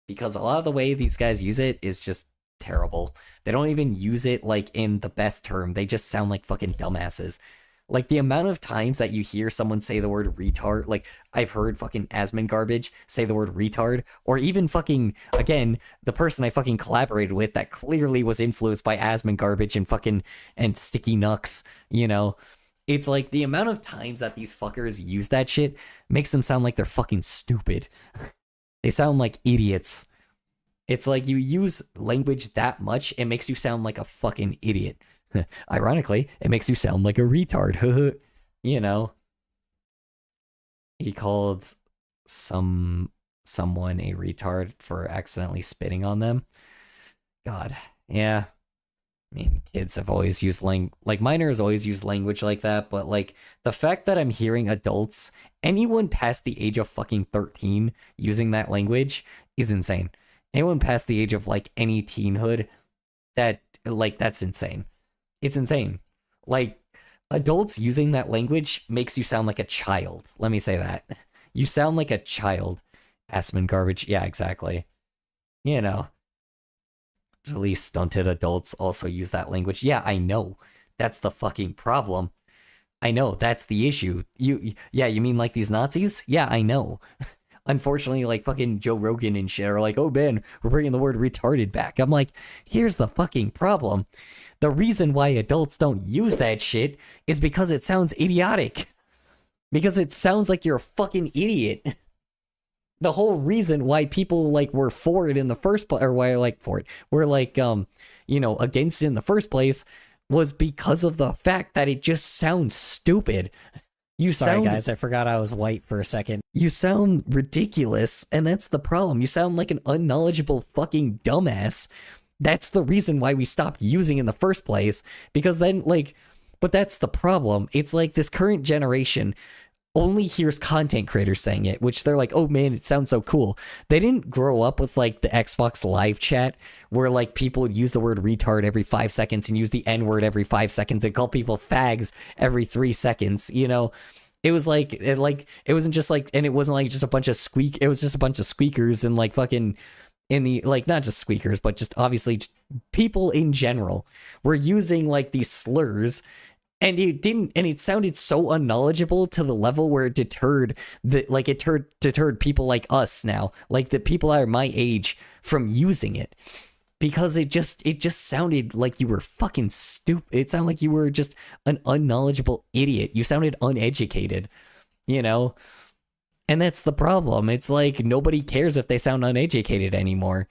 Because a lot of the way these guys use it is just terrible. They don't even use it like in the best term. They just sound like fucking dumbasses. Like, the amount of times that you hear someone say the word retard, like, I've heard fucking Asmon Garbage say the word retard, or even fucking, again, the person I fucking collaborated with that clearly was influenced by Asmon Garbage and Sticky Nux, It's like, the amount of times that these fuckers use that shit makes them sound like they're fucking stupid. They sound like idiots. It's like, you use language that much, it makes you sound like a fucking idiot. Ironically, it makes you sound like a retard. He called someone a retard for accidentally spitting on them. God, yeah. I mean, kids have always used minors always use language like that, but like the fact that I'm hearing adults, anyone past the age of fucking 13 using that language is insane. Anyone past the age of like any teenhood, that's insane. It's insane. Like, adults using that language makes you sound like a child. Let me say that. You sound like a child. Asmon Garbage. Yeah, exactly. At least stunted adults also use that language. Yeah, I know. That's the fucking problem. I know, that's the issue. You mean like these Nazis? Yeah, I know. unfortunately, like fucking Joe Rogan and shit are like, oh man, we're bringing the word retarded back. I'm like, here's the fucking problem. The reason why adults don't use that shit is because it sounds idiotic. Because it sounds like you're a fucking idiot. The whole reason why people like were for it in the first place, or why like for it, were like against it in the first place, was because of the fact that it just sounds stupid. Sorry, guys, I forgot I was white for a second. You sound ridiculous, and that's the problem. You sound like an unknowledgeable fucking dumbass. That's the reason why we stopped using it in the first place, because then, like, but that's the problem. It's like this current generation only hears content creators saying it, which they're like, oh man, it sounds so cool. They didn't grow up with like the Xbox live chat where like people would use the word retard every 5 seconds and use the N-word every 5 seconds and call people fags every 3 seconds, you know? It was like, it wasn't just like, and it wasn't like just a bunch of it was just a bunch of squeakers and like fucking in the, like, not just squeakers, but just obviously just people in general were using like these slurs. And it sounded so unknowledgeable to the level where it deterred people like us now, like the people that are my age, from using it, because it just sounded like you were fucking stupid. It sounded like you were just an unknowledgeable idiot. You sounded uneducated, you know? And that's the problem. It's like nobody cares if they sound uneducated anymore.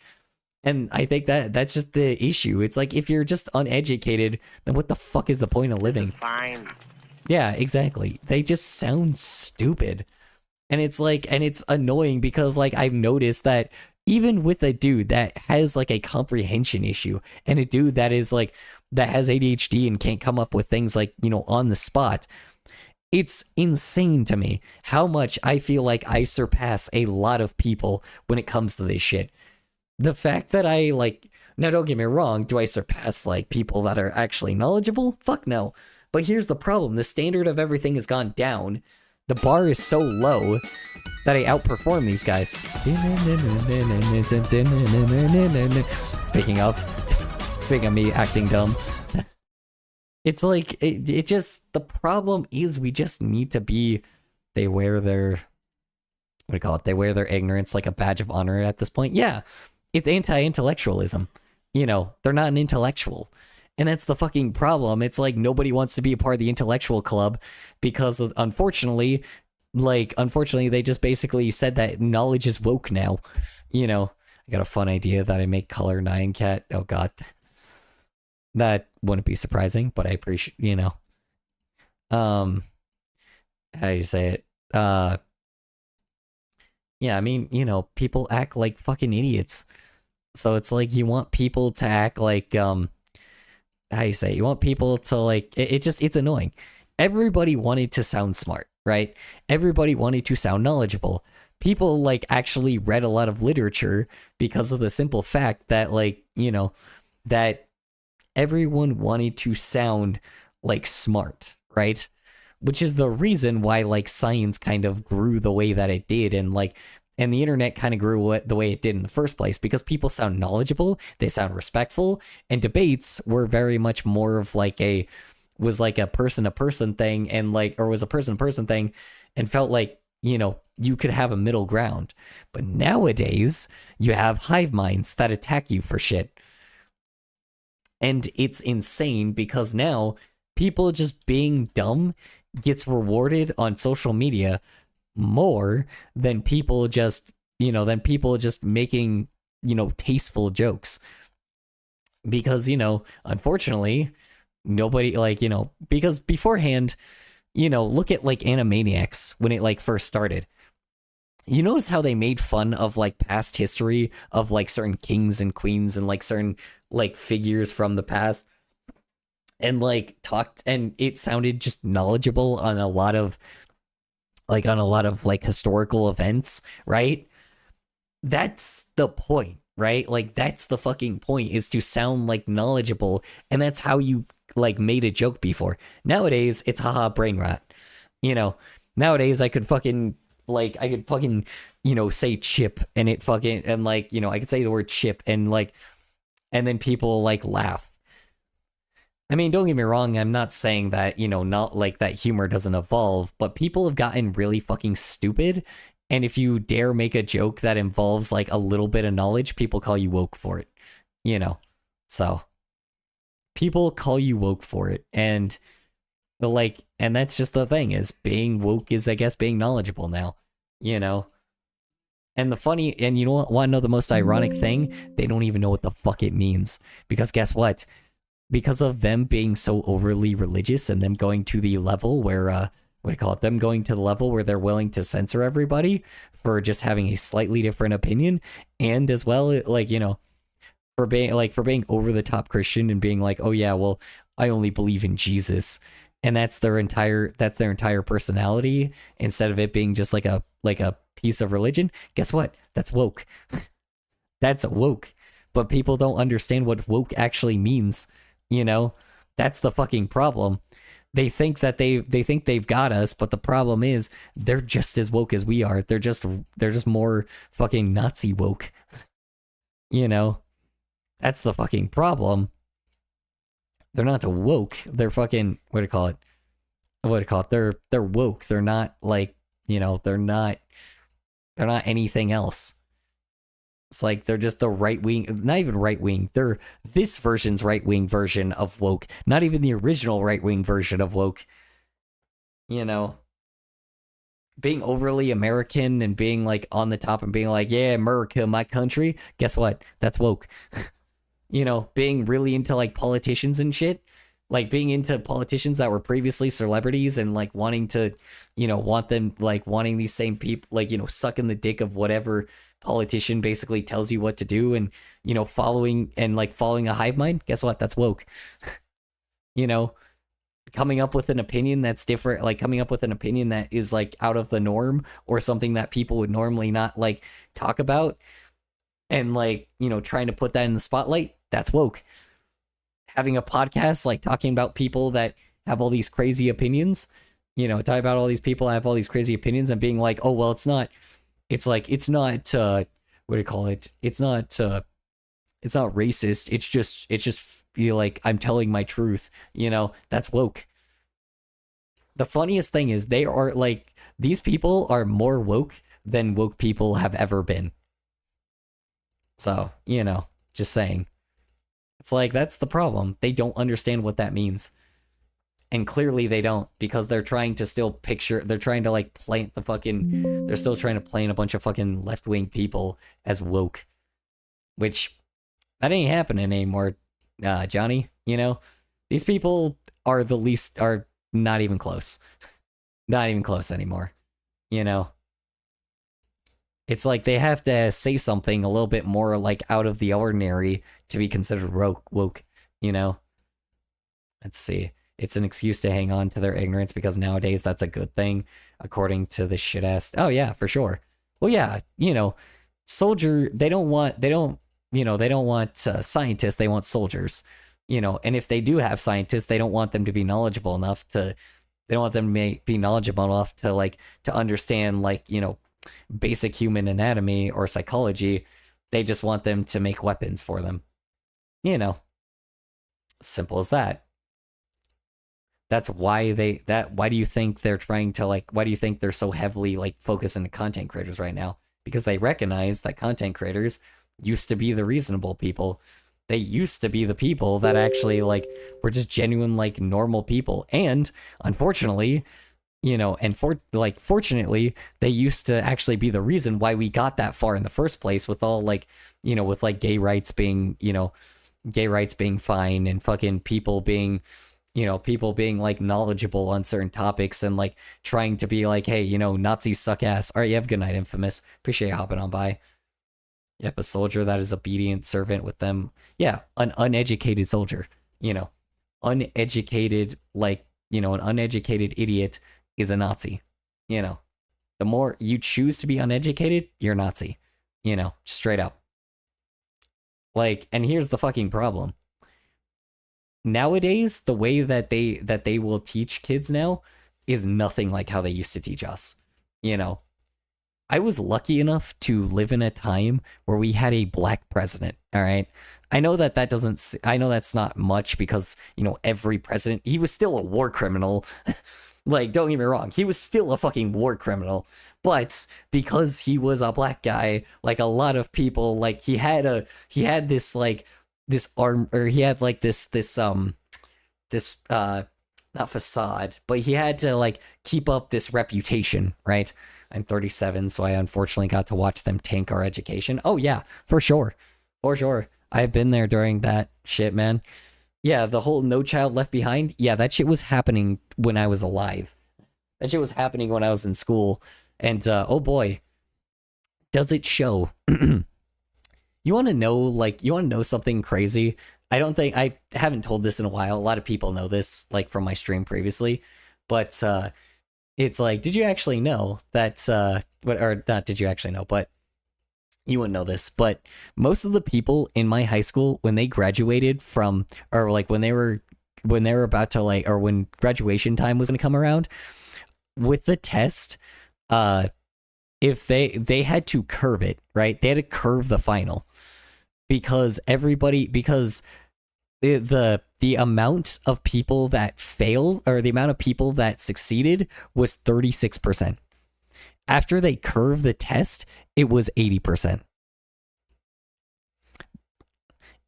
And I think that's just the issue. It's like, if you're just uneducated, then what the fuck is the point of living? Fine. Yeah, exactly. They just sound stupid. And it's like, and it's annoying because like I've noticed that even with a dude that has like a comprehension issue and a dude that is like, that has ADHD and can't come up with things like, you know, on the spot, it's insane to me how much I feel like I surpass a lot of people when it comes to this shit. The fact that I like, now don't get me wrong, do I surpass like people that are actually knowledgeable? Fuck no. But here's the problem. The standard of everything has gone down. The bar is so low that I outperform these guys. Speaking of me acting dumb. It's like, it just, the problem is we just need to be, they wear their, what do you call it? They wear their ignorance like a badge of honor at this point. Yeah. It's anti-intellectualism. You know, they're not an intellectual. And that's the fucking problem. It's like nobody wants to be a part of the intellectual club because of, unfortunately, they just basically said that knowledge is woke now. You know, I got a fun idea that I make color 9 cat. Oh god. That wouldn't be surprising, but I appreciate, you know. How do you say it? Yeah, I mean, you know, people act like fucking idiots. So it's like you want people to act like, how do you say it? You want people to like, it's annoying. Everybody wanted to sound smart, right? Everybody wanted to sound knowledgeable. People like actually read a lot of literature because of the simple fact that like, you know, that everyone wanted to sound like smart, right? Which is the reason why like science kind of grew the way that it did, and like, and the internet kind of grew the way it did in the first place, because people sound knowledgeable, they sound respectful, and debates were very much more of like was like a person-to-person thing, and like, or was a person-to-person thing, and felt like, you know, you could have a middle ground. But nowadays, you have hive minds that attack you for shit. And it's insane because now people just being dumb gets rewarded on social media more than people just, you know, making, you know, tasteful jokes. Because, you know, unfortunately, nobody, like, you know, because beforehand, you know, look at like Animaniacs when it like first started. You notice how they made fun of like past history of like certain kings and queens and like certain like figures from the past, and like talked, and it sounded just knowledgeable on a lot of like historical events, right? That's the point, right? Like that's the fucking point, is to sound like knowledgeable, and that's how you like made a joke before. Nowadays it's haha brain rot. You know, nowadays I could fucking, you know, say chip, and it fucking, and like, you know, I could say the word chip and like, and then people like laugh. I mean, don't get me wrong, I'm not saying that, you know, not like that humor doesn't evolve, but people have gotten really fucking stupid And if you dare make a joke that involves like a little bit of knowledge, people call you woke for it. You know, so people call you woke for it. And like, and that's just the thing, is being woke is, I guess, being knowledgeable now, you know. And the funny, and you know what, want to know the most ironic thing? They don't even know what the fuck it means. Because guess what? Because of them being so overly religious and them going to the level where, what do you call it? Them going to the level where they're willing to censor everybody for just having a slightly different opinion. And as well, like, you know, for being over the top Christian and being like, oh yeah, well, I only believe in Jesus. And that's their entire personality, instead of it being just like a piece of religion. Guess what? That's woke. That's woke. But people don't understand what woke actually means. You know, that's the fucking problem. They think that they think they've got us, but the problem is they're just as woke as we are. They're just more fucking Nazi woke. You know, that's the fucking problem. They're not woke. They're fucking, what do you call it? They're woke. They're not like, you know, they're not anything else. It's like they're just the right wing, not even right wing. They're this version's right wing version of woke, not even the original right wing version of woke. You know, being overly American and being like on the top and being like, yeah, America, my country. Guess what? That's woke. You know, being really into like politicians and shit, like being into politicians that were previously celebrities and like wanting to, you know, wanting these same people, like, you know, sucking the dick of whatever politician basically tells you what to do, and, you know, following a hive mind. Guess what? That's woke. You know, coming up with an opinion that's different, like coming up with an opinion that is like out of the norm or something that people would normally not like talk about, and like, you know, trying to put that in the spotlight. That's woke. Having a podcast, like talking about people that have all these crazy opinions, you know, talking about all these people that have all these crazy opinions and being like, oh, well, it's not, what do you call it? It's not racist. It's just feel like I'm telling my truth, you know, that's woke. The funniest thing is they are like, these people are more woke than woke people have ever been. So, you know, just saying. It's like, that's the problem. They don't understand what that means. And clearly they don't, because they're trying to still they're trying to like plant they're still trying to plant a bunch of fucking left-wing people as woke. Which, that ain't happening anymore, Johnny, you know? These people are not even close. Not even close anymore, you know? It's like they have to say something a little bit more like out of the ordinary to be considered woke, you know? Let's see. It's an excuse to hang on to their ignorance because nowadays that's a good thing, according to the shit ass. Oh yeah, for sure. Well, yeah, you know, they don't want scientists, they want soldiers, you know, and if they do have scientists, they don't want them to be knowledgeable enough to like, to understand, like, you know, basic human anatomy or psychology. They just want them to make weapons for them, you know. Simple as that. That's why why do you think they're trying to like, why do you think they're so heavily like focused into content creators right now? Because they recognize that content creators used to be the reasonable people. They used to be the people that actually like were just genuine, like, normal people. And unfortunately, you know, and fortunately, they used to actually be the reason why we got that far in the first place, with all like, you know, with like gay rights being fine, and fucking people being like knowledgeable on certain topics, and like trying to be like, hey, you know, Nazis suck ass. All right, you have a good night, Infamous. Appreciate you hopping on by. Yep, a soldier that is obedient servant with them. Yeah, an uneducated soldier, you know, uneducated, like, you know, an uneducated idiot is a Nazi, you know. The more you choose to be uneducated, you're a Nazi, you know, straight up. Like, and here's the fucking problem. Nowadays, the way that they will teach kids now is nothing like how they used to teach us, you know. I was lucky enough to live in a time where we had a black president, all right? I know that's not much because, you know, every president, he was still a war criminal, Like, don't get me wrong, he was still a fucking war criminal. But because he was a black guy, like a lot of people, like he had this like this arm, or he had like this not facade, but he had to like keep up this reputation, right? I'm 37, so I unfortunately got to watch them tank our education. Oh yeah, for sure. For sure. I've been there during that shit, man. Yeah, the whole No Child Left Behind, yeah, that shit was happening when I was alive. That shit was happening when I was in school. And oh boy, does it show. You want to know something crazy? I haven't told this in a while. A lot of people know this, like from my stream previously, but it's like, did you actually know that, or not did you actually know, but you wouldn't know this, but most of the people in my high school, when they graduated from, or like when they were about to like, or when graduation time was going to come around, with the test, if they had to curve it, right? They had to curve the final because the amount of people that failed, or the amount of people that succeeded, was 36%. After they curved the test, it was 80%.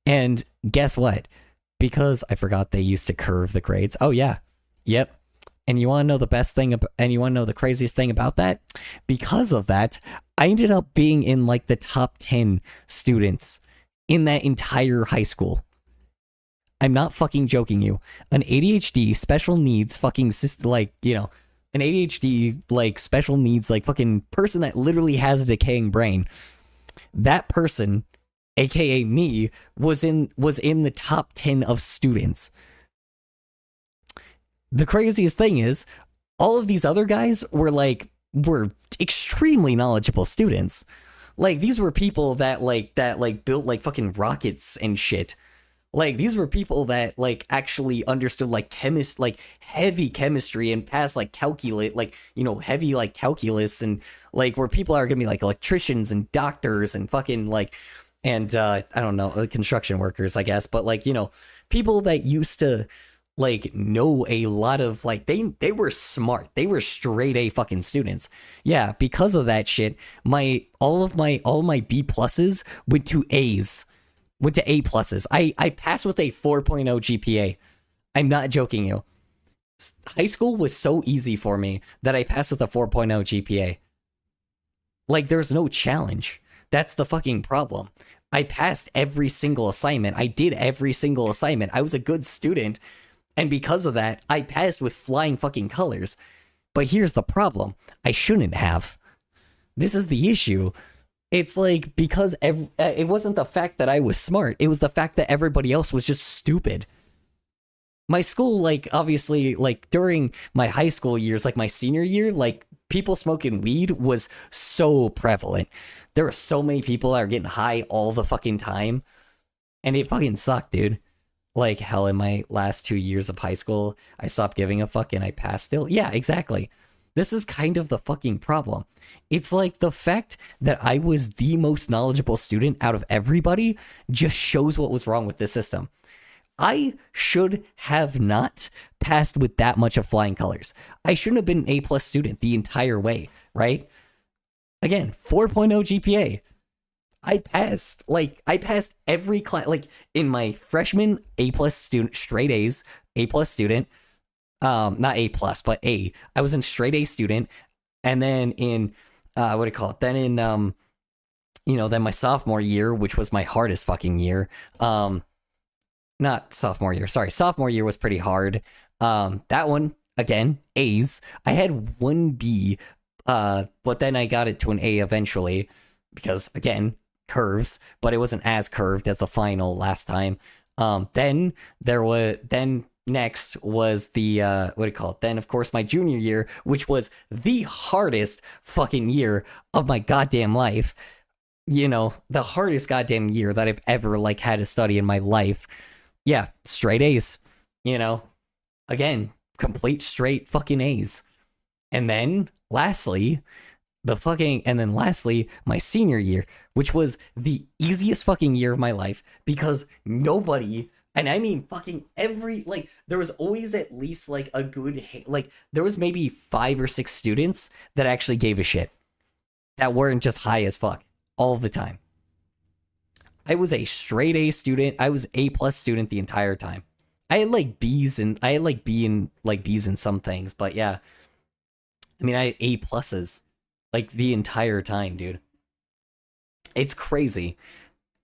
And guess what? Because I forgot they used to curve the grades. Oh yeah. Yep. And you want to know the best thing, and you want to know the craziest thing about that? Because of that, I ended up being in like the top 10 students in that entire high school. I'm not fucking joking you. An ADHD special needs fucking like, you know, an ADHD like special needs like fucking person that literally has a decaying brain. That person, aka me, was in the top 10 of students. The craziest thing is, all of these other guys were extremely knowledgeable students. Like, these were people that built like fucking rockets and shit. Like, these were people that like actually understood like heavy chemistry and passed like calculate, like, you know, heavy like calculus, and like where people are gonna be like electricians and doctors and fucking like, and I don't know, construction workers, I guess, but like, you know, people that used to like know a lot of like, they were smart. They were straight A fucking students. Yeah, because of that shit, all of my B pluses went to A's. Went to A pluses. I passed with a 4.0 GPA. I'm not joking you. High school was so easy for me that I passed with a 4.0 GPA. Like, there's no challenge. That's the fucking problem. I passed every single assignment. I did every single assignment. I was a good student. And because of that, I passed with flying fucking colors. But here's the problem. I shouldn't have. This is the issue. It's like, because it wasn't the fact that I was smart. It was the fact that everybody else was just stupid. My school, like, obviously, like, during my high school years, like, my senior year, like, people smoking weed was so prevalent. There were so many people that are getting high all the fucking time. And it fucking sucked, dude. Like, hell, in my last 2 years of high school, I stopped giving a fuck and I passed still. Yeah, exactly. This is kind of the fucking problem. It's like the fact that I was the most knowledgeable student out of everybody just shows what was wrong with this system. I should have not passed with that much of flying colors. I shouldn't have been an A+ student the entire way, right? Again, 4.0 GPA. I passed every class, like in my freshman A+ student, straight A's, A+ student, not A+, but A. I was in straight A student, and then in, what do you call it? Then in, then my sophomore year, which was my hardest fucking year, not sophomore year, sorry, sophomore year was pretty hard. That one, again, A's. I had one B, but then I got it to an A eventually, because, again, curves, but it wasn't as curved as the final last time. Then next was the, what do you call it? Then, of course, my junior year, which was the hardest fucking year of my goddamn life. You know, the hardest goddamn year that I've ever, like, had to study in my life. Yeah, straight A's, you know? Again, complete straight fucking A's. And then, lastly, my senior year, which was the easiest fucking year of my life, because nobody And I mean fucking every, like, there was always at least like a good, like, there was maybe 5 or 6 students that actually gave a shit, that weren't just high as fuck all the time. I was a straight A student. I was A+ student the entire time. I had like B's and I had like B's in some things, but yeah. I mean, I had A+ like the entire time, dude. It's crazy.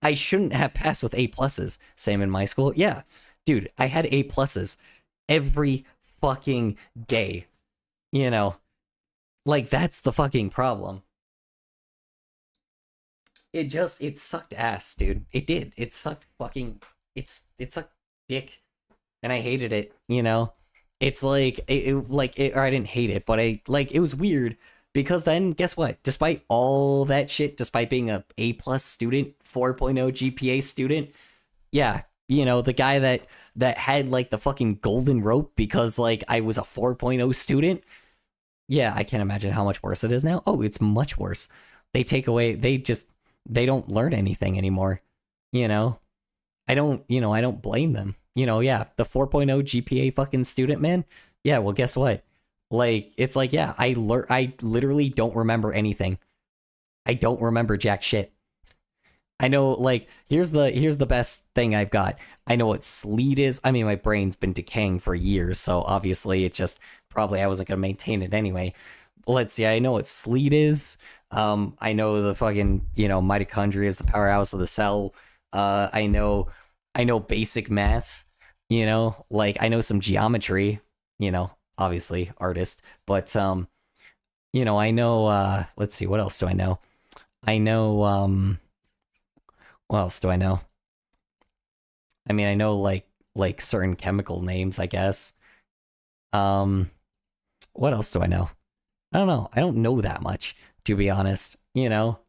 I shouldn't have passed with A+. Same in my school. Yeah. Dude, I had A+ every fucking day. You know, like that's the fucking problem. It sucked ass, dude. It did. It sucked fucking, it sucked dick. And I hated it, you know? It's like, or I didn't hate it, but it was weird because then guess what? Despite all that shit, despite being a A+ student, 4.0 GPA student, yeah, you know, the guy that had like the fucking golden rope because like I was a 4.0 student. Yeah, I can't imagine how much worse it is now. Oh, it's much worse. They don't learn anything anymore. You know, I don't blame them. You know, yeah, the 4.0 GPA fucking student, man. Yeah, well, guess what? Like, it's like, yeah, I literally don't remember anything. I don't remember jack shit. I know, like, here's the best thing I've got. I know what sleet is. I mean, my brain's been decaying for years, so obviously it just, probably I wasn't going to maintain it anyway. Let's see, I know what sleet is. I know the fucking, you know, mitochondria is the powerhouse of the cell. I know basic math, you know, like I know some geometry, you know, obviously artist, but, you know, I know, let's see, what else do I know? I know, what else do I know? I mean, I know like certain chemical names, I guess. What else do I know? I don't know. I don't know that much, to be honest, you know.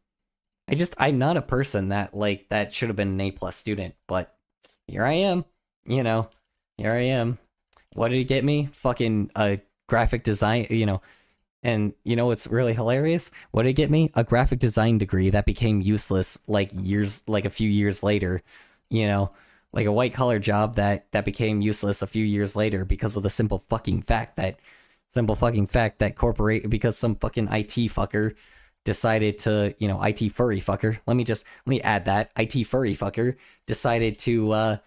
I'm not a person that should have been an A+ student, but here I am, you know. Here I am. What did it get me? Fucking graphic design, you know. And you know what's really hilarious? What did it get me? A graphic design degree that became useless like a few years later, you know, like a white collar job that became useless a few years later because of the simple fucking fact that because some fucking IT fucker decided to, you know, IT furry fucker. Let me add that. IT furry fucker decided to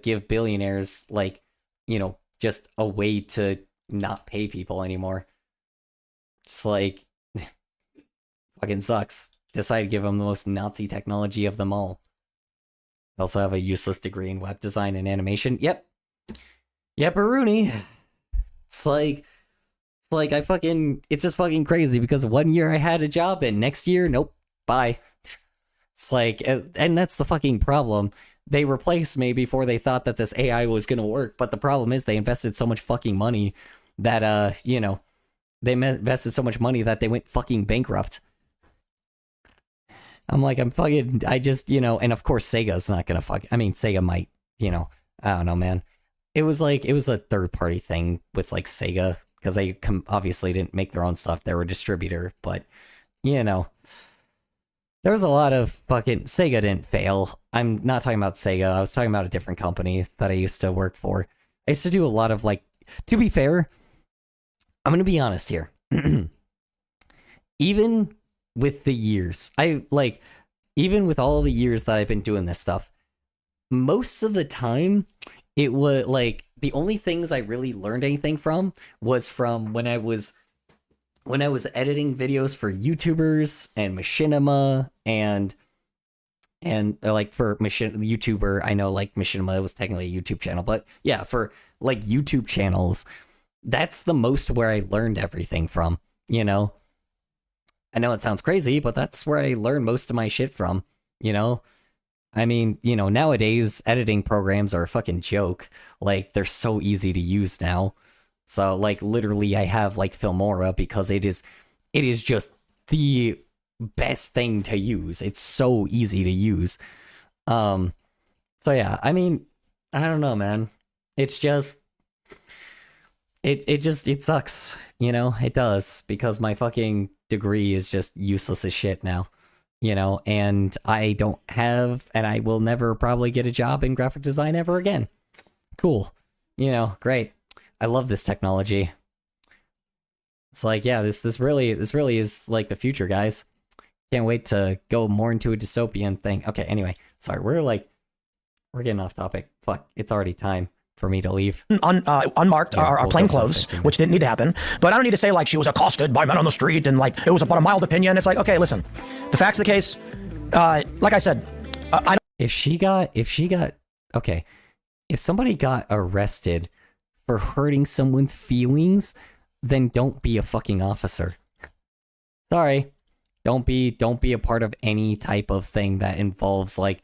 give billionaires, like, you know, just a way to not pay people anymore. It's like, fucking sucks. Decided to give them the most Nazi technology of them all. I also have a useless degree in web design and animation. Yep, Rooney. It's like it's just fucking crazy because 1 year I had a job and next year, nope, bye. It's like, and that's the fucking problem. They replaced me before they thought that this AI was going to work. But the problem is they invested so much fucking money that, you know, they invested so much money that they went fucking bankrupt. I'm like, I just, you know, and of course Sega's not going to I mean, Sega might, you know, I don't know, man. It was a third party thing with like Sega because they obviously didn't make their own stuff. They were a distributor, but, you know. There was a lot of fucking... Sega didn't fail. I'm not talking about Sega. I was talking about a different company that I used to work for. I used to do a lot of, like... To be fair, I'm going to be honest here. Even with the years, even with all the years that I've been doing this stuff, most of the time, it was, like... The only things I really learned anything from was from when I was editing videos for YouTubers and Machinima and like for YouTuber, I know like Machinima was technically a YouTube channel, but yeah, for like YouTube channels, that's the most where I learned everything from, you know. I know it sounds crazy, but that's where I learned most of my shit from, you know. I mean, you know, nowadays editing programs are a fucking joke. Like, they're so easy to use now. So, like, literally, I have, like, Filmora because it is just the best thing to use. It's so easy to use. So, yeah, I mean, I don't know, man. It's just... It sucks, you know? It does, because my fucking degree is just useless as shit now. you know, and I don't have, and I will never probably get a job in graphic design ever again. Cool. You know, great. I love this technology. It's like, yeah, this really is like the future, guys. Can't wait to go more into a dystopian thing. Okay, anyway, sorry, we're getting off topic. Fuck, it's already time for me to leave. Unmarked are plain clothes, which didn't need to happen. But I don't need to say like she was accosted by men on the street and like it was but a mild opinion. It's like, okay, listen, the facts of the case. Like I said, I don't. If somebody got arrested for hurting someone's feelings, then don't be a fucking officer. Sorry, don't be a part of any type of thing that involves like.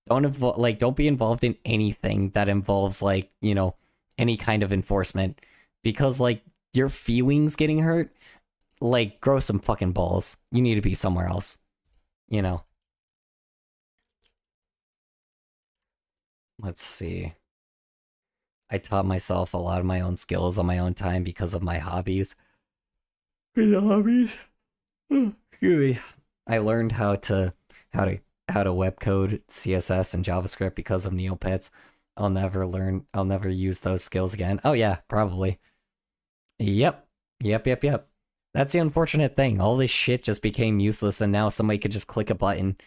Don't be involved in anything that involves like, you know, any kind of enforcement, because like your feelings getting hurt, like grow some fucking balls. You need to be somewhere else, you know. Let's see. I taught myself a lot of my own skills on my own time because of my hobbies. Excuse me. I learned how to webcode CSS and JavaScript because of Neopets. I'll never use those skills again. Oh yeah, probably. Yep. That's the unfortunate thing. All this shit just became useless and now somebody could just click a button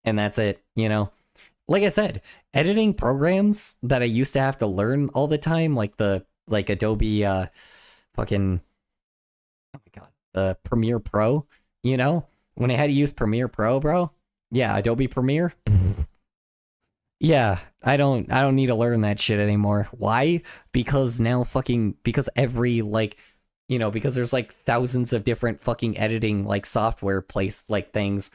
and that's it, you know? Like I said, editing programs that I used to have to learn all the time, like Adobe fucking, oh my god, the Premiere Pro, you know? When I had to use Premiere Pro, bro, yeah, Adobe Premiere. Yeah, I don't need to learn that shit anymore. Why? Because now because every because there's like thousands of different fucking editing like software things,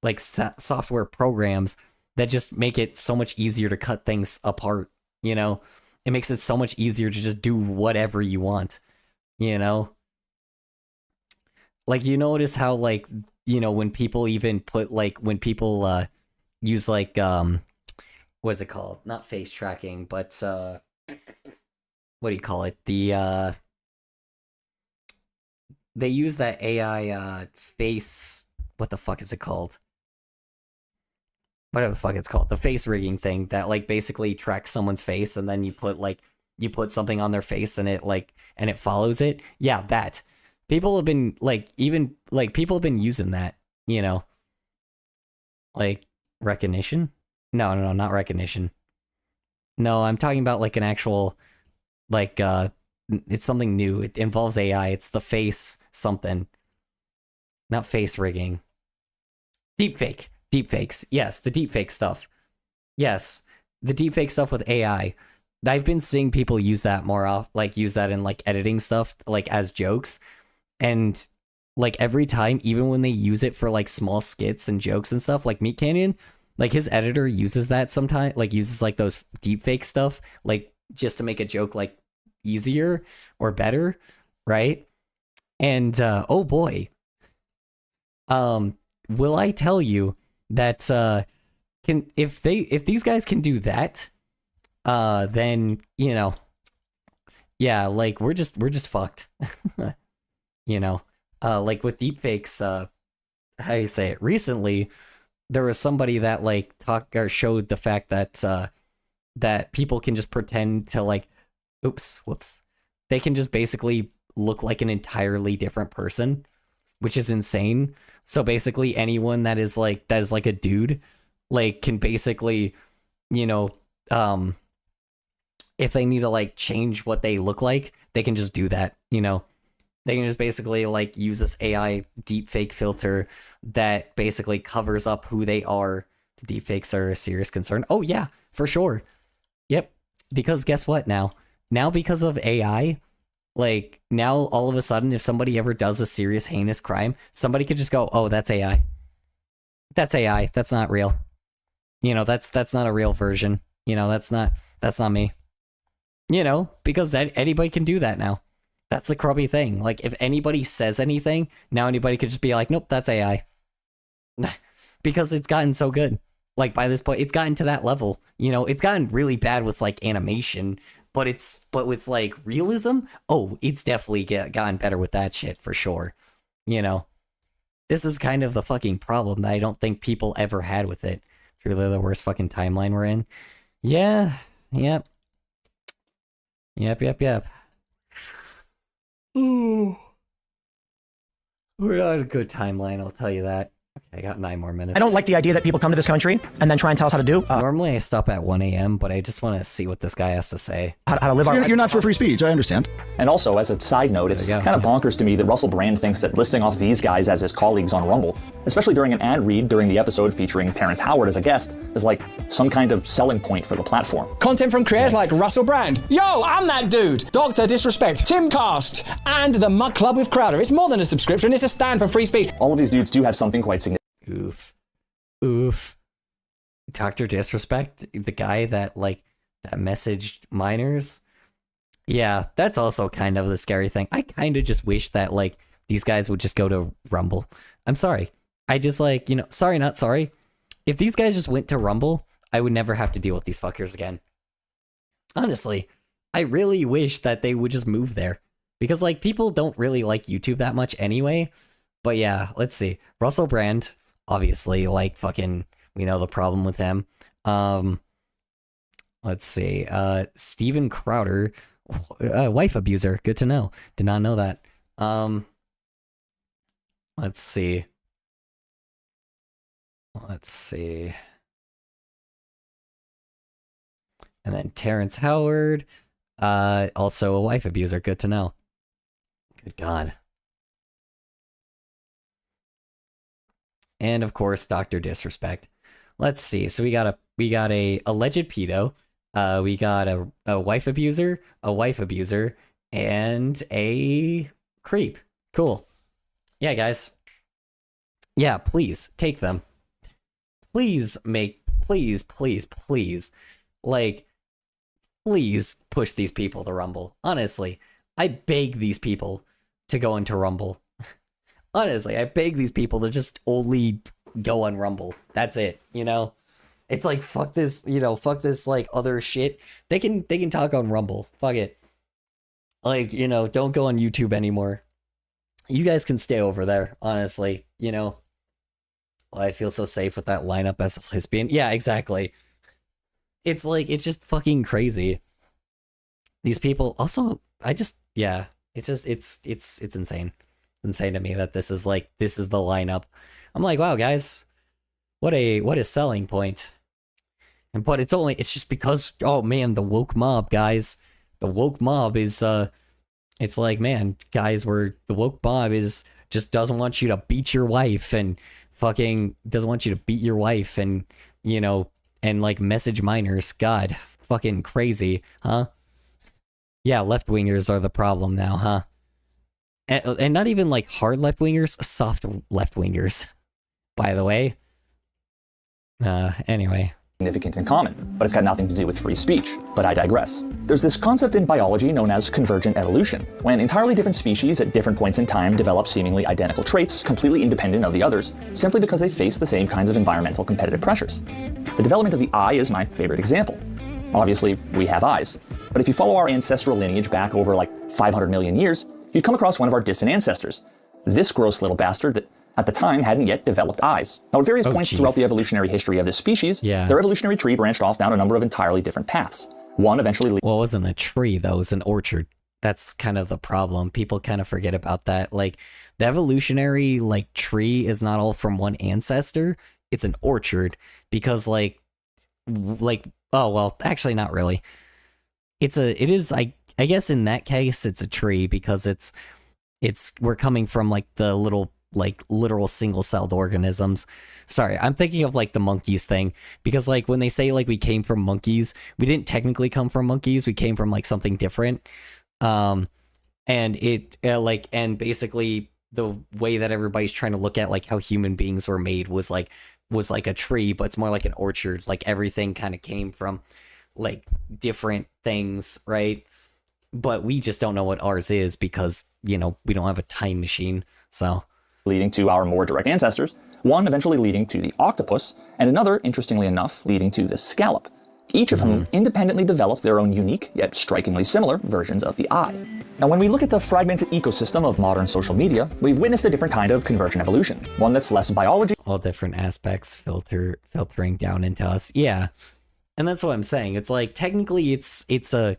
like software programs that just make it so much easier to cut things apart, you know? It makes it so much easier to just do whatever you want, you know? Like, you notice how like, you know, when people even put use like what's it called? Not face tracking, but what do you call it? They use that AI face, what the fuck is it called? Whatever the fuck it's called, the face rigging thing that like basically tracks someone's face and then you put something on their face and it follows it. Yeah, that. People have been people have been using that, you know, like recognition. No, not recognition. No, I'm talking about like an actual, it's something new. It involves AI. It's the face something, not face rigging. Deepfakes. Yes, the deepfake stuff. Yes, the deepfake stuff with AI. I've been seeing people use that more use that in like editing stuff, like as jokes. And like every time, even when they use it for like small skits and jokes and stuff, like Meat Canyon, like his editor uses that sometimes, like uses like those deepfake stuff, like just to make a joke like easier or better, right? And oh boy, will I tell you that if these guys can do that, then you know, yeah, like we're just fucked. You know, like with deepfakes, how you say it? Recently, there was somebody that like showed the fact that that people can just pretend to like, whoops, they can just basically look like an entirely different person, which is insane. So basically, anyone that is like a dude, like can basically, you know, if they need to like change what they look like, they can just do that, you know. They can just basically like use this AI deepfake filter that basically covers up who they are. The deepfakes are a serious concern. Oh yeah, for sure. Yep. Because guess what now? Now because of AI, like now all of a sudden if somebody ever does a serious heinous crime, somebody could just go, "Oh, that's AI. That's AI. That's not real." You know, that's not a real version. You know, that's not me. You know, because anybody can do that now. That's the crummy thing. Like, if anybody says anything, now anybody could just be like, nope, that's AI. Because it's gotten so good. Like, by this point, it's gotten to that level. You know, it's gotten really bad with, like, animation. But with, like, realism, oh, it's definitely gotten better with that shit, for sure. You know? this is kind of the fucking problem that I don't think people ever had with it. Truly the worst fucking timeline we're in. Yeah. Yep. Yep. Ooh. We're not a good timeline, I'll tell you that. Okay, I got 9 more minutes. I don't like the idea that people come to this country and then try and tell us how to do. Normally I stop at 1 a.m., but I just want to see what this guy has to say. How to live our life. You're not for free speech, I understand. And also, as a side note, it's kind of bonkers to me that Russell Brand thinks that listing off these guys as his colleagues on Rumble, especially during an ad read during the episode featuring Terrence Howard as a guest, is like some kind of selling point for the platform. Content from creators like Russell Brand. Yo, I'm that dude. Dr. Disrespect, Timcast, and the Mug Club with Crowder. It's more than a subscription, it's a stand for free speech. All of these dudes do have something quite significant. Oof. Dr. Disrespect, the guy that messaged minors. Yeah, that's also kind of the scary thing. I kind of just wish that these guys would just go to Rumble. I'm sorry. I just sorry, not sorry. If these guys just went to Rumble, I would never have to deal with these fuckers again. Honestly, I really wish that they would just move there. Because people don't really like YouTube that much anyway. But yeah, let's see. Russell Brand, obviously, we know the problem with him. Let's see. Steven Crowder, wife abuser. Good to know. Did not know that. Let's see. And then Terrence Howard, also a wife abuser. Good to know. Good God. And of course, Dr. Disrespect. Let's see. So we got a alleged pedo, we got a wife abuser, and a creep. Cool. Yeah, guys. Yeah, please take them. Please please push these people to Rumble. Honestly, I beg these people to go into Rumble. Honestly, I beg these people to just only go on Rumble. That's it, It's fuck this, fuck this other shit. They can talk on Rumble. Fuck it. Don't go on YouTube anymore. You guys can stay over there, honestly, Well, I feel so safe with that lineup as a lesbian. Yeah, exactly. It's it's just fucking crazy. These people also, it's insane. Insane to me that this is the lineup. I'm like, wow, guys, what a selling point. But it's just because, oh man, the woke mob, guys. The woke mob is it's man, guys, the woke mob is just doesn't want you to beat your wife and fucking doesn't want you to beat your wife and and message minors. God, fucking crazy, huh? Yeah, left-wingers are the problem now, huh? And not even hard left-wingers, soft left-wingers, by the way. Anyway. Significant in common, but it's got nothing to do with free speech. But I digress. There's this concept in biology known as convergent evolution, when entirely different species at different points in time develop seemingly identical traits, completely independent of the others, simply because they face the same kinds of environmental competitive pressures. The development of the eye is my favorite example. Obviously, we have eyes, but if you follow our ancestral lineage back over 500 million years, you'd come across one of our distant ancestors. This gross little bastard that at the time hadn't yet developed eyes. Now, at various points throughout the evolutionary history of this species, their evolutionary tree branched off down a number of entirely different paths. One eventually... Well, it wasn't a tree, though. It was an orchard. That's kind of the problem. People kind of forget about that. The evolutionary, tree is not all from one ancestor. It's an orchard. Because, oh, well, actually, not really. I guess in that case, it's a tree because we're coming from the little literal single-celled organisms. Sorry, I'm thinking of the monkeys thing because when they say we came from monkeys, we didn't technically come from monkeys. We came from something different. And it and basically the way that everybody's trying to look at how human beings were made was a tree, but it's more like an orchard. Everything kind of came from different things, right? But we just don't know what ours is because, we don't have a time machine, so. Leading to our more direct ancestors, one eventually leading to the octopus, and another, interestingly enough, leading to the scallop. each of whom independently developed their own unique, yet strikingly similar, versions of the I. Now, when we look at the fragmented ecosystem of modern social media, we've witnessed a different kind of convergent evolution, one that's less biology. All different aspects filtering down into us. Yeah. And that's what I'm saying. It's like technically it's a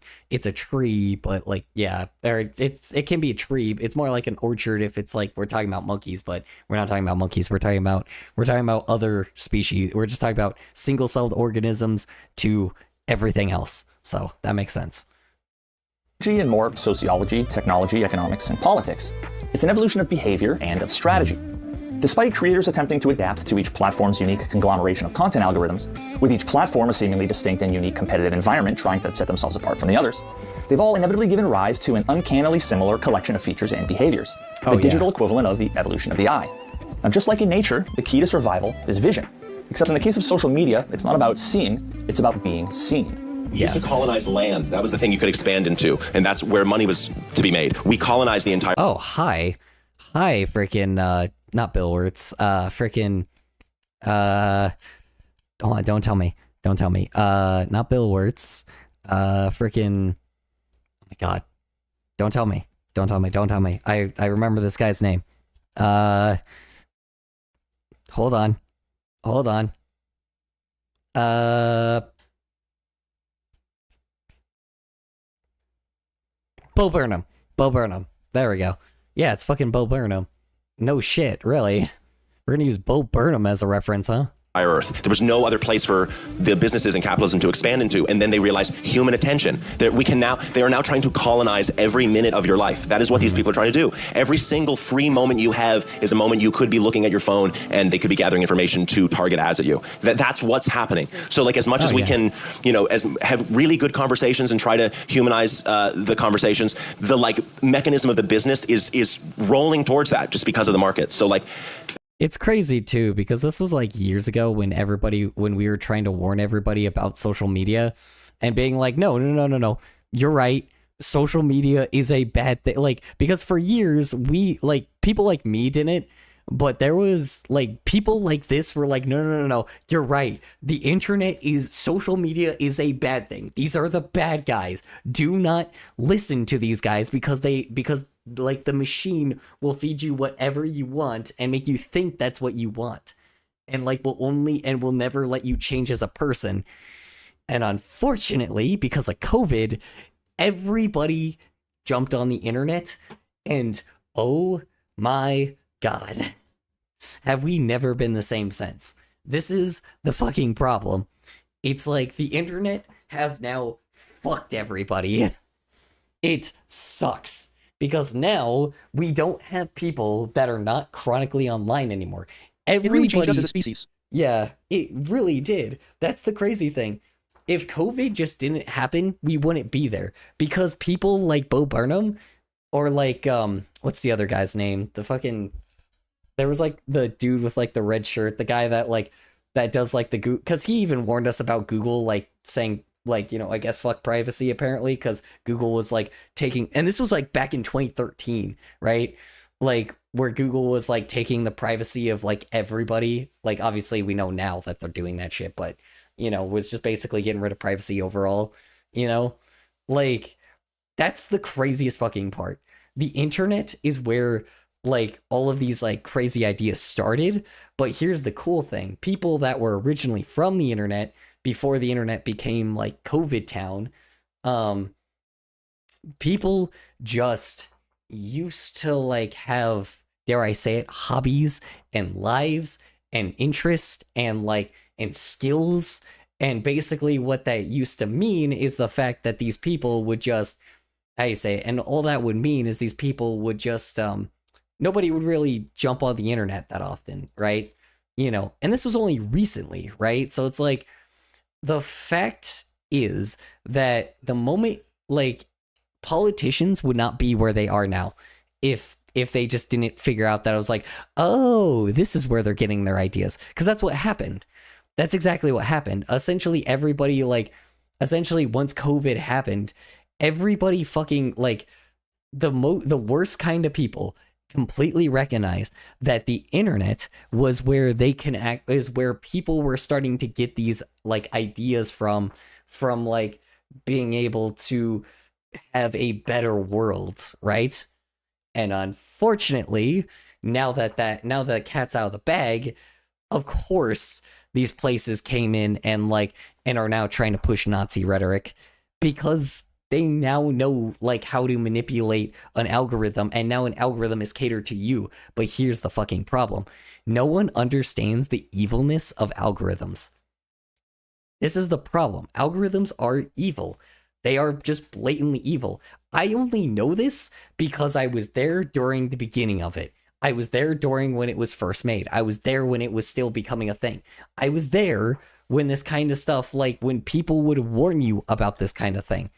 tree, but like yeah, or it can be a tree. It's more like an orchard if it's like we're talking about monkeys, but we're not talking about monkeys. We're talking about other species. We're just talking about single-celled organisms to everything else. So that makes sense. And more sociology, technology, economics, and politics. It's an evolution of behavior and of strategy. Despite creators attempting to adapt to each platform's unique conglomeration of content algorithms, with each platform a seemingly distinct and unique competitive environment trying to set themselves apart from the others, they've all inevitably given rise to an uncannily similar collection of features and behaviors, the digital equivalent of the evolution of the eye. Now, just like in nature, the key to survival is vision. Except in the case of social media, it's not about seeing, it's about being seen. We used to colonize land. That was the thing you could expand into, and that's where money was to be made. We colonized the entire... Oh, hi, freaking, not Bill Wirtz, freaking, hold on, don't tell me, not Bill Wirtz, freaking, oh my god, don't tell me, I remember this guy's name, hold on, Bo Burnham, there we go, yeah, it's fucking Bo Burnham. No shit, really. We're gonna use Bo Burnham as a reference, huh? Earth. There was no other place for the businesses and capitalism to expand into, and then they realized human attention. They are now trying to colonize every minute of your life. That is what these people are trying to do. Every single free moment you have is a moment you could be looking at your phone, and they could be gathering information to target ads at you. That's what's happening. So, like, as much as we can, have really good conversations and try to humanize the conversations, the mechanism of the business is rolling towards that just because of the market. So, like. It's crazy too, because this was like years ago when we were trying to warn everybody about social media and being like, no, you're right. Social media is a bad thing. Like, because for years people like me didn't, but there was people like this were like, no, you're right. Social media is a bad thing. These are the bad guys. Do not listen to these guys because the machine will feed you whatever you want and make you think that's what you want. And will never let you change as a person. And unfortunately, because of COVID, everybody jumped on the internet and oh my God, have we never been the same since? This is the fucking problem. It's like the internet has now fucked everybody. It sucks. Because now we don't have people that are not chronically online anymore. It really changed us as a species. Yeah, it really did. That's the crazy thing. If COVID just didn't happen, we wouldn't be there. Because people like Bo Burnham, or what's the other guy's name? There was the dude with the red shirt, the guy that does the Google, because he even warned us about Google saying, I guess fuck privacy apparently, because Google was taking, and this was back in 2013, right? Where Google was taking the privacy of everybody. Obviously we know now that they're doing that shit, but was just basically getting rid of privacy overall, that's the craziest fucking part. The internet is where all of these crazy ideas started, but here's the cool thing. People that were originally from the internet before the internet became COVID town, people just used to have, dare I say it, hobbies and lives and interest and skills. And basically what that used to mean is the fact that these people would just, how you say it, and all that would mean is these people would just, nobody would really jump on the internet that often, right? And this was only recently, right? So it's the fact is that the moment politicians would not be where they are now if they just didn't figure out that it was oh, this is where they're getting their ideas, because that's what happened. That's exactly what happened. Essentially everybody once COVID happened, everybody fucking the worst kind of people completely recognized that the internet was where they can act, is where people were starting to get these ideas from from like being able to have a better world, right? And unfortunately, now that the cat's out of the bag, of course these places came in and are now trying to push Nazi rhetoric because they now know like how to manipulate an algorithm, and now an algorithm is catered to you. But here's the fucking problem. No one understands the evilness of algorithms. This is the problem. Algorithms are evil. They are just blatantly evil. I only know this because I was there during the beginning of it. I was there during when it was first made. I was there when it was still becoming a thing. I was there when this kind of stuff, like when people would warn you about this kind of thing.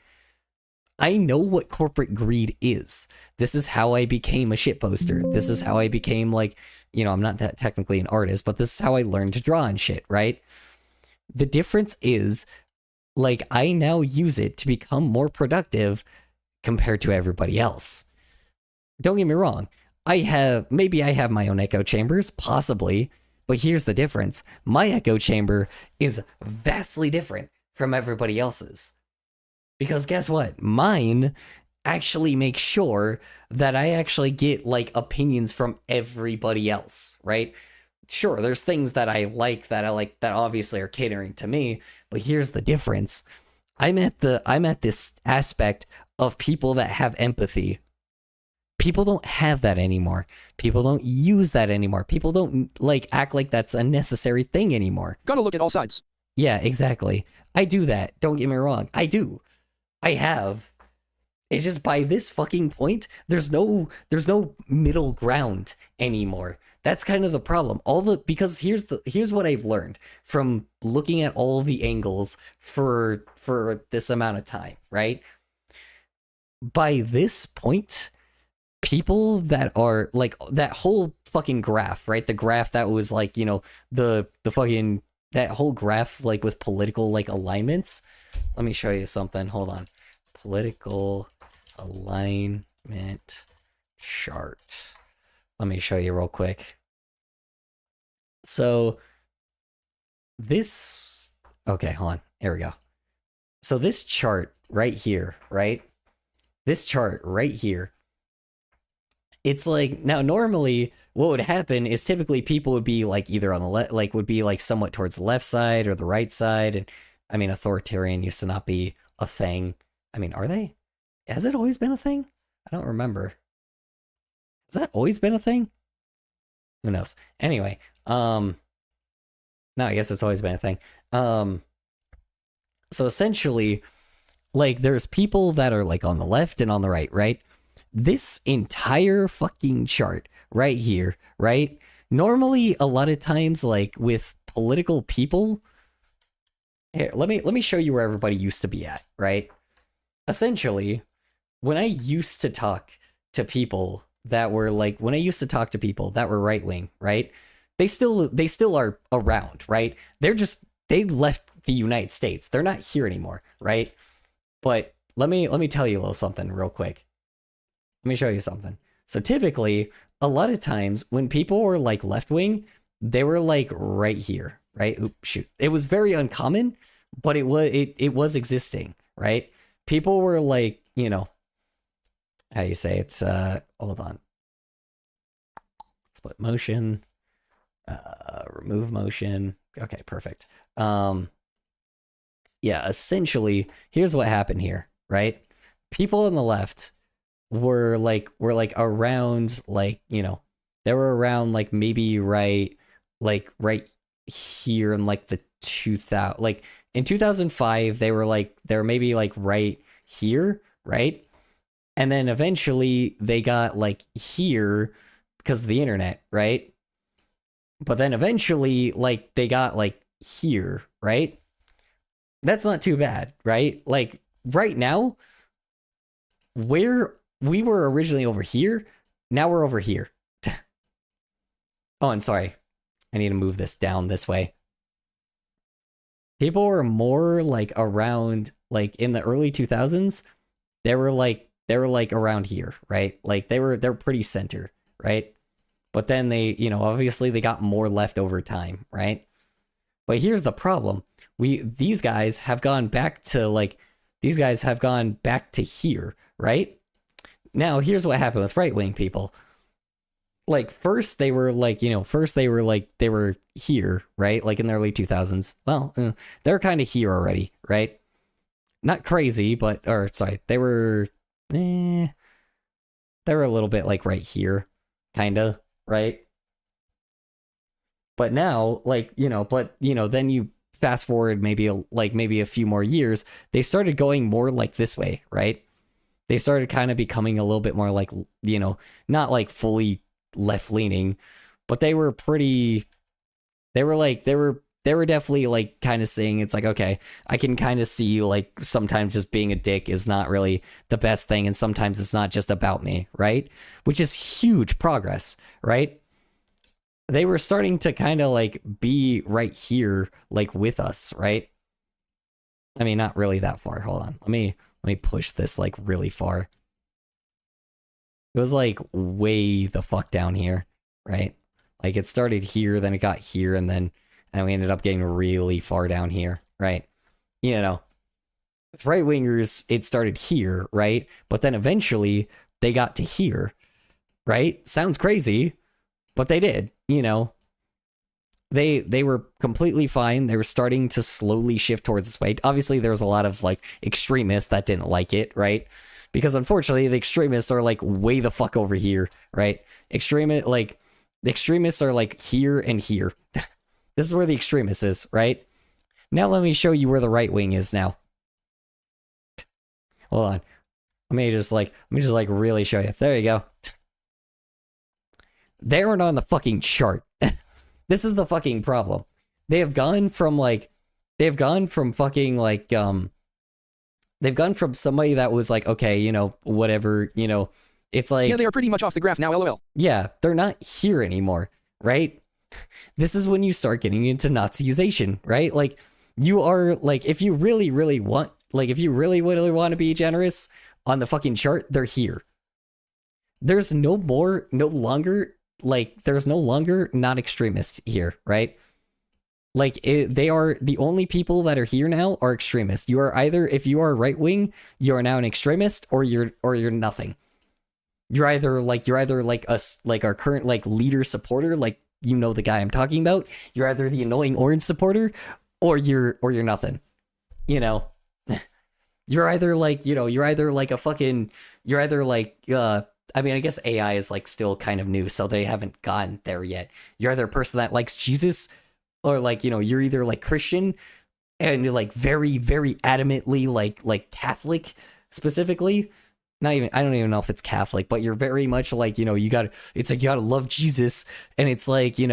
I know what corporate greed is. This is how I became a shitposter. This is how I became like, I'm not that technically an artist, but this is how I learned to draw and shit, right? The difference is, like, I now use it to become more productive compared to everybody else. Don't get me wrong. Maybe I have my own echo chambers, possibly, but here's the difference. My echo chamber is vastly different from everybody else's. Because guess what? Mine actually makes sure that I actually get like opinions from everybody else, right? Sure, there's things that I like that obviously are catering to me, but here's the difference. I'm at this aspect of people that have empathy. People don't have that anymore. People don't use that anymore. People don't like act like that's a necessary thing anymore. Gotta look at all sides. Yeah, exactly. I do that. Don't get me wrong. I do. I have. It's just by this fucking point, there's no middle ground anymore. That's kind of the problem. Because here's what I've learned from looking at all the angles for this amount of time, right? By this point, people that are like that whole fucking graph, right? The graph that was like, the fucking that whole graph like with political like alignments. Let me show you something. Hold on. Political alignment chart. Let me show you real quick. So this, okay, hold on. Here we go. So this chart right here, right? This chart right here. It's like, now normally what would happen is typically people would be like either on the left, like would be like somewhat towards the left side or the right side. And I mean, authoritarian used to not be a thing. I mean, are they? Has it always been a thing? I don't remember. Has that always been a thing? Who knows? Anyway, no, I guess it's always been a thing. So essentially, like, there's people that are like on the left and on the right, right? This entire fucking chart right here, right? Normally, a lot of times, like with political people, here, let me show you where everybody used to be at, right? Essentially, when I used to talk to people that were like, when I used to talk to people that were right wing, right? They still are around, right? They left the United States. They're not here anymore, right? But let me tell you a little something real quick. Let me show you something. So typically, a lot of times when people were like left wing, they were like right here, right? Oops, shoot. It was very uncommon, but it was existing, right? People were like, how do you say it's hold on. Split motion, remove motion. Okay, perfect. Yeah, essentially, here's what happened here, right? People on the left were around like, they were around like maybe right here in like the 2000, like in 2005 they were maybe like right here, right? And then eventually they got like here because of the internet, right? But then eventually like they got like here, right? That's not too bad, right? Like right now, where we were originally over here, now we're over here. Oh, and sorry, I need to move this down this way. People were more like around, like in the early 2000s, they were like around here, right? Like they're pretty center, right? But then they, obviously they got more left over time, right? But here's the problem. these guys have gone back to like, these guys have gone back to here, right? Now, here's what happened with right-wing people. Like, first they were like, they were here, right? Like in the early 2000s. Well, they're kind of here already, right? Not crazy, but, or sorry, they were a little bit like right here, kind of, right? But now, like, then you fast forward maybe a few more years, they started going more like this way, right? They started kind of becoming a little bit more like, not like fully left leaning, but they were definitely like kind of saying, it's like, okay, I can kind of see like sometimes just being a dick is not really the best thing, and sometimes it's not just about me, right? Which is huge progress, right? They were starting to kind of like be right here, like with us, right? I mean, not really that far. Hold on. Let me push this like really far. It was like way the fuck down here, right? Like it started here, then it got here, and then we ended up getting really far down here, right? With right-wingers, it started here, right? But then eventually they got to here, right? Sounds crazy, but they did, They were completely fine. They were starting to slowly shift towards this way. Obviously, there was a lot of like extremists that didn't like it, right? Because unfortunately, the extremists are like way the fuck over here, right? The extremists are like here and here. This is where the extremist is, right? Now let me show you where the right wing is now. Hold on. Let me just really show you. There you go. They aren't on the fucking chart. This is the fucking problem. They've gone from somebody that was like, okay, whatever, it's like... Yeah, they are pretty much off the graph now, lol. Yeah, they're not here anymore, right? This is when you start getting into Nazization, right? Like, you are, like, if you really, really want, like, if you really, really want to be generous on the fucking chart, they're here. There's no longer not extremists here, right? Like, they are, the only people that are here now are extremists. You are either, if you are right wing, you are now an extremist, or you're nothing. You're either us, like our current like leader supporter, like the guy I'm talking about. You're either the annoying orange supporter, or you're nothing. You're either like I mean, I guess AI is like still kind of new, so they haven't gotten there yet. You're either a person that likes Jesus, or like, you're either like Christian and you're like very, very adamantly like Catholic specifically. I don't even know if it's Catholic, but you're very much like, you gotta love Jesus, and it's like, you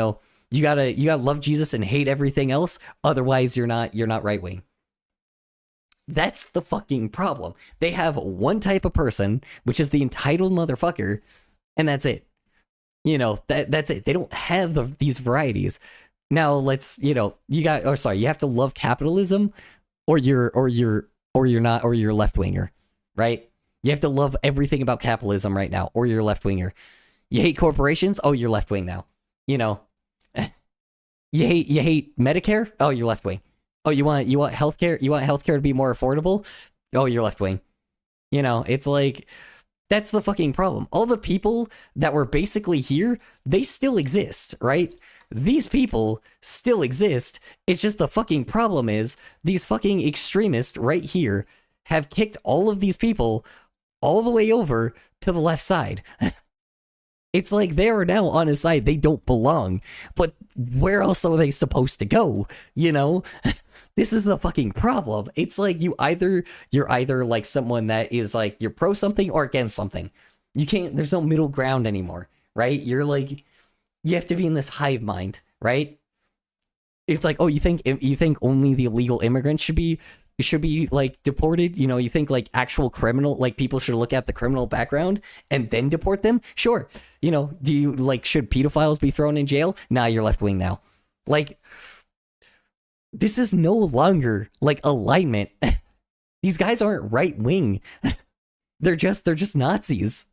gotta love Jesus and hate everything else. Otherwise you're not right wing. That's the fucking problem. They have one type of person, which is the entitled motherfucker, and that's it. That's it. They don't have these varieties. Now you have to love capitalism, or you're left winger, right? You have to love everything about capitalism right now, or you're left winger. You hate corporations? Oh, you're left wing now. You hate Medicare? Oh, you're left wing. Oh, you want healthcare? You want healthcare to be more affordable? Oh, you're left wing. It's like, that's the fucking problem. All the people that were basically here, they still exist, right? These people still exist. It's just the fucking problem is these fucking extremists right here have kicked all of these people all the way over to the left side. It's like they are now on a side they don't belong, but where else are they supposed to go? This is the fucking problem. It's like you're either like someone that is like, you're pro something or against something. There's no middle ground anymore, right? You're like, you have to be in this hive mind, right? It's like, oh, you think only the illegal immigrants should be like deported? You think like actual criminal, like people should look at the criminal background and then deport them? Sure. Do you like, should pedophiles be thrown in jail? Nah, you're left wing now. Like, this is no longer like alignment. These guys aren't right wing. They're just Nazis.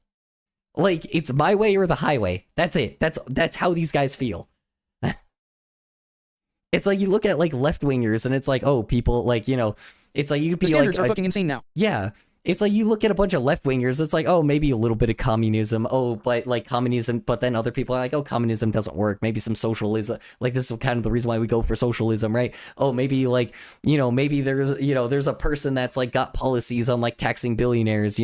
Like, it's my way or the highway. That's it. That's how these guys feel. It's like you look at like left wingers and it's like, oh, people like, it's like you could be The standards like are fucking insane now. Yeah. It's like you look at a bunch of left wingers, it's like, oh, maybe a little bit of communism. Oh, but like communism, but then other people are like, oh, communism doesn't work. Maybe some socialism. Like this is kind of the reason why we go for socialism, right? Oh, maybe like, maybe there's a person that's like got policies on like taxing billionaires,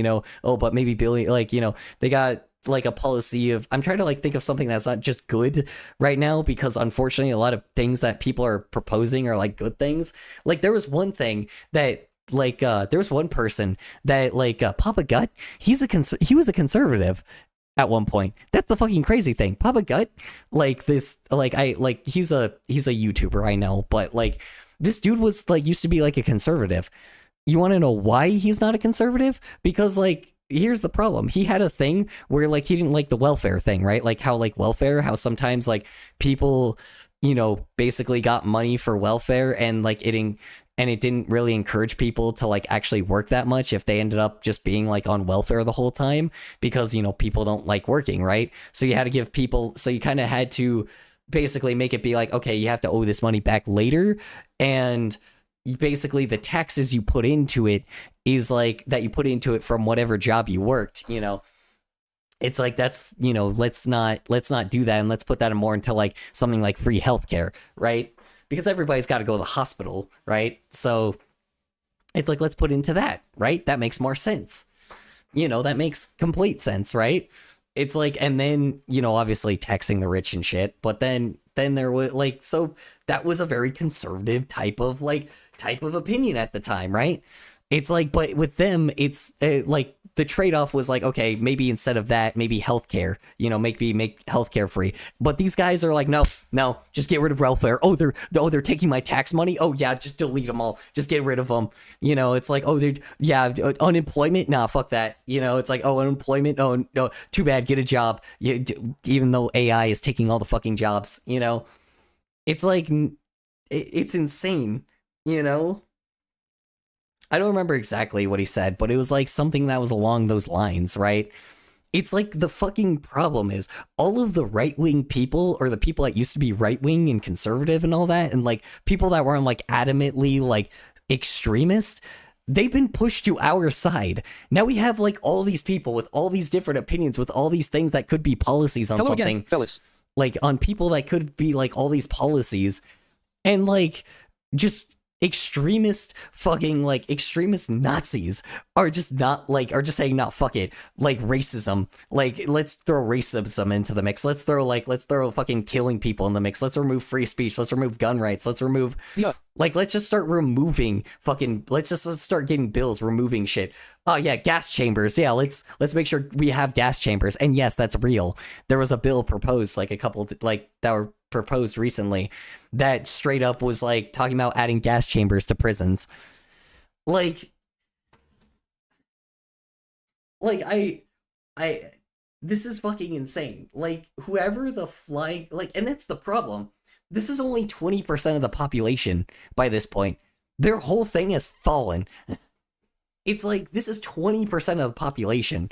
oh, but maybe they got like a policy of, I'm trying to like think of something that's not just good right now, because unfortunately a lot of things that people are proposing are like good things. Like there was one thing that there was one person that Papa Gut, he was a conservative at one point. That's the fucking crazy thing. Papa Gut, he's a YouTuber, I know, but like this dude was like used to be like a conservative. You want to know why he's not a conservative? Because like here's the problem. He had a thing where like he didn't like the welfare thing, right? Like how like welfare, how sometimes like people, basically got money for welfare and like it didn't really encourage people to like actually work that much if they ended up just being like on welfare the whole time, because people don't like working, right? So you had to give people, so you kind of had to basically make it be like, okay, you have to owe this money back later, and basically the taxes you put into it is like that you put into it from whatever job you worked. It's like, that's, let's not do that, and let's put that more into like something like free healthcare, right? Because everybody's got to go to the hospital, right? So it's like, let's put into that, right? That makes more sense. That makes complete sense, right? It's like, and then, obviously taxing the rich and shit, but then there was like, so that was a very conservative type of opinion at the time, right? It's like, but with them, it's like the trade-off was like, okay, maybe instead of that, maybe healthcare, make healthcare free. But these guys are like, no, just get rid of welfare. Oh, they're taking my tax money. Oh yeah, just delete them all. Just get rid of them. It's like, oh, unemployment. Nah, fuck that. It's like, oh, unemployment. Oh no, too bad. Get a job. Even though AI is taking all the fucking jobs. It's like, it's insane. I don't remember exactly what he said, but it was like something that was along those lines, right? It's like the fucking problem is all of the right-wing people, or the people that used to be right-wing and conservative and all that, and like people that were on like adamantly like extremist, they've been pushed to our side. Now we have like all these people with all these different opinions, with all these things that could be policies on something. Again, fellas. Like on people that could be like all these policies, and like just extremist Nazis are just saying, no, fuck it, like racism, like let's throw racism into the mix, let's throw fucking killing people in the mix, let's remove free speech, let's remove gun rights, let's remove let's just start removing let's start getting bills removing shit. Oh yeah, gas chambers, yeah, let's make sure we have gas chambers. And yes, that's real. There was a bill proposed like a couple that were proposed recently that straight up was like talking about adding gas chambers to prisons. Like I this is fucking insane. Like whoever the flying, and that's the problem. This is only 20% of the population by this point. Their whole thing has fallen. It's like, this is 20% of the population.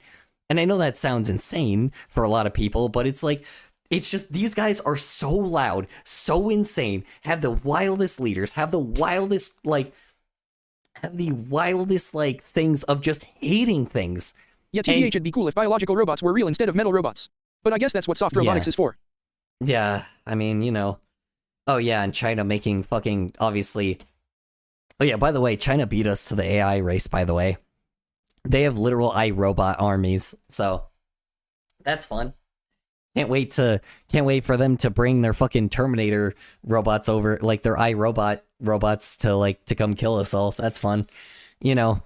And I know that sounds insane for a lot of people, but it's like, it's just, these guys are so loud, so insane, have the wildest leaders, have the wildest things of just hating things. Yeah, TBH, it'd be cool if biological robots were real instead of metal robots. But I guess that's what soft robotics is for. Yeah, I mean, Oh yeah, and China making fucking, obviously... Oh yeah, by the way, China beat us to the AI race, by the way. They have literal iRobot armies, so... That's fun. Can't wait for them to bring their fucking Terminator robots over, like their iRobot robots to come kill us all. That's fun. So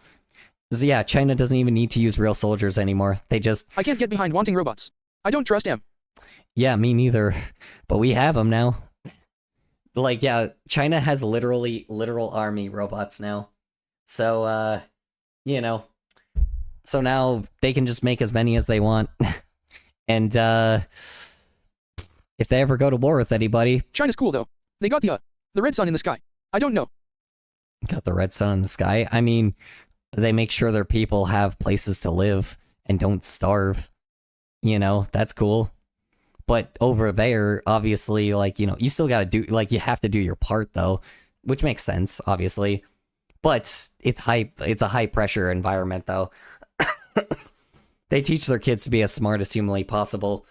yeah, China doesn't even need to use real soldiers anymore. They just... I can't get behind wanting robots. I don't trust them. Yeah, me neither. But we have them now. Like, yeah, China has literal army robots now. So, so now they can just make as many as they want. And, if they ever go to war with anybody... China's cool, though. They got the red sun in the sky. I don't know. Got the red sun in the sky? I mean, they make sure their people have places to live and don't starve. That's cool. But over there, obviously, like, you know, you still got to do, like, you have to do your part though, which makes sense, obviously. But it's a high pressure environment though. They teach their kids to be as smart as humanly possible.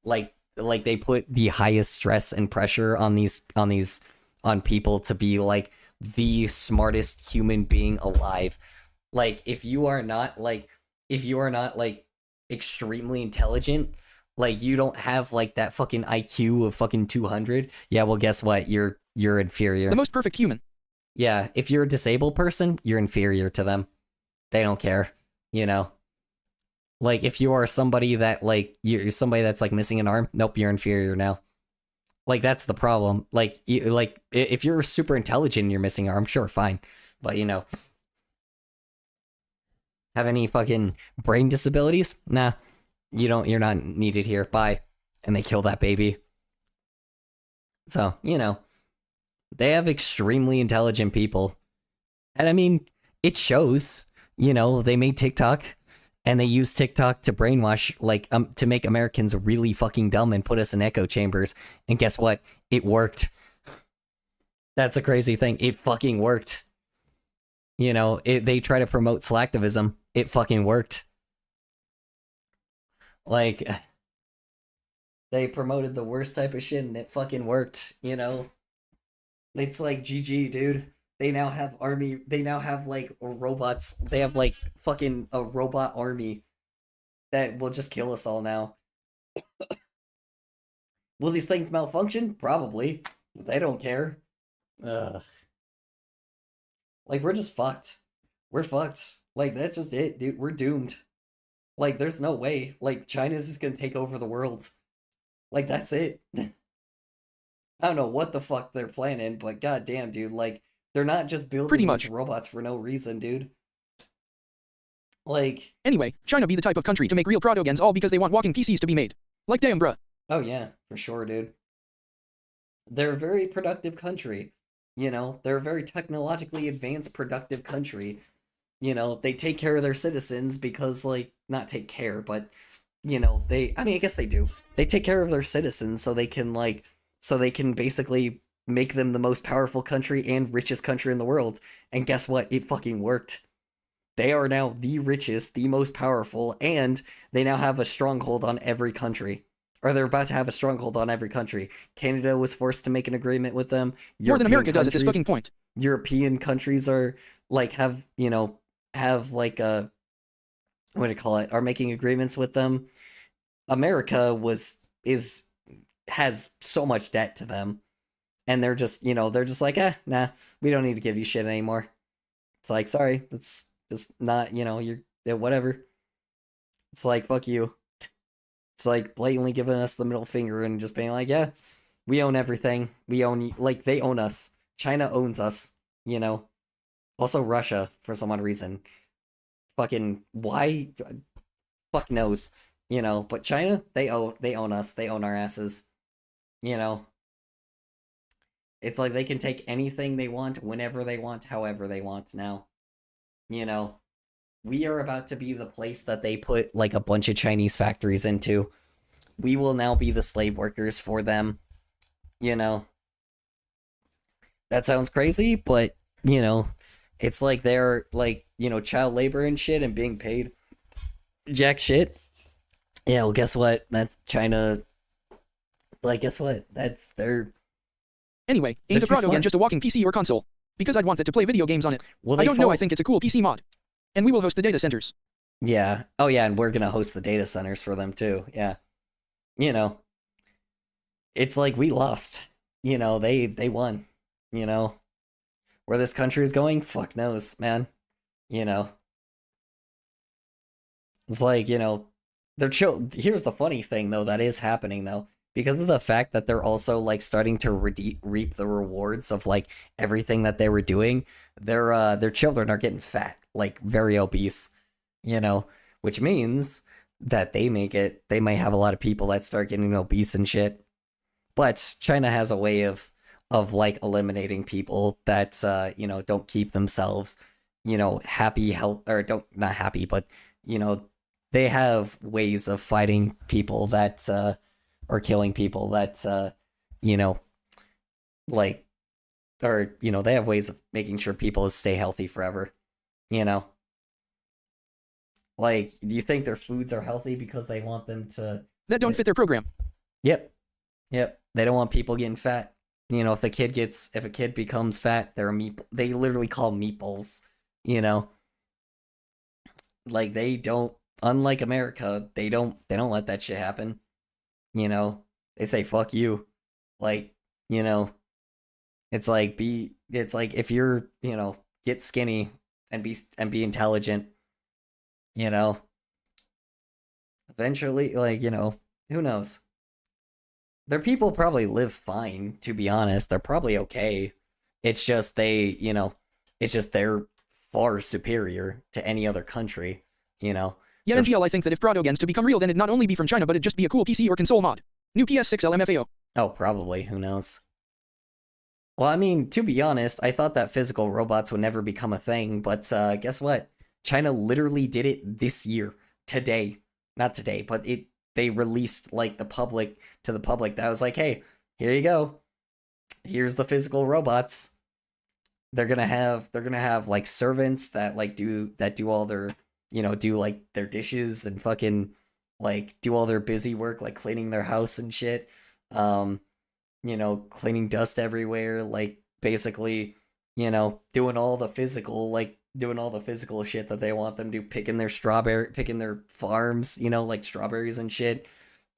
Like they put the highest stress and pressure on people to be like the smartest human being alive. Like if you are not like extremely intelligent, like you don't have like that fucking IQ of fucking 200, yeah, well guess what? You're inferior. The most perfect human. Yeah, if you're a disabled person, you're inferior to them. They don't care, you know. Like if you are somebody that like you're somebody that's like missing an arm, nope, you're inferior now. Like that's the problem. Like if you're super intelligent and you're missing an arm, sure, fine. But you know, have any fucking brain disabilities? Nah. You're not needed here. Bye. And they kill that baby. So, you know, they have extremely intelligent people. And I mean, it shows, you know, they made TikTok and they use TikTok to brainwash, like, to make Americans really fucking dumb and put us in echo chambers. And guess what? It worked. That's a crazy thing. It fucking worked. You know, they try to promote slacktivism. It fucking worked. Like, they promoted the worst type of shit and it fucking worked, you know? It's like, GG, dude. They now have like robots. They have like fucking a robot army that will just kill us all now. Will these things malfunction? Probably. They don't care. Ugh. Like, we're just fucked. We're fucked. Like, that's just it, dude. We're doomed. Like, there's no way. Like, China's just gonna take over the world. Like, that's it. I don't know what the fuck they're planning, but goddamn, dude. Like, they're not just building these robots for no reason, dude. Like... Anyway, China be the type of country to make real Protogens all because they want walking PCs to be made. Like damn, bruh. Oh, yeah. For sure, dude. They're a very productive country. You know? They're a very technologically advanced, productive country. You know, they take care of their citizens because, like, not take care, but, you know, I guess they do. They take care of their citizens so they can basically make them the most powerful country and richest country in the world. And guess what? It fucking worked. They are now the richest, the most powerful, and they now have a stronghold on every country. Or they're about to have a stronghold on every country. Canada was forced to make an agreement with them. More than America does at this fucking point. European countries are, like, are making agreements with them. America has so much debt to them. And they're just like, nah, we don't need to give you shit anymore. It's like, sorry, that's just not, you're, whatever. It's like, fuck you. It's like blatantly giving us the middle finger and just being like, yeah, we own everything. We own, like, they own us. China owns us, Also Russia, for some odd reason. Fucking, why? Fuck knows, But China, they own us. They own our asses, It's like they can take anything they want, whenever they want, however they want now. We are about to be the place that they put, like, a bunch of Chinese factories into. We will now be the slave workers for them. That sounds crazy, but, it's like they're, like, child labor and shit and being paid jack shit. Yeah, well, guess what? That's China. Like, guess what? That's their... Anyway, ain't a Protogen just a walking PC or console? Because I'd want that to play video games on it. Well, I don't know, I think it's a cool PC mod. And we will host the data centers. Yeah. Oh, yeah, and we're gonna host the data centers for them, too. Yeah. It's like we lost. They won. Where this country is going, fuck knows, man. It's like, they're chill. Here's the funny thing, though, that is happening, though. Because of the fact that they're also, like, starting to reap the rewards of, like, everything that they were doing, their children are getting fat, like, very obese, which means that they might have a lot of people that start getting obese and shit. But China has a way of like, eliminating people that, don't keep themselves, happy, not happy, but, they have ways of fighting people that, are killing people that, you know, like, or, you know, they have ways of making sure people stay healthy forever, you know? Like, do you think their foods are healthy because they want them to... That don't fit their program. Yep. Yep. They don't want people getting fat. You know, if a kid becomes fat, they're a meat. They literally call meatballs, you know? Like, they don't, unlike America, they don't let that shit happen. You know? They say, fuck you. Like, you know, it's like, if you're, you know, get skinny and be intelligent, you know, eventually, like, you know, who knows? Their people probably live fine, to be honest. They're probably okay. It's just they're far superior to any other country, you know? Yeah, NGL, I think that if Protogen's to become real, then it'd not only be from China, but it'd just be a cool PC or console mod. New PS6 LMFAO. Oh, probably. Who knows? Well, I mean, to be honest, I thought that physical robots would never become a thing, but guess what? China literally did it this year. Today. Not today, but they released, like, to the public that was like, hey, here you go. Here's the physical robots. They're gonna have like servants that do all their, you know, do like their dishes and fucking like do all their busy work, like cleaning their house and shit. You know, cleaning dust everywhere, like basically, you know, doing all the physical shit that they want them to, picking their farms, you know, like strawberries and shit.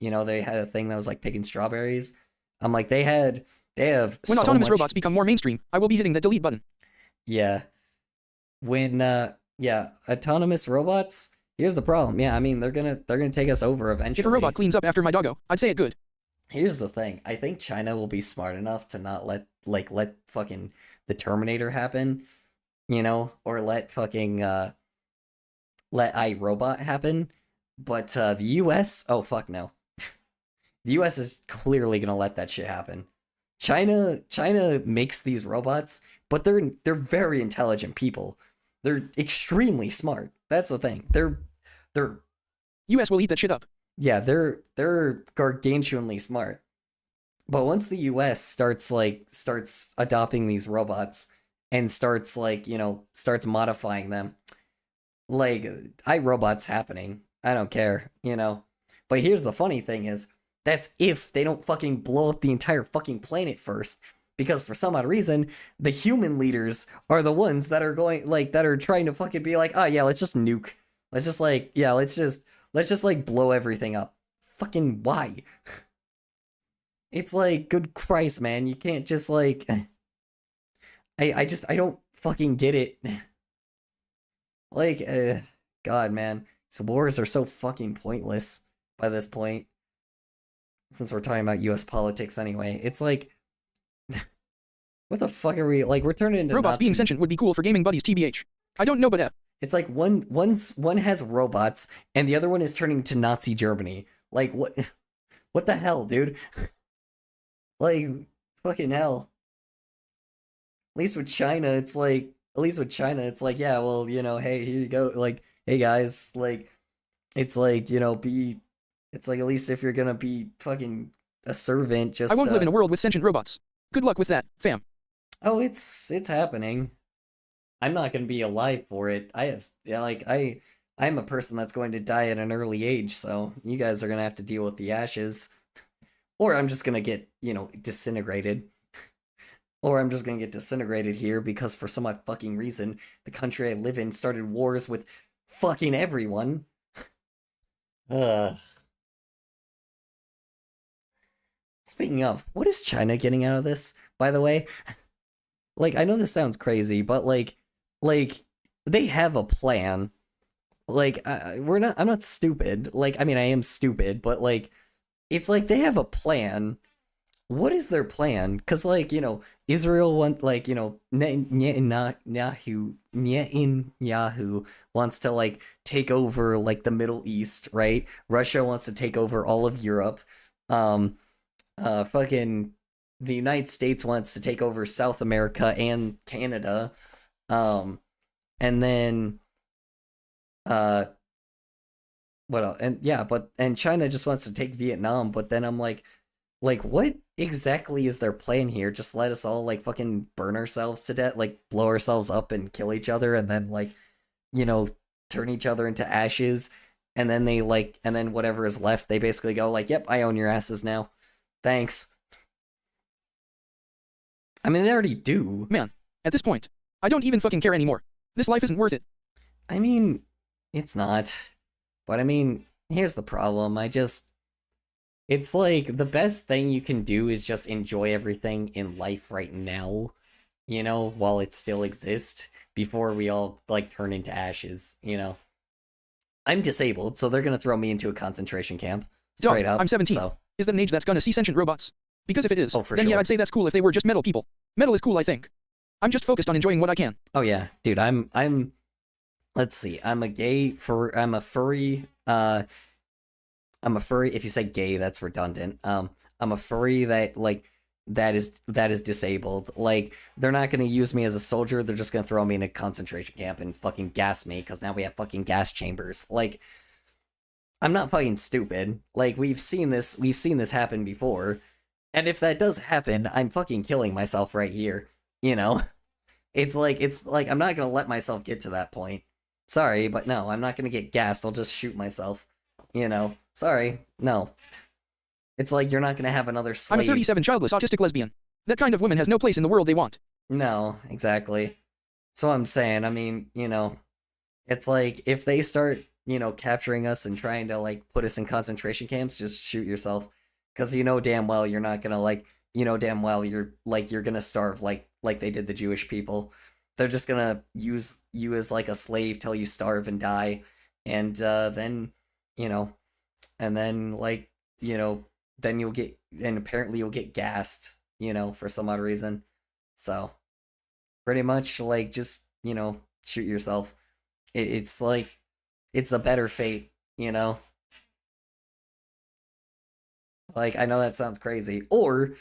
You know, they had a thing that was like picking strawberries. I'm like, they have when autonomous robots become more mainstream, I will be hitting the delete button. Yeah. When autonomous robots, here's the problem. Yeah, I mean, they're gonna take us over eventually. If a robot cleans up after my doggo, I'd say it good. Here's the thing. I think China will be smart enough to not let fucking the Terminator happen, you know, or let fucking let iRobot happen. But the US, oh fuck no. The US is clearly gonna let that shit happen. China makes these robots, but they're very intelligent people. They're extremely smart. That's the thing. They're US will eat that shit up. Yeah, they're gargantuanly smart. But once the US starts adopting these robots and starts modifying them, like iRobot's happening. I don't care, you know. But here's the funny thing is, that's if they don't fucking blow up the entire fucking planet first. Because for some odd reason, the human leaders are the ones that are trying to fucking be like, oh yeah, let's just nuke. Let's just blow everything up. Fucking why? It's like, good Christ, man, you can't just like... I don't fucking get it. Like, God, man. These wars are so fucking pointless by this point. Since we're talking about US politics anyway. It's like... what the fuck are we... Like, we're turning into robots Nazi... being sentient would be cool for gaming buddies, TBH. I don't know, but It's like one has robots, and the other one is turning to Nazi Germany. Like, what the hell, dude? Like, fucking hell. At least with China, it's like, yeah, well, you know, hey, here you go. Like, hey, guys, like, it's like, you know, it's like, at least if you're gonna be fucking a servant, just... I won't live in a world with sentient robots. Good luck with that, fam. Oh, it's happening. I'm not gonna be alive for it. I'm a person that's going to die at an early age, so you guys are gonna have to deal with the ashes. Or I'm just gonna get, you know, disintegrated. Or I'm just gonna get disintegrated here because for some odd fucking reason, the country I live in started wars with fucking everyone. Ugh. Speaking of, what is China getting out of this, by the way? Like, I know this sounds crazy, but like, they have a plan. Like, I'm not stupid. Like, I mean, I am stupid, but like, it's like they have a plan. What is their plan? Because, like, you know, Israel like, you know, Netanyahu wants to, like, take over, like, the Middle East, right? Russia wants to take over all of Europe. Fucking the United States wants to take over South America and Canada. And then, what else? And yeah, and China just wants to take Vietnam, but then I'm like what exactly is their plan here? Just let us all like fucking burn ourselves to death, like blow ourselves up and kill each other, and then like, turn each other into ashes, and then and then whatever is left, they basically go like, yep, I own your asses now. Thanks. I mean, they already do. Man, at this point, I don't even fucking care anymore. This life isn't worth it. I mean, it's not. But I mean, here's the problem. It's like the best thing you can do is just enjoy everything in life right now, while it still exists, before we all like turn into ashes, I'm disabled, so they're gonna throw me into a concentration camp. Straight Dog, up. I'm 17. So. Is that an age that's gonna see sentient robots? Because if it is, for then yeah, sure. I'd say that's cool if they were just metal people. Metal is cool, I think. I'm just focused on enjoying what I can. Oh yeah, dude, I'm let's see, I'm a furry, I'm a furry. If you say gay, that's redundant. I'm a furry that is disabled. Like, they're not gonna use me as a soldier, they're just gonna throw me in a concentration camp and fucking gas me, because now we have fucking gas chambers. Like, I'm not fucking stupid. Like, we've seen this happen before. And if that does happen, I'm fucking killing myself right here. It's like I'm not gonna let myself get to that point. Sorry, but no, I'm not gonna get gassed. I'll just shoot myself. Sorry, no. It's like you're not gonna have another slave. I'm a 37 childless autistic lesbian. That kind of woman has no place in the world they want. No, exactly. That's what I'm saying. I mean, it's like if they start, capturing us and trying to like put us in concentration camps, just shoot yourself. Because damn well you're not gonna damn well you're gonna starve like they did the Jewish people. They're just gonna use you as like a slave till you starve and die, and then then you'll get, and apparently you'll get gassed, for some odd reason. So pretty much like just shoot yourself. It's like it's a better fate, Like, I know that sounds crazy. Or,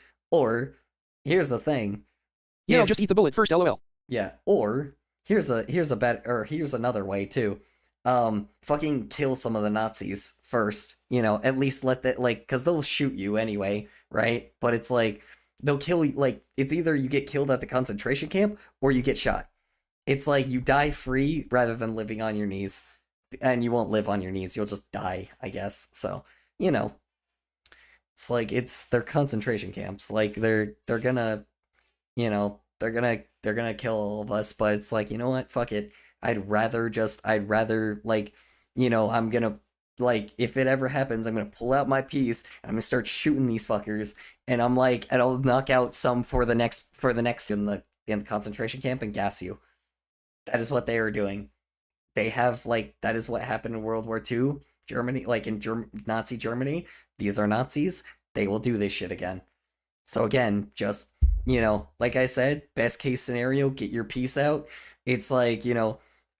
here's the thing. Yeah, I'll just eat the bullet first, lol. Yeah, or, here's another way, too. Fucking kill some of the Nazis first, at least let that, because they'll shoot you anyway, right? But it's like, they'll kill you, it's either you get killed at the concentration camp, or you get shot. It's like, you die free, rather than living on your knees. And you won't live on your knees, you'll just die, I guess. So, it's like they're concentration camps. Like they're gonna kill all of us, but it's like, what? Fuck it. I'd rather I'm gonna if it ever happens, I'm gonna pull out my piece and I'm gonna start shooting these fuckers, and and I'll knock out some for the next in the concentration camp and gas you. That is what they are doing. They have that is what happened in World War II. Germany, in Nazi Germany, these are Nazis. They will do this shit again. So again, just, like I said, best case scenario, get your piece out. It's like, and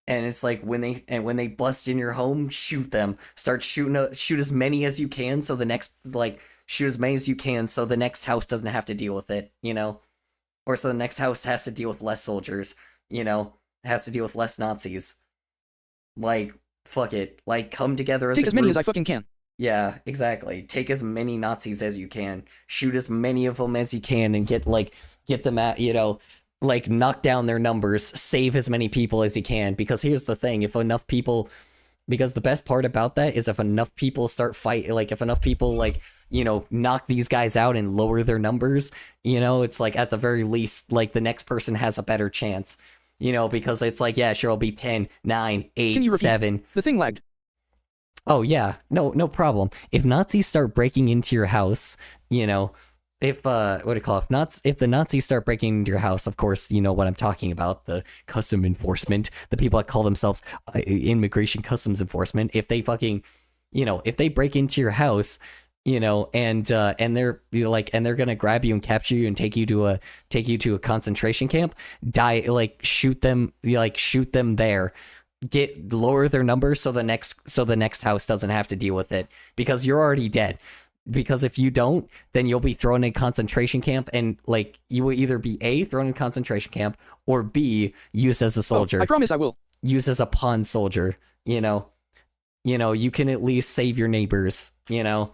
it's like when they bust in your home, shoot them. Start shoot as many as you can, so the next, shoot as many as you can, so the next house doesn't have to deal with it, or so the next house has to deal with less soldiers, has to deal with less Nazis. Fuck it. Come together as a group. Take as many as I fucking can. Yeah, exactly. Take as many Nazis as you can. Shoot as many of them as you can and get them at, knock down their numbers. Save as many people as you can. Because here's the thing, because the best part about that is if enough people start fighting, if enough people, knock these guys out and lower their numbers, it's at the very least, the next person has a better chance. Because it's yeah, sure, it'll be 10, 9, 8, Can you repeat? 7. The thing lagged. Oh, yeah. No problem. If Nazis start breaking into your house, if the Nazis start breaking into your house, of course, you know what I'm talking about, the custom enforcement, the people that call themselves immigration customs enforcement, if they fucking, if they break into your house, and they're gonna grab you and capture you and take you to a concentration camp, shoot them there, lower their numbers so the next house doesn't have to deal with it, because you're already dead. Because if you don't, then you'll be thrown in concentration camp, and you will either be A, thrown in concentration camp, or B, used as a soldier. I promise I will. Used as a pawn soldier, You know, you can at least save your neighbors, you know?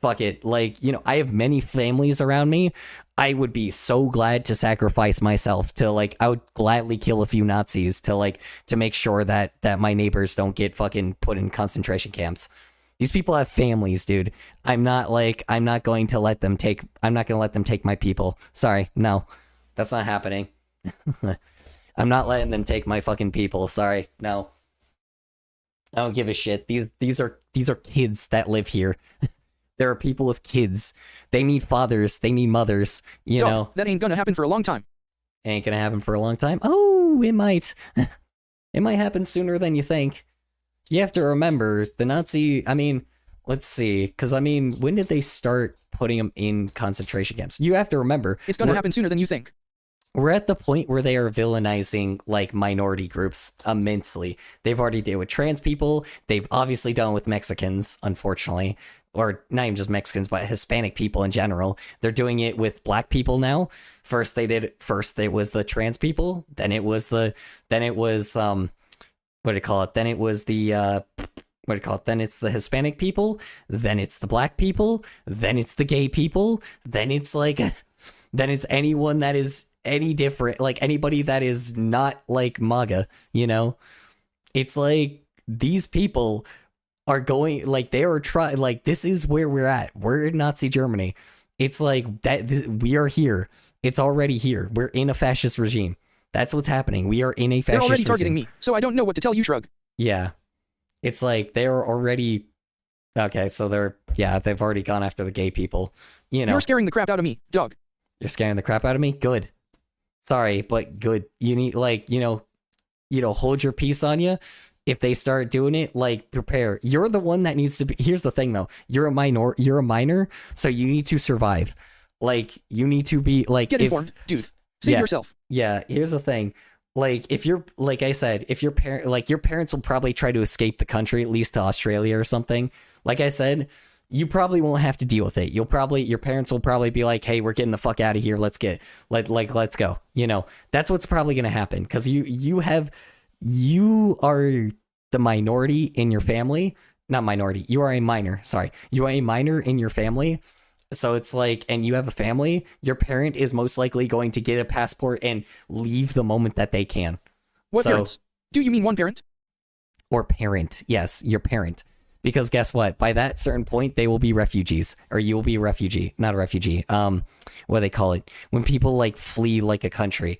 Fuck it. Like, you know, I have many families around me. I would be so glad to sacrifice myself to, like, I would gladly kill a few Nazis to, like, to make sure that my neighbors don't get fucking put in concentration camps. These people have families, dude. I'm not going to let them take my people. Sorry, no. That's not happening. I'm not letting them take my fucking people. Sorry, no. I don't give a shit. These are kids that live here. There are people with kids. They need fathers. They need mothers. You know. That ain't gonna happen for a long time. Ain't gonna happen for a long time? Oh, it might. It might happen sooner than you think. You have to remember, the Nazi... I mean, let's see. Because, I mean, when did they start putting them in concentration camps? You have to remember... It's gonna happen sooner than you think. We're at the point where they are villainizing, like, minority groups immensely. They've already done it with trans people. They've obviously done it with Mexicans, unfortunately. Or not even just Mexicans, but Hispanic people in general. They're doing it with black people now. First it was the trans people. Then it was what do you call it? Then it was the, what do you call it? Then it's the Hispanic people. Then it's the black people. Then it's the gay people. Then it's like, then it's anyone that is any different, like anybody that is not like MAGA, you know? It's like, these people are going, like, they are trying, like, this is where we're at. We're in Nazi Germany. It's like, we are here. It's already here. We're in a fascist regime. That's what's happening. We are in a fascist regime. They're already targeting me, so I don't know what to tell you, Shrug. Yeah. It's like, they're already... Okay, so they've already gone after the gay people. You know. You're scaring the crap out of me, dog. You're scaring the crap out of me? Good. Sorry, but good. You need, like, you know, hold your peace on you. If they start doing it, like, prepare. You're the one that needs to be... Here's the thing, though. You're a minor, so you need to survive. Like, you need to be, like... Get informed, dude. Save yourself. Yeah, here's the thing. Like, if you're... Like I said, if your parents will probably try to escape the country, at least to Australia or something. Like I said, you probably won't have to deal with it. Your parents will probably be like, hey, we're getting the fuck out of here. Let's go. You know, that's what's probably going to happen. Because you are the minority in your family. Not minority. You are a minor. Sorry. You are a minor in your family. So it's like, and you have a family, your parent is most likely going to get a passport and leave the moment that they can. What parents? Do you mean one parent? Or parent. Yes, your parent. Because guess what? By that certain point, they will be refugees. Or you will be a refugee. Not a refugee. What do they call it? When people, like, flee, like, a country.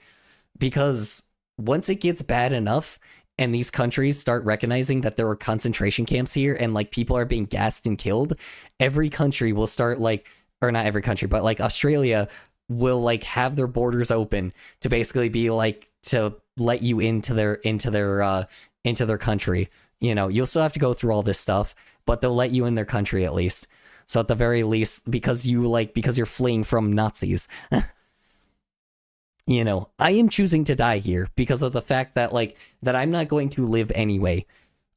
Because once it gets bad enough and these countries start recognizing that there are concentration camps here and, like, people are being gassed and killed, every country will start, like, or not every country, but, like, Australia will, like, have their borders open to basically be, like, to let you into their country. You know, you'll still have to go through all this stuff, but they'll let you in their country at least. So at the very least, because you're fleeing from Nazis. You know, I am choosing to die here because of the fact that, like, that I'm not going to live anyway.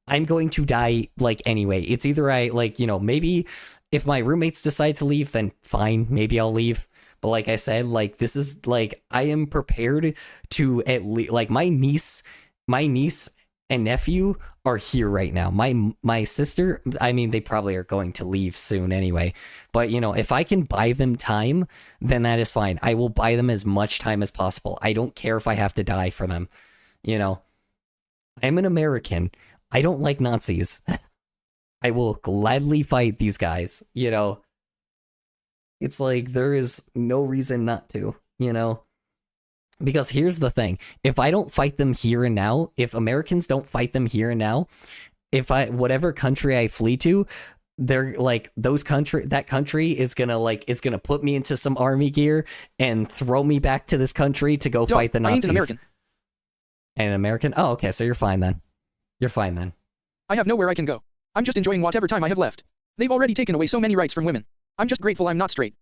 I'm going to die, like, anyway. It's either I, like, you know, maybe if my roommates decide to leave, then fine, maybe I'll leave. But like I said, like, this is, like, I am prepared to at least, like, my niece and nephew are here right now. My sister, I mean, they probably are going to leave soon anyway. But, you know, if I can buy them time, then that is fine. I will buy them as much time as possible. I don't care if I have to die for them. You know, I'm an American. I don't like Nazis. I will gladly fight these guys, you know. It's like, there is no reason not to, you know. Because here's the thing, if I don't fight them here and now, if Americans don't fight them here and now, whatever country I flee to, they're like, that country is gonna put me into some army gear and throw me back to this country to go fight the Nazis. I ain't an American. And an American? Oh, okay, so you're fine then. You're fine then. I have nowhere I can go. I'm just enjoying whatever time I have left. They've already taken away so many rights from women. I'm just grateful I'm not straight.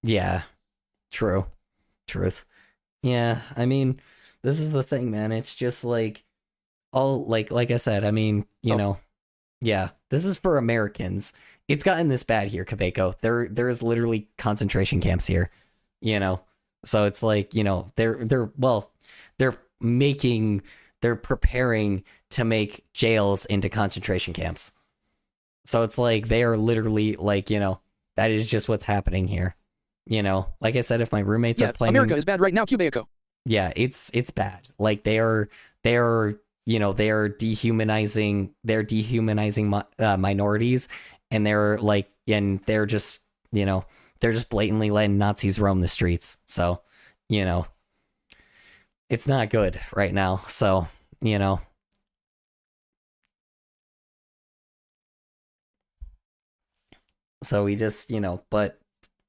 Yeah. True. Truth. Yeah, I mean, this is the thing, man. It's just like, all, like I said, I mean, you know, yeah, this is for Americans. It's gotten this bad here, Quebeco. There is literally concentration camps here, you know. So it's like, you know, they're preparing to make jails into concentration camps. So it's like they are literally like, that is just what's happening here. Like I said, if my roommates are playing, America is bad right now, Cubaco. yeah, it's bad. Like they are dehumanizing. They're dehumanizing minorities, and they're just blatantly letting Nazis roam the streets. So, it's not good right now. So, so we just, but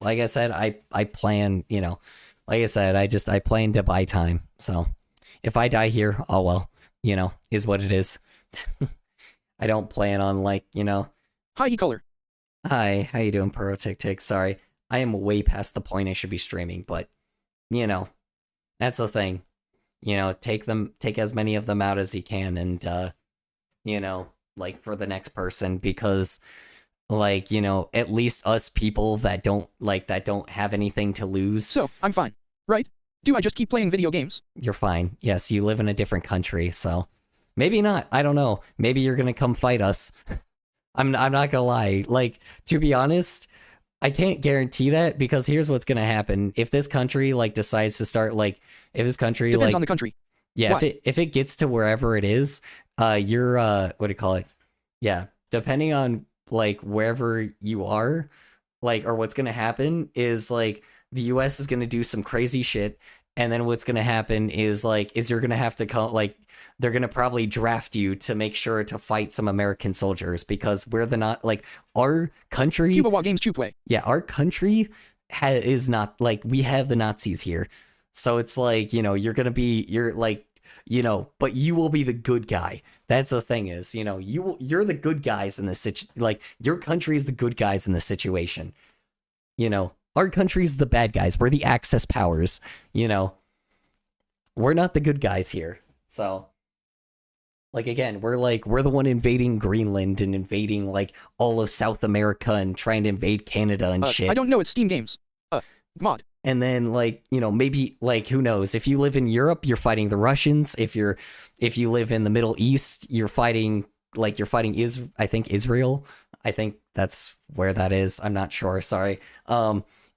like I said, I plan, like I said, I plan to buy time. So if I die here, oh well, is what it is. I don't plan on Hi, E-Color. Hi, how you doing, Puro Tick Tick? Sorry, I am way past the point I should be streaming, but that's the thing. Take as many of them out as you can, and for the next person, because at least us people that don't have anything to lose. So, I'm fine, right? Do I just keep playing video games? You're fine. Yes, you live in a different country, so maybe not. I don't know. Maybe you're gonna come fight us. I'm not gonna lie. To be honest, I can't guarantee that, because here's what's gonna happen. If this country decides to start if this country depends on the country. Yeah, if it gets to wherever it is, you're what do you call it? Yeah, depending on wherever you are, or what's gonna happen is the US is gonna do some crazy shit, and then what's gonna happen is you're gonna have to call they're gonna probably draft you to make sure to fight some American soldiers, because we're our country. Cuba Wa Games Chupwe. Yeah, our country is not we have the Nazis here, so it's you're gonna be but you will be the good guy. That's the thing is, you're the good guys in this your country is the good guys in this situation. Our country's the bad guys. We're the Axis powers. We're not the good guys here. So, again, we're the one invading Greenland and invading all of South America and trying to invade Canada and shit. I don't know. It's Steam Games. Mod. And then maybe who knows? If you live in Europe, you're fighting the Russians. If you live in the Middle East, you're fighting I think Israel. I think that's where that is. I'm not sure. Sorry.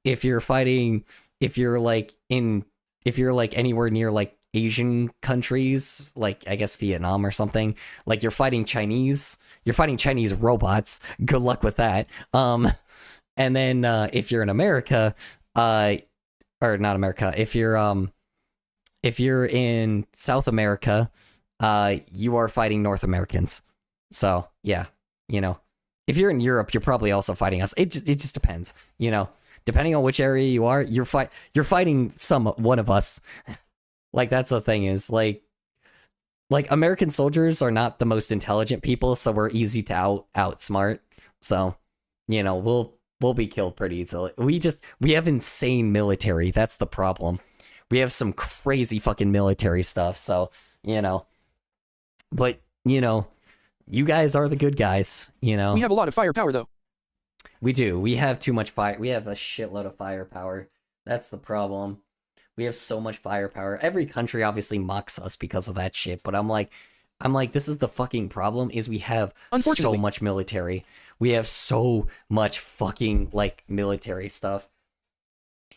If you're anywhere near Asian countries, I guess Vietnam or something, you're fighting Chinese robots. Good luck with that. And then if you're in America, or not America, if you're in South America, you are fighting North Americans. So yeah, if you're in Europe, you're probably also fighting us. It just depends, depending on which area you are, you're fighting one of us. That's the thing is American soldiers are not the most intelligent people, so we're easy to outsmart. So, we'll be killed pretty easily. We have insane military. That's the problem. We have some crazy fucking military stuff. So, but you guys are the good guys, We have a lot of firepower though. We do. We have too much fire. We have a shitload of firepower. That's the problem. We have so much firepower. Every country obviously mocks us because of that shit, but I'm like, this is the fucking problem, is we have so much military. We have so much fucking military stuff.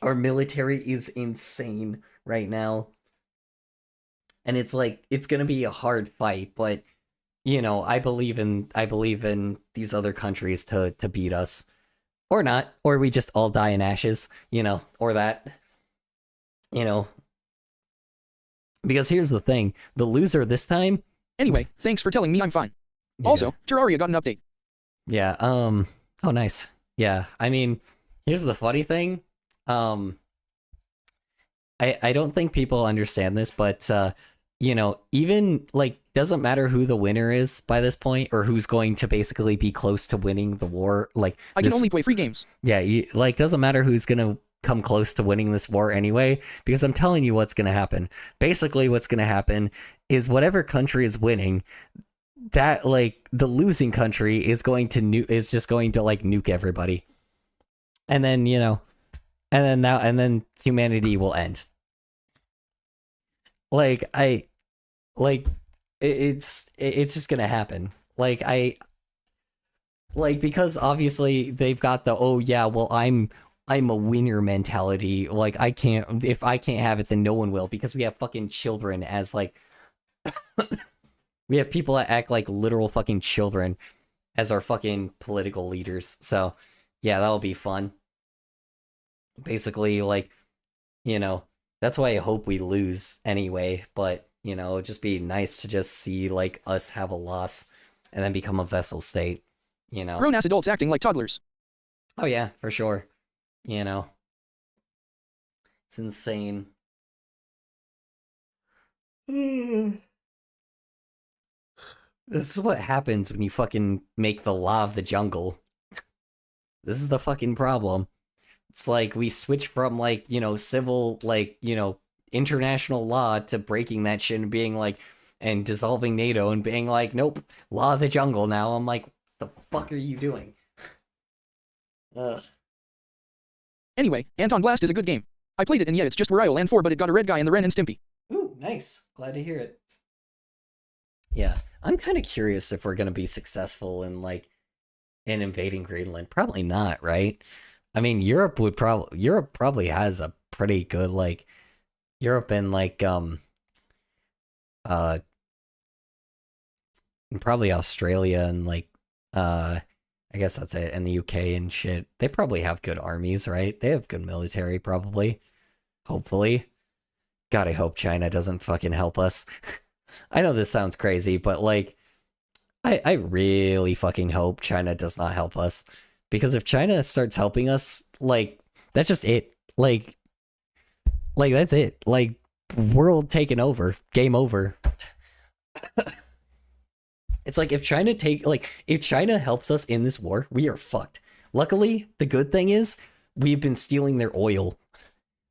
Our military is insane right now. And it's it's gonna be a hard fight, but I believe in these other countries to beat us. Or not, or we just all die in ashes, or that. Because here's the thing, the loser this time. Anyway, thanks for telling me I'm fine. Yeah. Also, Terraria got an update. Yeah, oh nice. Yeah, I mean, here's the funny thing. I don't think people understand this, but even doesn't matter who the winner is by this point, or who's going to basically be close to winning the war. I can only play free games. Yeah, doesn't matter who's gonna come close to winning this war anyway, because I'm telling you what's gonna happen. Basically, what's gonna happen is whatever country is winning, that the losing country is going to just going to nuke everybody, and then and then humanity will end. It's just gonna happen. Like, because obviously they've got the, oh yeah, well, I'm a winner mentality. Like, if I can't have it, then no one will, because we have fucking children as, like, we have people that act like literal fucking children as our fucking political leaders. So, yeah, that'll be fun. Basically, like, you know, that's why I hope we lose anyway, but, you know, it'd just be nice to just see, like, us have a loss and then become a vassal state, you know. Grown-ass adults acting like toddlers. Oh yeah, for sure. You know. It's insane. This is what happens when you fucking make the law of the jungle. This is the fucking problem. It's like we switch from, like, you know, civil, like, you know, international law to breaking that shit and being like, and dissolving NATO and being like, nope, law of the jungle now. I'm like, what the fuck are you doing? Ugh. Anyway, Anton Blast is a good game. I played it and yeah, it's just where I land 4, but it got a red guy in the Ren and Stimpy. Ooh, nice. Glad to hear it. Yeah, I'm kind of curious if we're gonna be successful in, like, in invading Greenland. Probably not, right? I mean, Europe probably has a pretty good, like, Europe and, like, and probably Australia and, like, I guess that's it, and the UK and shit. They probably have good armies, right? They have good military, probably. Hopefully. God, I hope China doesn't fucking help us. I know this sounds crazy, but, like, I really fucking hope China does not help us. Because if China starts helping us, like, that's just it. Like, that's it. Like, world taken over. Game over. It's like, if China helps us in this war, we are fucked. Luckily, the good thing is, we've been stealing their oil.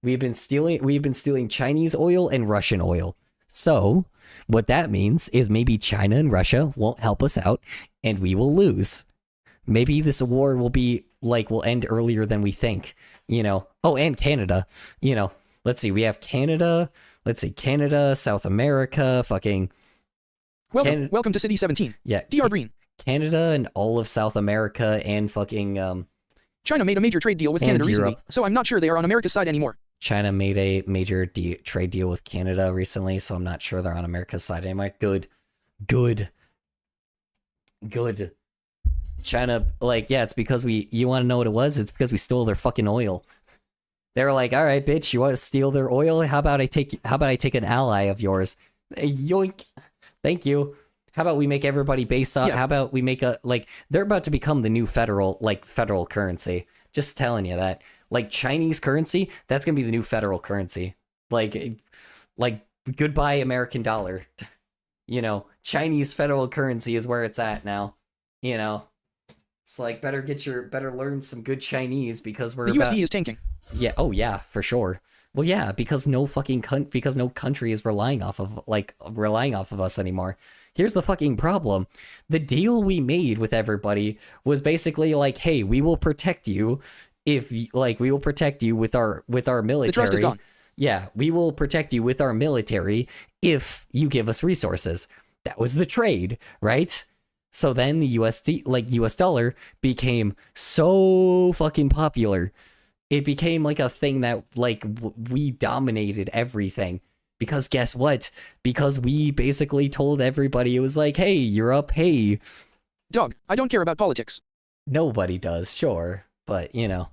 We've been stealing Chinese oil and Russian oil. So, what that means is maybe China and Russia won't help us out, and we will lose. Maybe this war will end earlier than we think, you know. Oh, and Canada, you know. Let's see, we have Canada. Let's see, Canada, South America, fucking. Welcome to City 17. Yeah. DR Green. Canada and all of South America and fucking. China made a major trade deal with Canada recently, Europe. so I'm not sure they are on America's side anymore. China made a major trade deal with Canada recently, so I'm not sure they're on America's side anymore. Good. China, like, yeah, it's because you want to know what it was? It's because we stole their fucking oil. They were like, all right, bitch, you want to steal their oil? How about I take an ally of yours? Yoink. Thank you. How about we make everybody based on, How about we make they're about to become the new federal currency. Just telling you that. Like, Chinese currency, that's going to be the new federal currency. Like goodbye American dollar. You know, Chinese federal currency is where it's at now. You know, it's like, better learn some good Chinese, because the USD is tanking. Yeah. Oh yeah, for sure. Well, yeah, because no country is relying off of us anymore. Here's the fucking problem. The deal we made with everybody was basically like, hey, we will protect you we will protect you with our military. The trust is gone. Yeah, we will protect you with our military if you give us resources. That was the trade, right? So then the USD, US dollar, became so fucking popular. It became like a thing that, like, we dominated everything. Because guess what? Because we basically told everybody, it was like, hey, Europe, hey. Dog, I don't care about politics. Nobody does, sure. But, you know.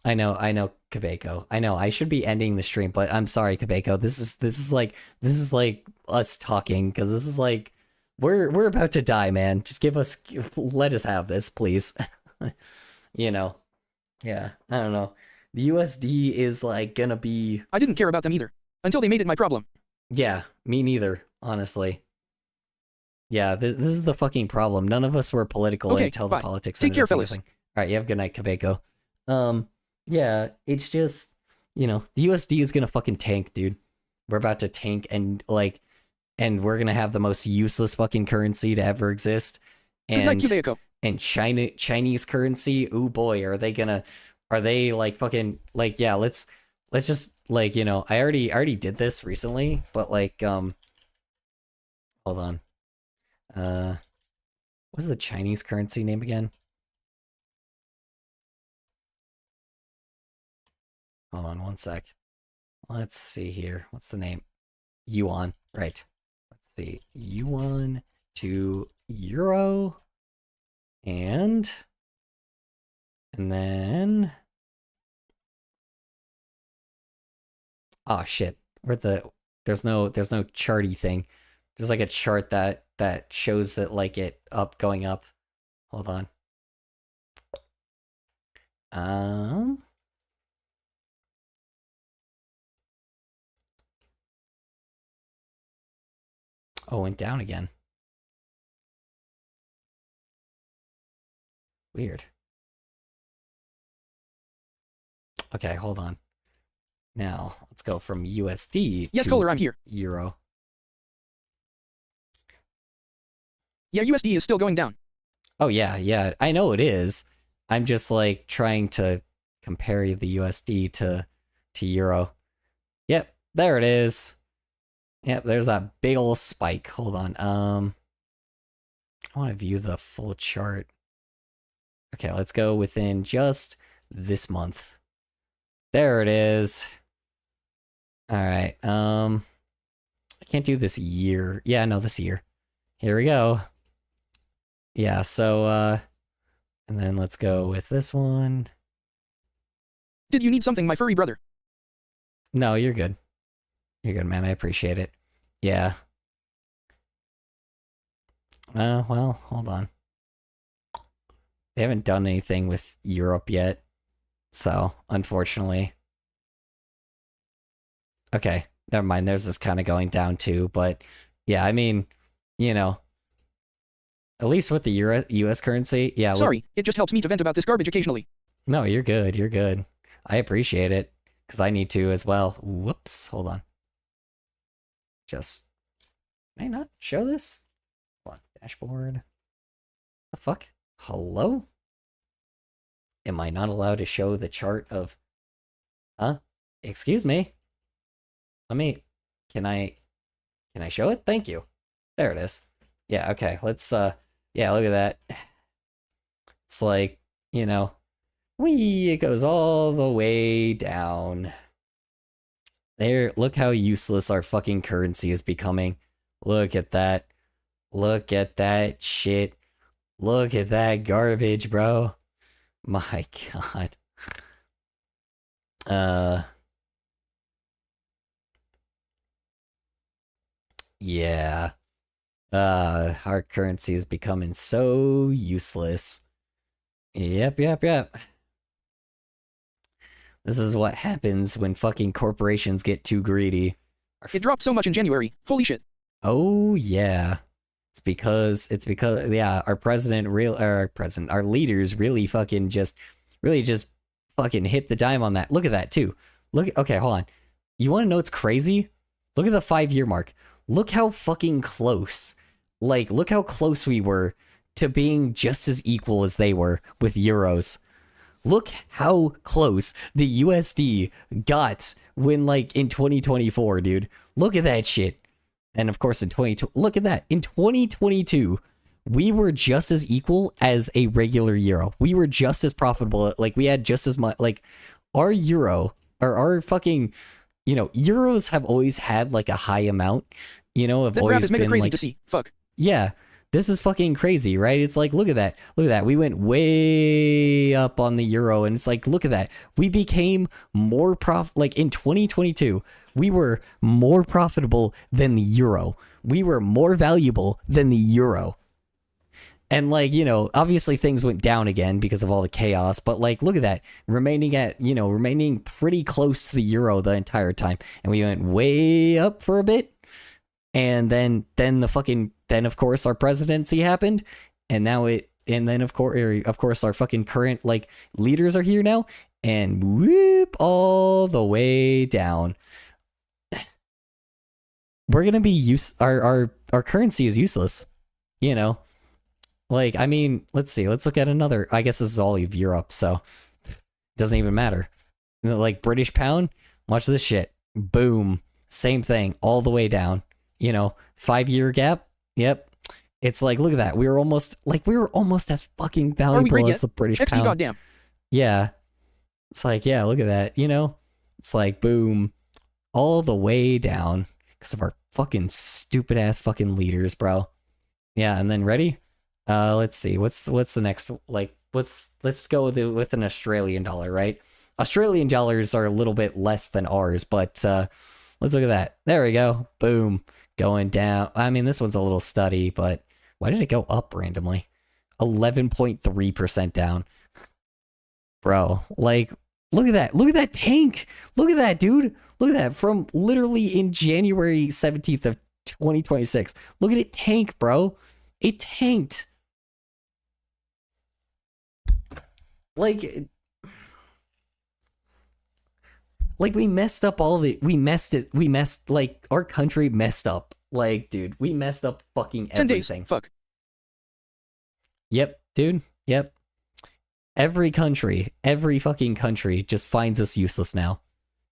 I know, Kabeko. I know, I should be ending the stream, but I'm sorry, Kabeko. This is like us talking, because this is like, we're about to die, man. Just let us have this, please. You know. Yeah, I don't know. The USD is, like, gonna be... I didn't care about them either, until they made it my problem. Yeah, me neither, honestly. Yeah, this is the fucking problem. None of us were political until the politics. Take care, fellas. All right, you have a good night, Kabeko. Yeah, it's just, you know, the USD is gonna fucking tank, dude. We're about to tank, and we're gonna have the most useless fucking currency to ever exist. Good night, Kabeko. And Chinese currency, ooh boy, are they like fucking, like, yeah, let's just, like, you know, I already did this recently, but, like, hold on. What's the Chinese currency name again? Hold on one sec. Let's see here. What's the name? Yuan. Right. Let's see. Yuan to euro. And then... Oh shit. There's no charty thing. There's like a chart that shows it like it going up. Hold on. Oh, went down again. Weird. Okay, hold on. Now, let's go from USD Yes, to Kohler, I'm here. Euro. Yeah, USD is still going down. Oh, yeah, I know it is. I'm just, like, trying to compare the USD to Euro. Yep, there it is. Yep, there's that big old spike. Hold on. I want to view the full chart. Okay, let's go within just this month. There it is. All right. I can't do this year. Yeah, no, this year. Here we go. Yeah, so and then let's go with this one. Did you need something, my furry brother? No, you're good. You're good, man. I appreciate it. Yeah. Well, hold on. They haven't done anything with Europe yet. So, unfortunately. Okay, never mind. There's this kind of going down too, but yeah, I mean, you know, at least with the US currency, yeah. Sorry, it just helps me to vent about this garbage occasionally. No, you're good. You're good. I appreciate it because I need to as well. Whoops, hold on. Just, may I not show this? Hold on, dashboard. The fuck? Hello? Am I not allowed to show the chart of... Huh? Excuse me? Let me... Can I show it? Thank you. There it is. Yeah, okay. Let's, yeah, look at that. It's like, you know... it goes all the way down. There, look how useless our fucking currency is becoming. Look at that. Look at that shit. Look at that garbage, bro. My god. Yeah. Our currency is becoming so useless. Yep. This is what happens when fucking corporations get too greedy. It dropped so much in January. Holy shit. Oh, yeah. It's because, yeah, our leaders really just fucking hit the dime on that. Look at that, too. Okay, hold on. You want to know what's crazy? Look at the 5-year mark. Look how fucking close. Like, look how close we were to being just as equal as they were with euros. Look how close the USD got when, like, in 2024, dude. Look at that shit. And of course, look at that. In 2022, we were just as equal as a regular euro. We were just as profitable. Like, we had just as much. Like, our euro, or our fucking, euros have always had, like, a high amount, of that always graph is mega been, crazy like, to see. Fuck. Yeah. This is fucking crazy, right? It's like, look at that. Look at that. We went way up on the euro, and it's like, look at that. We became more like in 2022, we were more profitable than the euro. We were more valuable than the euro. And like, obviously things went down again because of all the chaos, but like, look at that. Remaining pretty close to the euro the entire time. And we went way up for a bit. And then of course our presidency happened, and then of course our fucking current like leaders are here now, and whoop all the way down. We're gonna be our currency is useless, Like, I mean, let's look at another. I guess this is all of Europe, so it doesn't even matter. Like British pound, watch this shit. Boom, same thing, all the way down. 5-year gap. Yep. It's like, look at that. We were almost as fucking valuable as the British XD pound. goddamn. Yeah. It's like, yeah, look at that. You know, it's like, boom, all the way down because of our fucking stupid ass fucking leaders, bro. Yeah, and then ready? Let's see. What's the next? Like, let's go with an Australian dollar, right? Australian dollars are a little bit less than ours, but let's look at that. There we go. Boom. Going down. I mean, this one's a little studdy, but why did it go up randomly? 11.3% down. Bro, like, look at that. Look at that tank. Look at that, dude. Look at that. From literally in January 17th of 2026. Look at it tank, bro. It tanked. Like we messed up like our country messed up. Like, dude, we messed up fucking 10 everything. days. Fuck. Yep, dude. Yep. Every fucking country just finds us useless now.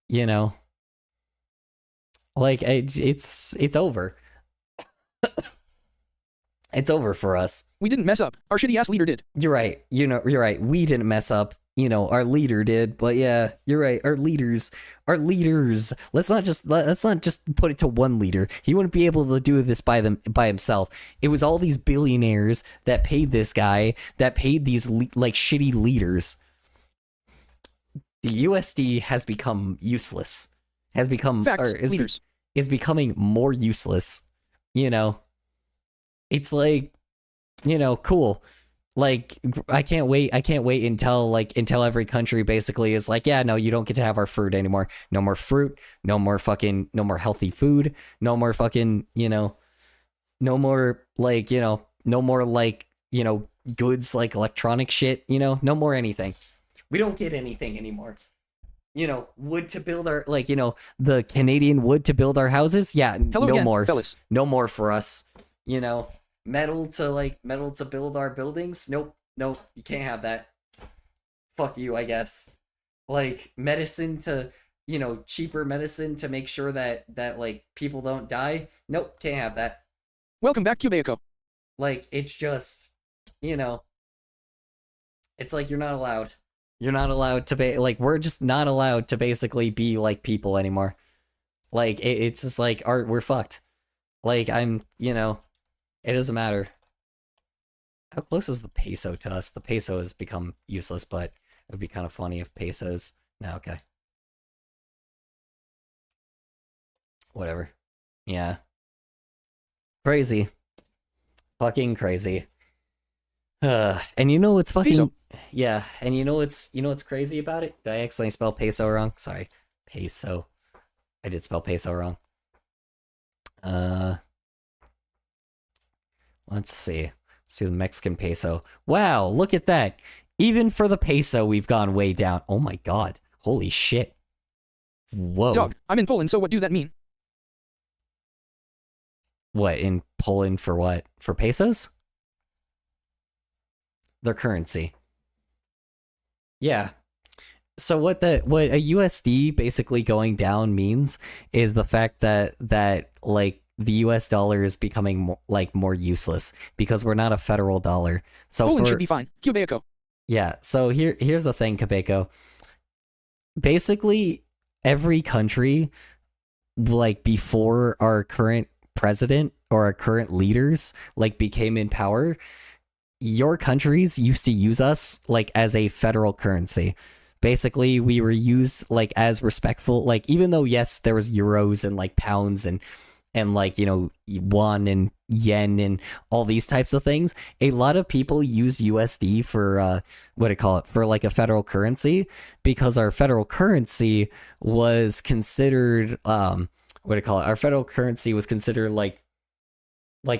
You know? Like, it's over. It's over for us. We didn't mess up. Our shitty ass leader did. You're right. You know, you're right. We didn't mess up. You know, our leader did, but yeah, you're right. Our leaders. Let's not just put it to one leader. He wouldn't be able to do this by himself. It was all these billionaires that paid this guy, that paid these like shitty leaders. The USD has become useless. Has become Facts, leaders. Is becoming more useless. You know, it's like, you know, cool. Like, I can't wait until every country basically is like, yeah, no, you don't get to have our fruit anymore. No more fruit, no more healthy food, no more fucking, you know, no more like, you know, no more like, you know, goods like electronic shit, you know, no more anything. We don't get anything anymore. You know, wood to build our, like, you know, the Canadian wood to build our houses. Yeah, Hello no again, more. fellas. No more for us, you know. Metal to build our buildings? Nope, you can't have that. Fuck you, I guess. Like, medicine to, you know, cheaper medicine to make sure that like people don't die? Nope, can't have that. Welcome back, Cubeaco. Like, it's just, you know, it's like you're not allowed. You're not allowed to be, like, we're just not allowed to basically be like people anymore. Like, it's just like, we're fucked. Like, you know, it doesn't matter. How close is the peso to us? The peso has become useless, but it would be kind of funny if pesos... No, okay. Whatever. Yeah. Crazy. Fucking crazy. And you know what's fucking... Peso. Yeah, and you know what's crazy about it? Did I accidentally spell peso wrong? Sorry. Peso. I did spell peso wrong. Let's see. Let's do the Mexican peso. Wow, look at that. Even for the peso, we've gone way down. Oh my god. Holy shit. Whoa. Dog, I'm in Poland, so what do that mean? What, in Poland for what? For pesos? Their currency. Yeah. So what a USD basically going down means is the fact that like the US dollar is becoming more useless because we're not a federal dollar. So Poland should be fine. Cubeaco. Yeah, so here's the thing, Cabeko. Basically, every country, like, before our current president or our current leaders, like, became in power, your countries used to use us, like, as a federal currency. Basically, we were used, like, as respectful, like, even though, yes, there was euros and, like, pounds and like, you know, won and yen and all these types of things, a lot of people use USD for for like a federal currency, because our federal currency was considered our federal currency was considered like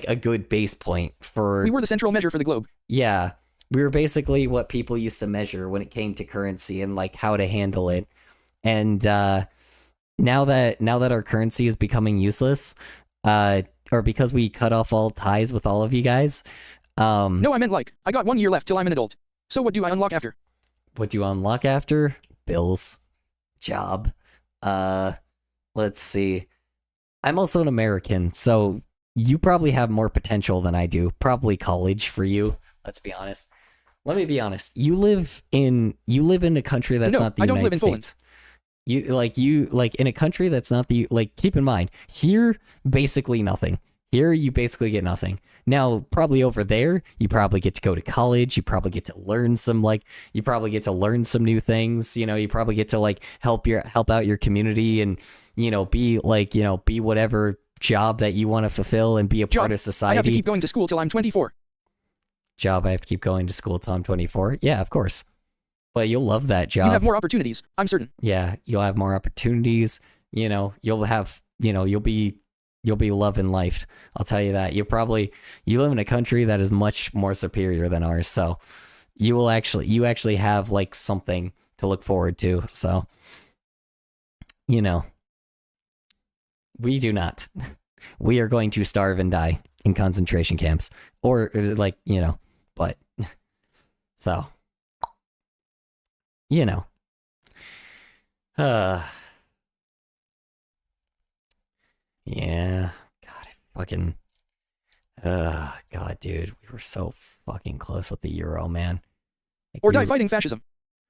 a good base point for... We were the central measure for the globe. Yeah, we were basically what people used to measure when it came to currency and like how to handle it. And now that our currency is becoming useless, or because we cut off all ties with all of you guys. No, I meant like, I got 1 year left till I'm an adult. So what do I unlock after? What do you unlock after? Bills. Job. Let's see. I'm also an American, so you probably have more potential than I do. Probably college for you. Let's be honest. Let me be honest. You live in a country that's not the I don't United live in Poland. States. You in a country that's not the keep in mind, here basically nothing. Here you basically get nothing. Now, probably over there, you probably get to go to college, you probably get to learn some new things, you probably get to help out your community and be whatever job that you want to fulfill and be a part of society. I have to keep going to school till I'm 24. I have to keep going to school till I'm 24. Yeah, of course. But you'll love that job. You have more opportunities, I'm certain. Yeah, you'll have more opportunities. You'll be loving life. I'll tell you that. You live in a country that is much more superior than ours. So you actually have something to look forward to. So, we do not. We are going to starve and die in concentration camps or but so, yeah, God, dude, we were so fucking close with the euro, man. Or die fighting fascism.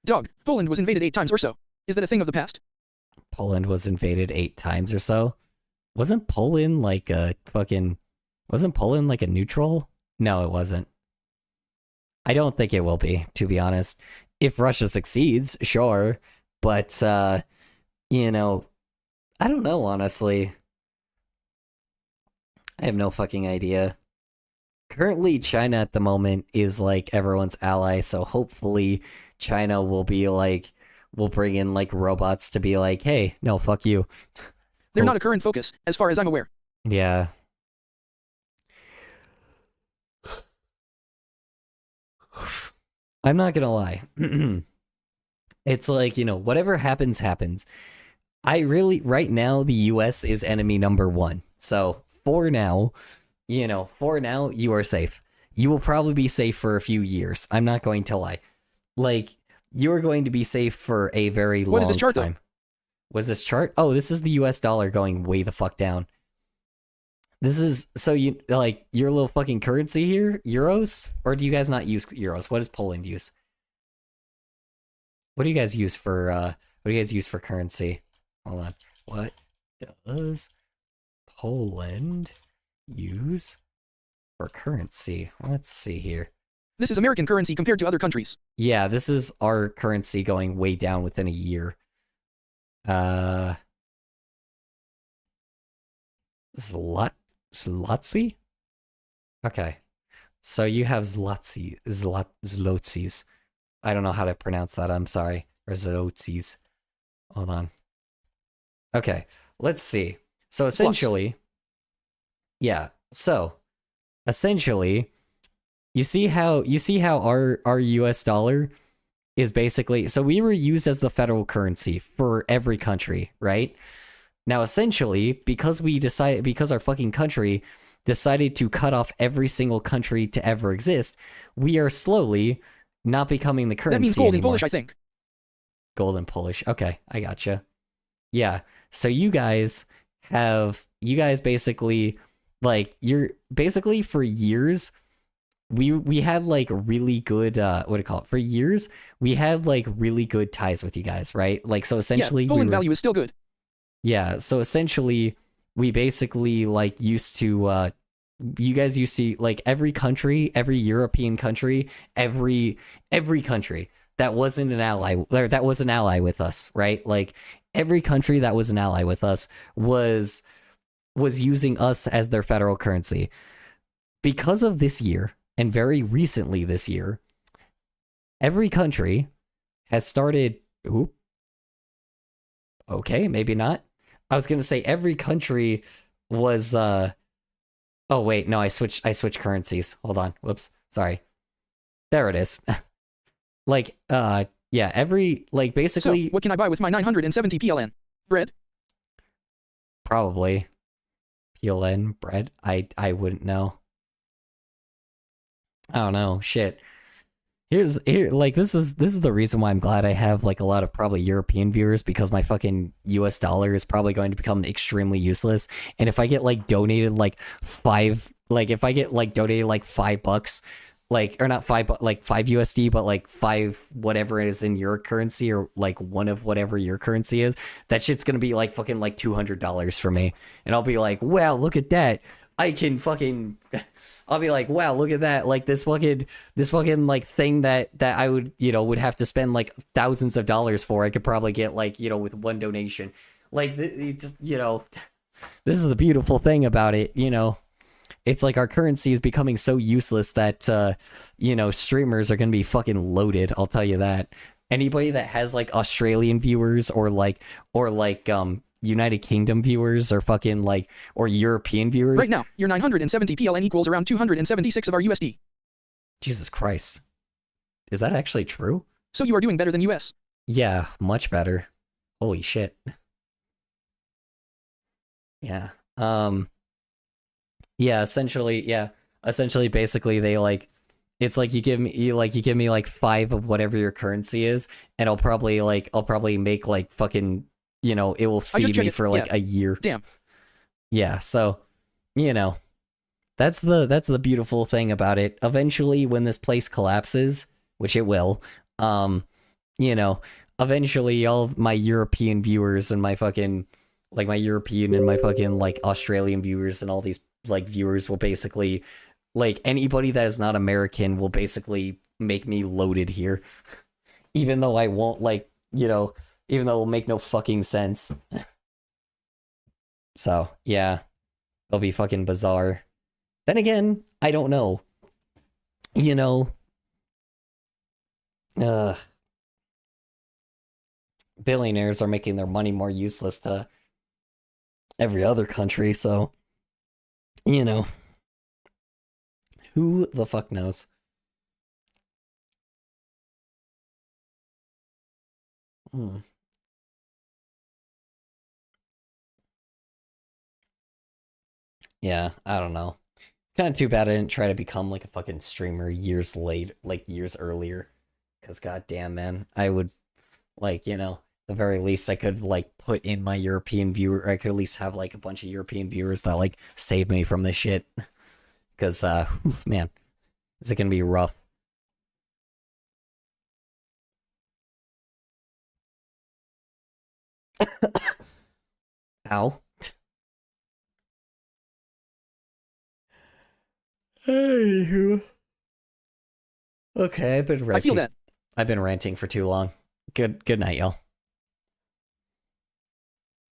Doug, Poland was invaded 8 times or so. Is that a thing of the past? Poland was invaded 8 times or so? Wasn't Poland wasn't Poland a neutral? No, it wasn't. I don't think it will be, to be honest. If Russia succeeds, sure. But, I don't know, honestly. I have no fucking idea. Currently, China at the moment is everyone's ally, so hopefully China will be will bring in robots to be hey, no, fuck you. They're not a current focus, as far as I'm aware. Yeah. I'm not gonna lie. It's whatever happens, happens. Right now, the US is enemy number 1. So, for now, you are safe. You will probably be safe for a few years. I'm not going to lie. You are going to be safe for a very long time. What is this chart, though? Was this chart? Oh, this is the US dollar going way the fuck down. This is, so your little fucking currency here? Euros? Or do you guys not use euros? What does Poland use? What do you guys use for currency? Hold on. What does Poland use for currency? Let's see here. This is American currency compared to other countries. Yeah, this is our currency going way down within a year. Zlotsy? Okay. So you have Zlotsis. I don't know how to pronounce that, I'm sorry. Or Zlotsis. Hold on. Okay, let's see. So essentially, you see how our US dollar is basically, so we were used as the federal currency for every country, right? Now essentially, because our fucking country decided to cut off every single country to ever exist, we are slowly not becoming the currency That means gold anymore. in Polish, I think. Gold in Polish. Okay, I gotcha. Yeah. So you guys basically you're basically for years we had really good what do you call it? For years we had really good ties with you guys, right? So essentially Poland value is still good. Yeah, so essentially we basically used to you guys used to every country, every European country, every country that wasn't an ally, or that was an ally with us, right? Every country that was an ally with us was using us as their federal currency. Because of this year, and very recently this year, every country has started. Oop. Okay, maybe not. I was gonna say every country was. Oh wait, no, I switched currencies. Hold on. Whoops. Sorry. There it is. Yeah, every basically. So, what can I buy with my 970 PLN? Bread? Probably. PLN bread? I wouldn't know. I don't know. Shit. This is the reason why I'm glad I have like a lot of probably European viewers, because my fucking US dollar is probably going to become extremely useless. And if I get like donated like if I get like donated like $5, like, or not like 5 USD, but like 5 whatever it is in your currency, or like one of whatever your currency is, that shit's gonna be like fucking like $200 for me. And I'll be like, wow, look at that. I can fucking I'll be like, wow, look at that. Like this fucking like thing that I would, would have to spend like thousands of dollars for, I could probably get like, with one donation. Like, it's, this is the beautiful thing about it, It's like our currency is becoming so useless that, streamers are going to be fucking loaded. I'll tell you that. Anybody that has like Australian viewers or United Kingdom viewers or fucking like, or European viewers. Right now, your 970 PLN equals around 276 of our USD. Jesus Christ. Is that actually true? So you are doing better than US. Yeah, much better. Holy shit. Yeah. Yeah, essentially basically they like, it's like you give me like 5 of whatever your currency is, and I'll probably make like fucking, it will feed me for like a year. Damn. Yeah, so, that's the beautiful thing about it. Eventually, when this place collapses, which it will, eventually all of my European viewers and my fucking, like my European and my fucking like Australian viewers and all these like viewers will basically, like anybody that is not American will basically make me loaded here. Even though I won't like, even though it'll make no fucking sense. So, yeah. It'll be fucking bizarre. Then again, I don't know. Billionaires are making their money more useless to every other country, so, who the fuck knows? Yeah, I don't know. It's kind of too bad I didn't try to become like a fucking streamer years earlier. Because goddamn, man, I would, like, the very least I could like put in my European viewer. I could at least have like a bunch of European viewers that like save me from this shit. Because, man, is it gonna be rough? Ow. Anywho. Okay, I've been ranting. I feel that. I've been ranting for too long. Good night, y'all.